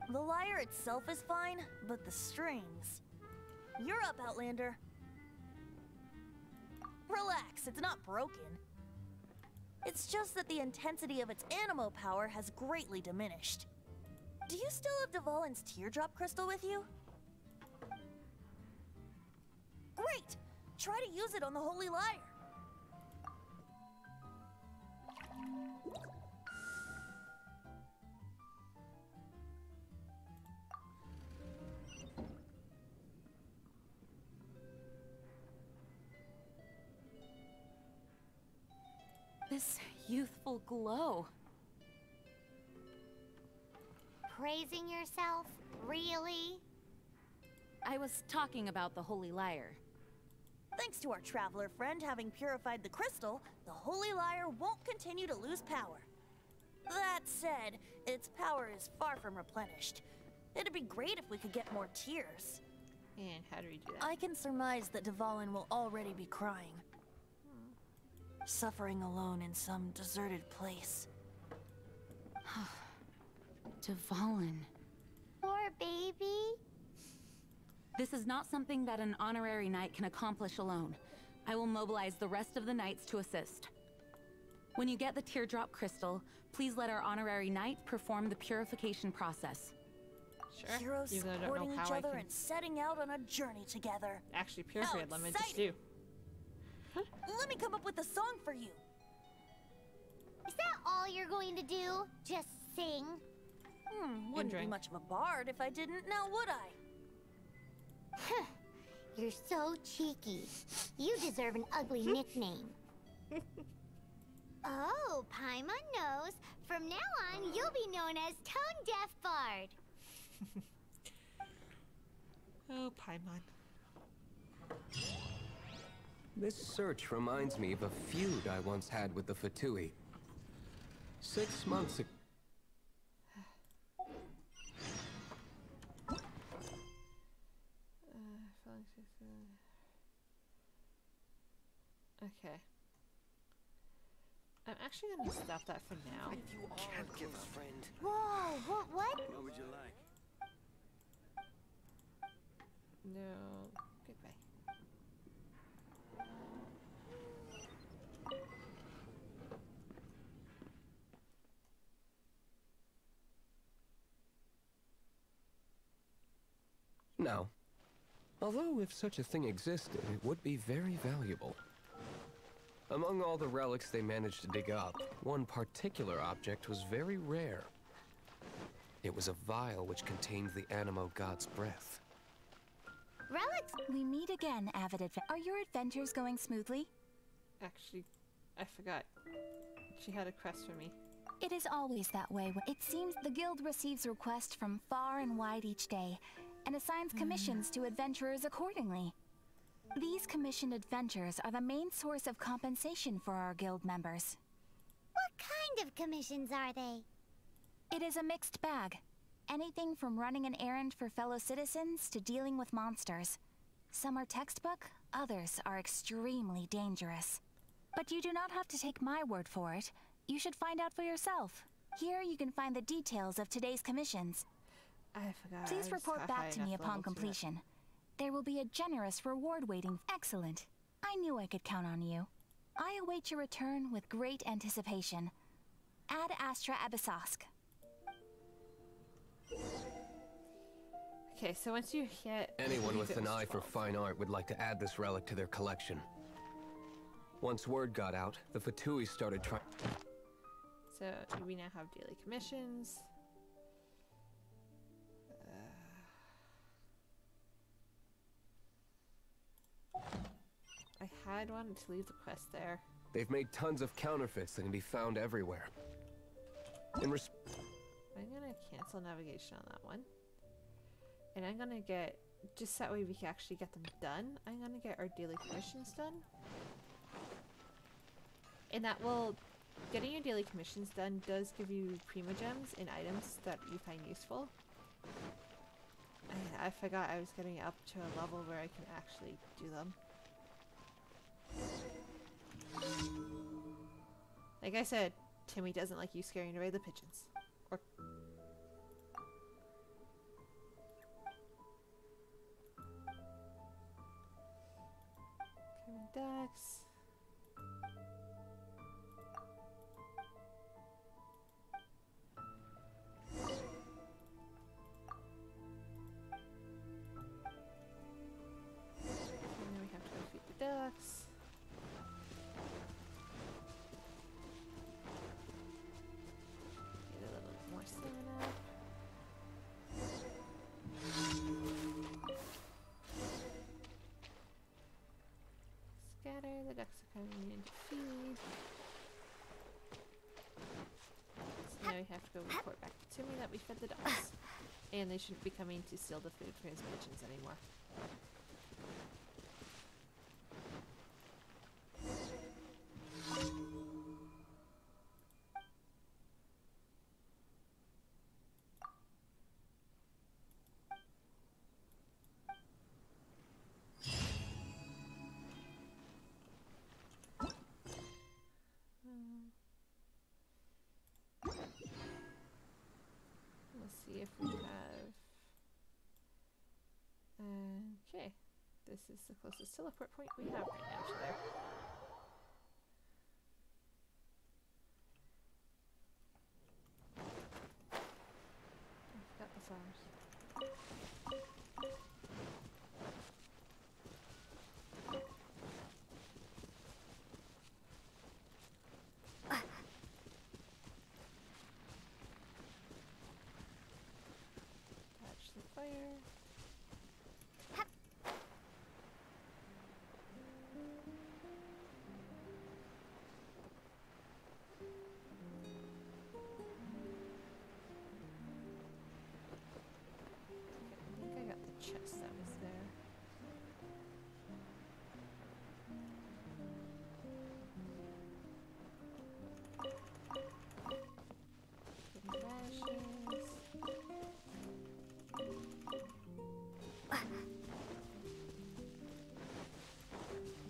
The lyre itself is fine, but the strings... You're up, Outlander. Relax, it's not broken. It's just that the intensity of its animo power has greatly diminished. Do you still have Dvalin's teardrop crystal with you? Great! Try to use it on the Holy Lyre. This youthful glow. Praising yourself? Really? I was talking about the Holy Lyre. Thanks to our traveler friend having purified the crystal, the Holy Lyre won't continue to lose power. That said, its power is far from replenished. It'd be great if we could get more tears. And how do we do that? I can surmise that Dvalin will already be crying. Suffering alone in some deserted place. Dvalin. Poor baby. This is not something that an honorary knight can accomplish alone. I will mobilize the rest of the knights to assist. When you get the teardrop crystal, please let our honorary knight perform the purification process. Sure. Heroes Even though I don't supporting know each how I other can and setting out on a journey together. actually purify it. Let me just do. Let me come up with a song for you. Is that all you're going to do? Just sing? Wouldn't be much of a bard if I didn't, now would I? You're so cheeky. You deserve an ugly nickname. Oh, Paimon knows. From now on, you'll be known as Tone Deaf Bard. Oh, Paimon. This search reminds me of a feud I once had with the Fatui. 6 months ago. Okay. I'm actually gonna stop that for now. You can't give a friend. Whoa, what? What would you like? No. Goodbye. Now, although if such a thing existed, it would be very valuable. Among all the relics they managed to dig up, one particular object was very rare. It was a vial which contained the Animo god's breath. Relics? We meet again, avid adventurer. Are your adventures going smoothly? Actually, I forgot. She had a quest for me. It is always that way. It seems the guild receives requests from far and wide each day, and assigns commissions to adventurers accordingly. These commissioned adventures are the main source of compensation for our guild members. What kind of commissions are they? It is a mixed bag. Anything from running an errand for fellow citizens to dealing with monsters. Some are textbook, others are extremely dangerous. But you do not have to take my word for it. You should find out for yourself. Here you can find the details of today's commissions. I forgot. Please report back to me upon completion. There will be a generous reward waiting. Excellent. I knew I could count on you. I await your return with great anticipation. Ad Astra Abyssosk. Okay, so once you hit... Anyone with an eye for fine art would like to add this relic to their collection. Once word got out, the Fatui started trying... So, we now have daily commissions. I had one to leave the quest there. They've made tons of counterfeits that can be found everywhere. I'm gonna cancel navigation on that one. And I'm gonna get, just that way we can actually get them done, I'm gonna get our daily commissions done. And that will, getting your daily commissions done does give you primogems and items that you find useful. I forgot I was getting up to a level where I can actually do them. Like I said, Timmy doesn't like you scaring away the pigeons. Or ducks. And then we have to go feed the ducks. Get a little more stamina. Scatter, the ducks are coming in to feed. So now we have to go report back to Timmy that we fed the ducks. And they shouldn't be coming to steal the food for his pigeons anymore. Let's see if we have... okay. This is the closest teleport point we have right now to there. I forgot the flowers. Touch the fire. chest that was there. Radishes.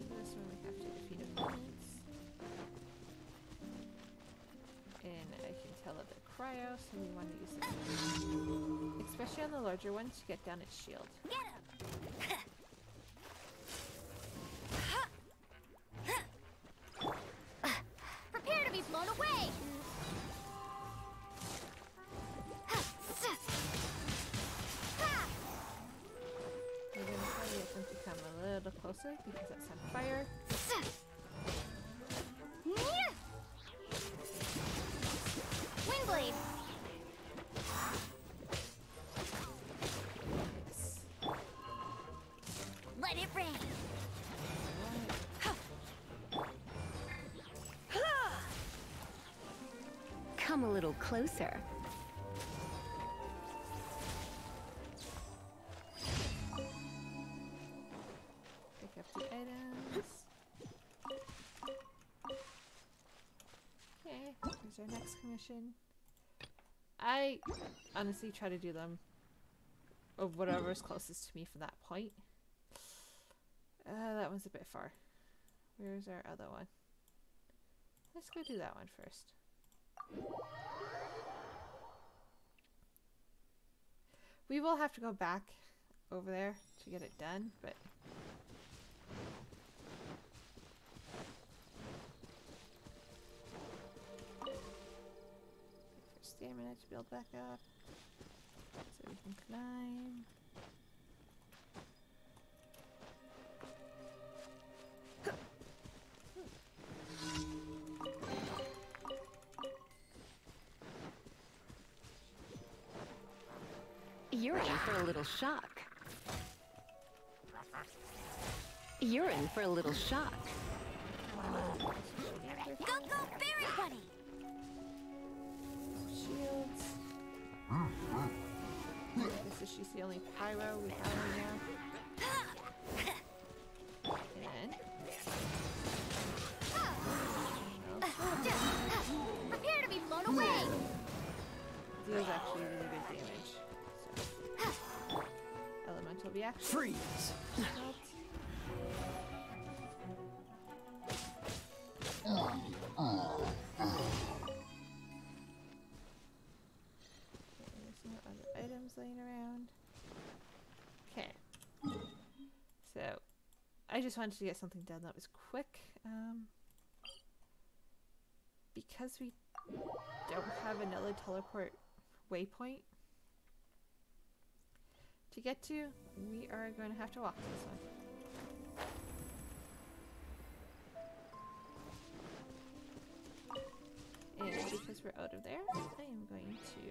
This one we have to defeat opponents. And I can tell that they're cryo, so we want to use them. Especially on the larger ones to get down its shield. Prepare to be blown away! We're going to try to get them to come a little closer because that's on fire. Windblade! Yes. Let it rain! Come a little closer. Pick up the items. Okay, here's our next commission. I honestly try to do them of whatever is closest to me from that point. That one's a bit far. Where's our other one? Let's go do that one first. We will have to go back over there to get it done, but for stamina to build back up so we can climb. You're in for a little shock. You're in for a little shock. Go, go, Berry Bunny! Shields. I guess she's the only pyro we have right now. And prepare to be blown away! deals actually really good damage. So. Elemental reaction. Freeze! There's no other items laying around. Okay. So, I just wanted to get something done that was quick. Because we don't have another teleport waypoint to get to, we are going to have to walk this one. And because we're out of there, I am going to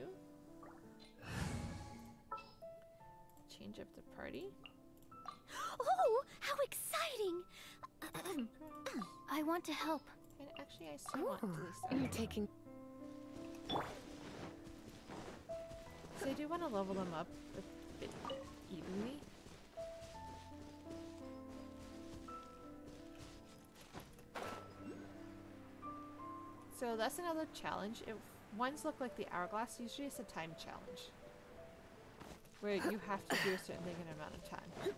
change up the party. Oh, how exciting! I want to help. And actually, I still want to list You're taking. So I do want to level them up a bit evenly. So that's another challenge. If ones look like the hourglass, usually it's a time challenge. Where you have to do a certain thing in an amount of time. Okay,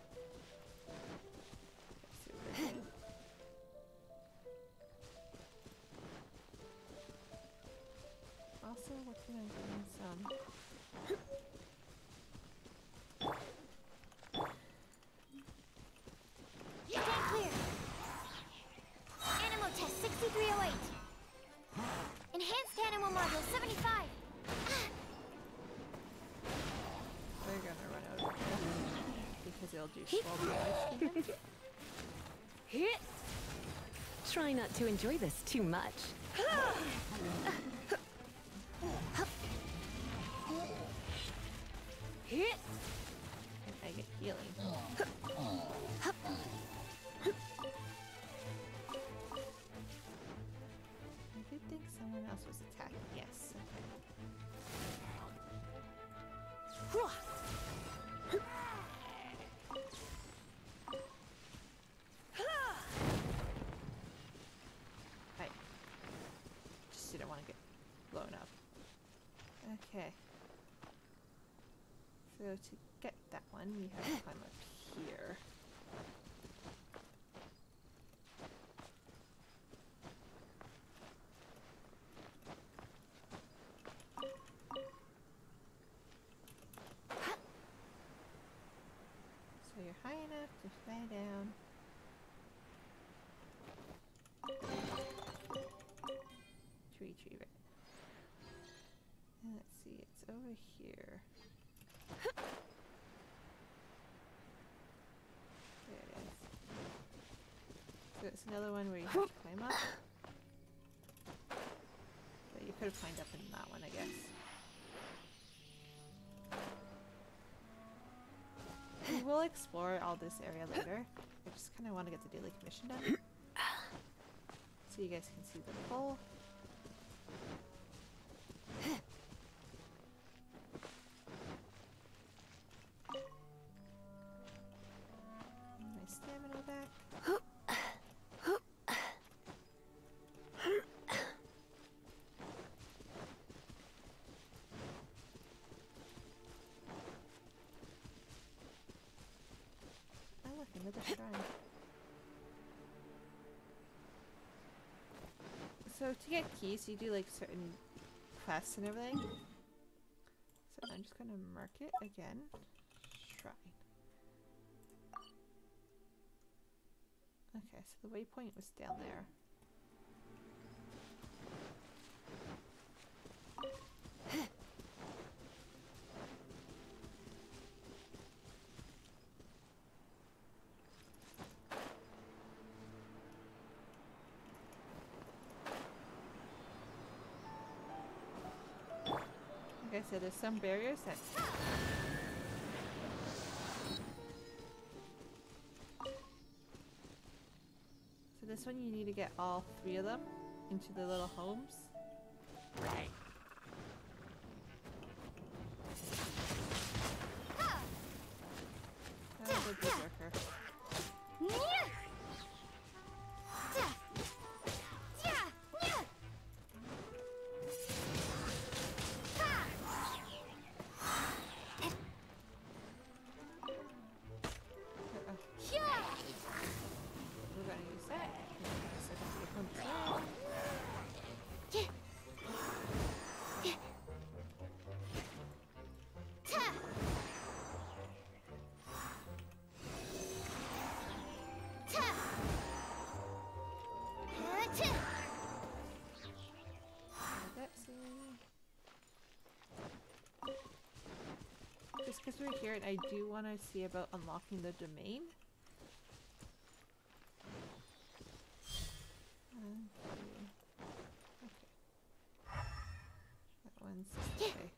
so we're good. Also working on getting some Stand clear! Animal test 6308. Enhanced animal module 75. We're gonna run out of time because it'll do slow damage to him. Try not to enjoy this too much. And I get healing. I did think someone else was attacking. Yes. Okay. So to get that one, we have to climb up here. So you're high enough to fly down. To retrieve it. And let's see, it's over here. There it is. So it's another one where you have to climb up. But you could have climbed up in that one, I guess. We will explore all this area later. I just kind of want to get the daily commission done. So you guys can see the pole. My stamina back. Oh look, another shrine. So to get keys, you do like certain quests and everything. So I'm just gonna mark it again. Shrine. Okay, so the waypoint was down there. Like I said, there's some barriers that... So this one you need to get all 3 of them into the little homes. Right. Oh, the berserker. We're gonna use that. So that we come through. Just because we're here, and I do want to see about unlocking the domain. Okay. That one's this way.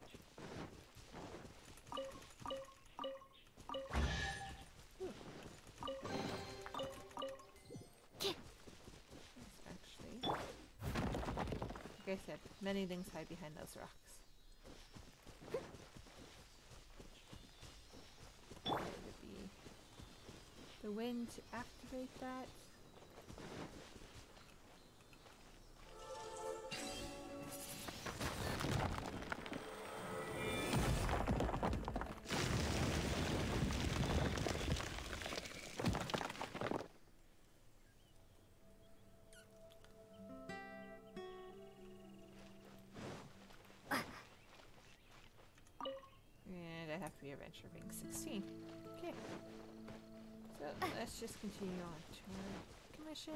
Actually, like I said, many things hide behind those rocks. The wind to activate that. And I have to be adventure being 16. Okay. So let's just continue on to our commission.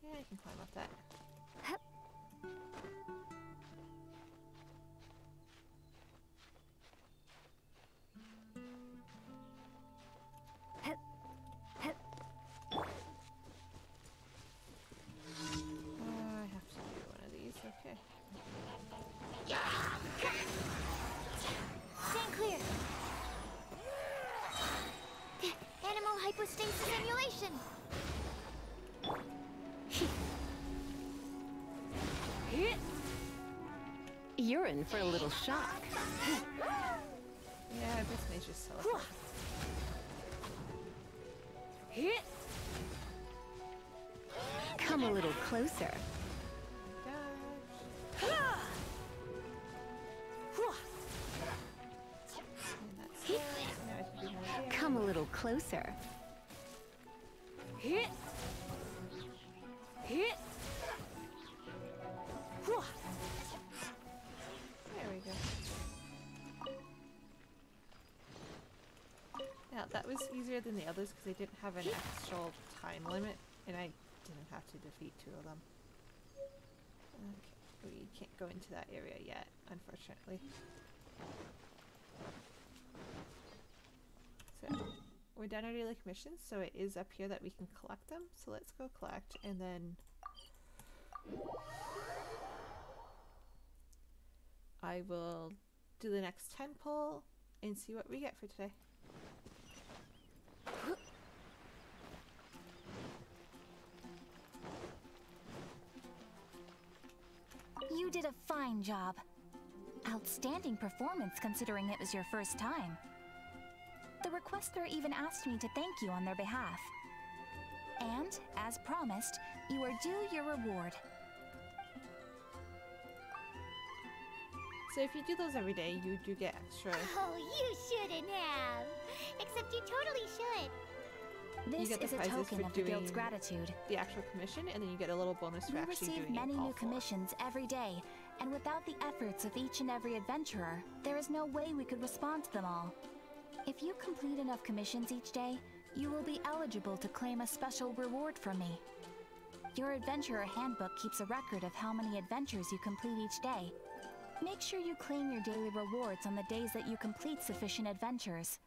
Yeah, I can climb up that. I have to do one of these, okay. Stand clear. Animal hypostasis emulation. You're in for a little shock. Yeah, this may just teleport. Come a little closer. Come a little closer. There we go. Now that was easier than the others because they didn't have an actual time limit, and I didn't have to defeat 2 of them. Okay, we can't go into that area yet, unfortunately. So we're done our daily commissions, so it is up here that we can collect them. So let's go collect, and then I will do the next 10 pull and see what we get for today. You did a fine job. Outstanding performance considering it was your first time. The requester even asked me to thank you on their behalf. And, as promised, you are due your reward. So if you do those every day, you do get extra. Oh, you shouldn't have. Except you totally should. This is a token of the guild's gratitude. The actual commission, and then you get a little bonus for actually doing it. We receive many new commissions every day, and without the efforts of each and every adventurer, there is no way we could respond to them all. If you complete enough commissions each day, you will be eligible to claim a special reward from me. Your adventurer handbook keeps a record of how many adventures you complete each day. Make sure you claim your daily rewards on the days that you complete sufficient adventures.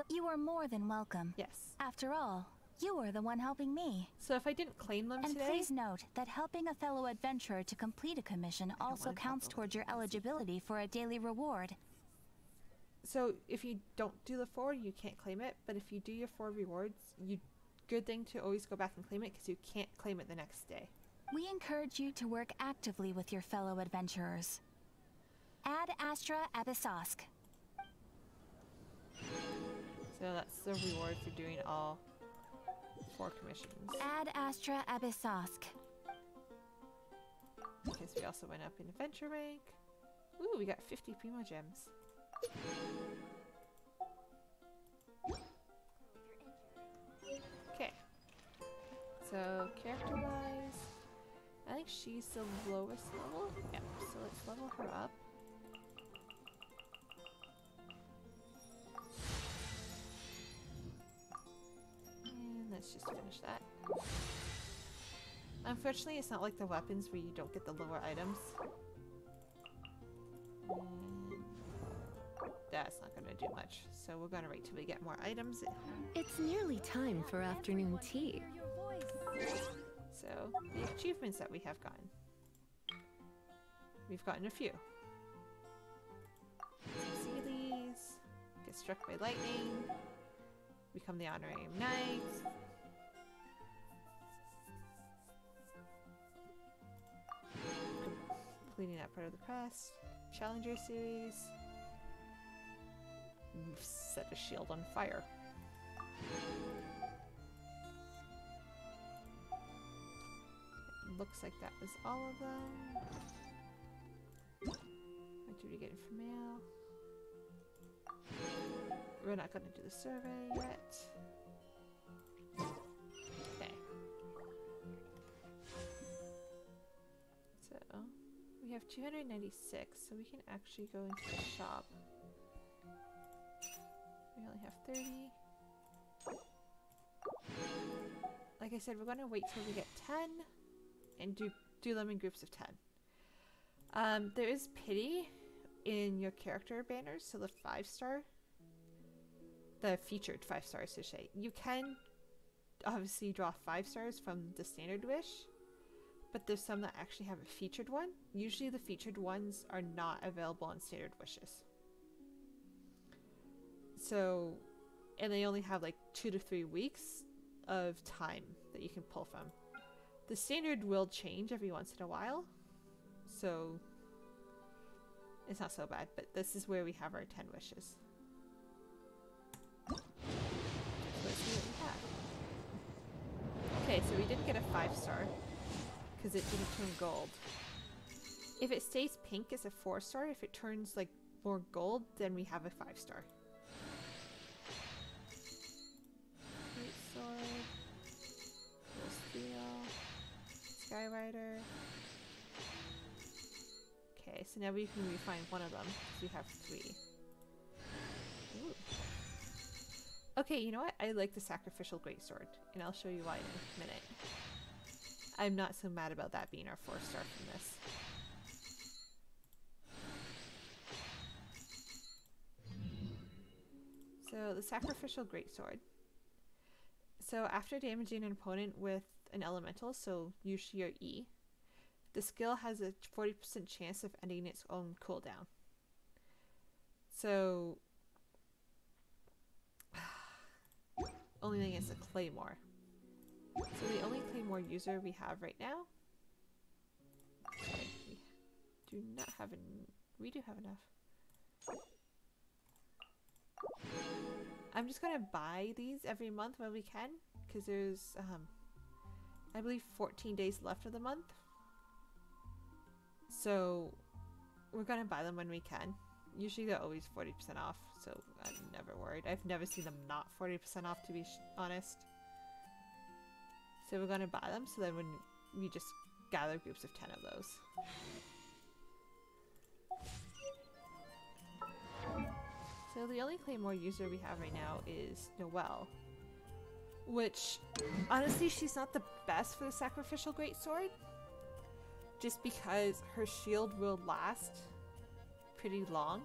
You are more than welcome. Yes. After all, you are the one helping me. So if I didn't claim them and today... please note that helping a fellow adventurer to complete a commission also counts towards your eligibility for a daily reward. So if you don't do the 4, you can't claim it, but if you do your 4 rewards, good thing to always go back and claim it because you can't claim it the next day. We encourage you to work actively with your fellow adventurers. Ad Astra Abyssosk. So that's the reward for doing all 4 commissions. Ad Astra Abyssosk. Because we also went up in adventure rank. Ooh, we got 50 Primo Gems. Okay. So character-wise, I think she's the lowest level. Yeah, so let's level her up. And let's just finish that. Unfortunately, it's not like the weapons where you don't get the lower items. And that's not going to do much. So we're going to wait till we get more items. It's nearly time for afternoon tea. So, the achievements that we have gotten. We've gotten a few. Some Sealies, get struck by lightning, become the honorary knight, completing that part of the quest, Challenger series, set a shield on fire. Looks like that was all of them. What did we get for mail? We're not going to do the survey yet. Okay. So, we have 296, so we can actually go into the shop. We only have 30. Like I said, we're going to wait till we get 10. And do them in groups of 10. There is pity in your character banners, so the 5-star, the featured 5 stars to say. You can obviously draw 5 stars from the standard wish, but there's some that actually have a featured one. Usually the featured ones are not available on standard wishes. So, and they only have like 2 to 3 weeks of time that you can pull from. The standard will change every once in a while, so it's not so bad, but this is where we have our 10 wishes. So let's see what we have. Okay, so we didn't get a 5-star because it didn't turn gold. If it stays pink, it's a 4-star. If it turns like more gold, then we have a 5-star. Great sword, full steel, Skyrider. Okay, so now we can refine one of them because we have 3. Ooh. Okay, you know what? I like the sacrificial greatsword, and I'll show you why in a minute. I'm not so mad about that being our 4-star from this. So the sacrificial greatsword. So after damaging an opponent with an elemental, so usually your E, the skill has a 40% chance of ending its own cooldown. So only against a claymore. So the only claymore user we have right now. Sorry, we do not have we do have enough. I'm just gonna buy these every month when we can, because there's I believe 14 days left of the month. So we're gonna buy them when we can. Usually they're always 40% off, so I'm never worried. I've never seen them not 40% off, to be honest. So we're gonna buy them, so then when we just gather groups of 10 of those. So the only claymore user we have right now is Noelle, which honestly she's not the best for the sacrificial greatsword, just because her shield will last pretty long.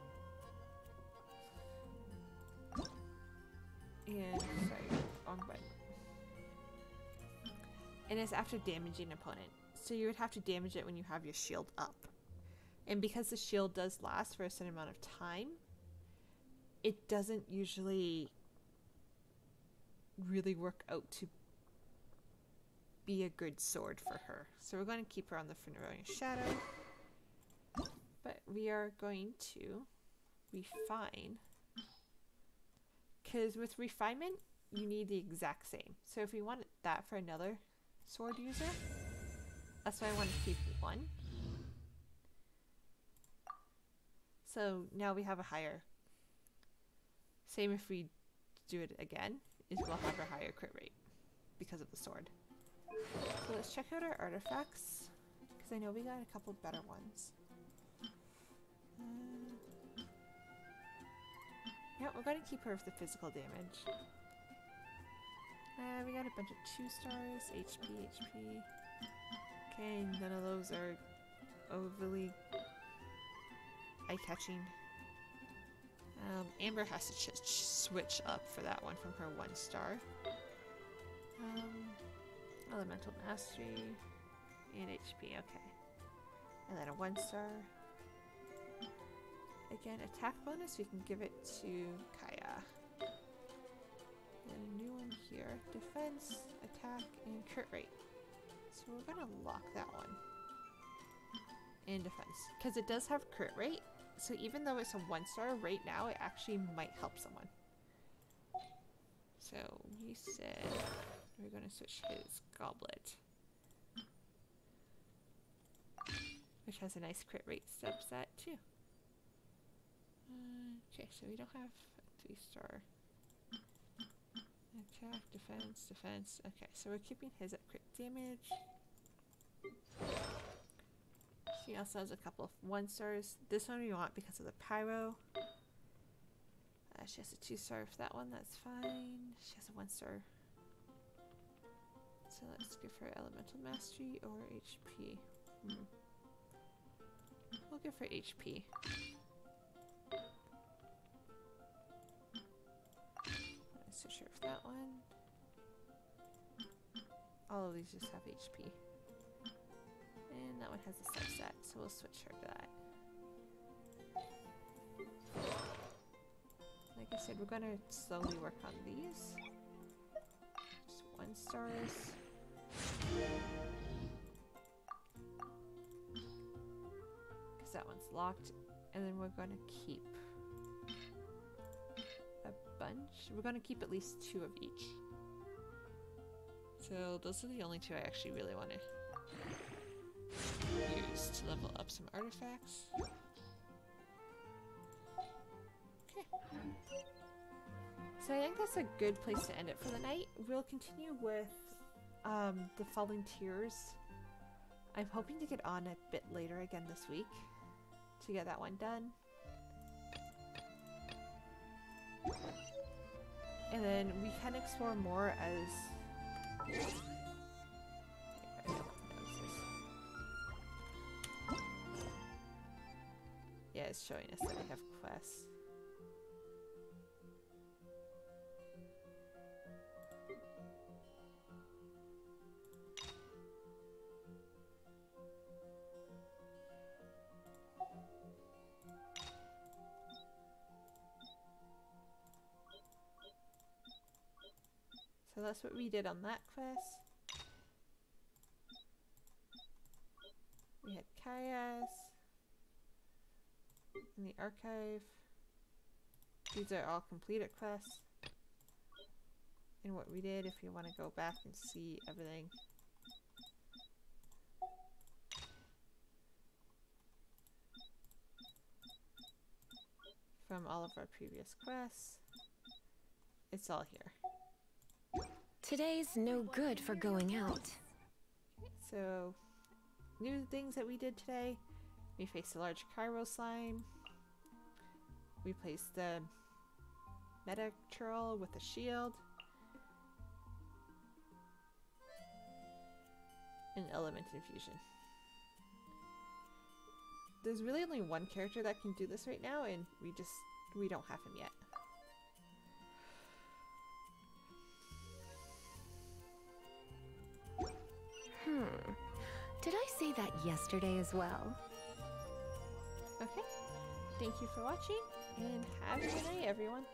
And sorry, wrong button. And it's after damaging an opponent, so you would have to damage it when you have your shield up. And because the shield does last for a certain amount of time, it doesn't usually really work out to be a good sword for her. So we're going to keep her on the Fenarian Shadow. But we are going to refine. Because with refinement, you need the exact same. So if we want that for another sword user, that's why I want to keep 1. So now we have a higher. Same if we do it again, is we'll have a higher crit rate because of the sword. So let's check out our artifacts, because I know we got a couple better ones. Yeah, we're going to keep her with the physical damage. We got a bunch of 2-stars, HP. Okay, none of those are overly eye-catching. Amber has to switch up for that one from her 1-star. Elemental Mastery and HP, okay. And then a 1-star. Again, attack bonus, we can give it to Kaya. And a new one here. Defense, attack, and crit rate. So we're gonna lock that one. And defense. Because it does have crit rate. So even though it's a 1-star, right now it actually might help someone. So we said we're going to switch his goblet, which has a nice crit rate subset too. Okay, so we don't have a 3-star. Attack, defense. Okay, so we're keeping his at crit damage. She also has a couple of 1-stars. This one we want because of the pyro. She has a 2-star for that one, that's fine. She has a 1-star. So let's give her elemental mastery or HP. We'll give her HP. Let's switch her for that one. All of these just have HP. And that one has a subset, so we'll switch her to that. Like I said, we're going to slowly work on these. Just 1-stars. Because that one's locked. And then we're going to keep a bunch. We're going to keep at least 2 of each. So So those are the only two I actually really want to use to level up some artifacts. Okay. So I think that's a good place to end it for the night. We'll continue with the Falling Tears. I'm hoping to get on a bit later again this week to get that one done. And then we can explore more as... Yeah, it's showing us that we have quests. So that's what we did on that quest. We had Kaias in the archive. These are all completed quests. And what we did, if you want to go back and see everything. From all of our previous quests. It's all here. Today's no good for going out. Okay, so new things that we did today. We faced a large Cairo slime. We placed the meta churl with a shield. And element infusion. There's really only one character that can do this right now, and we don't have him yet. Did I say that yesterday as well? Okay. Thank you for watching, and have a good night, everyone.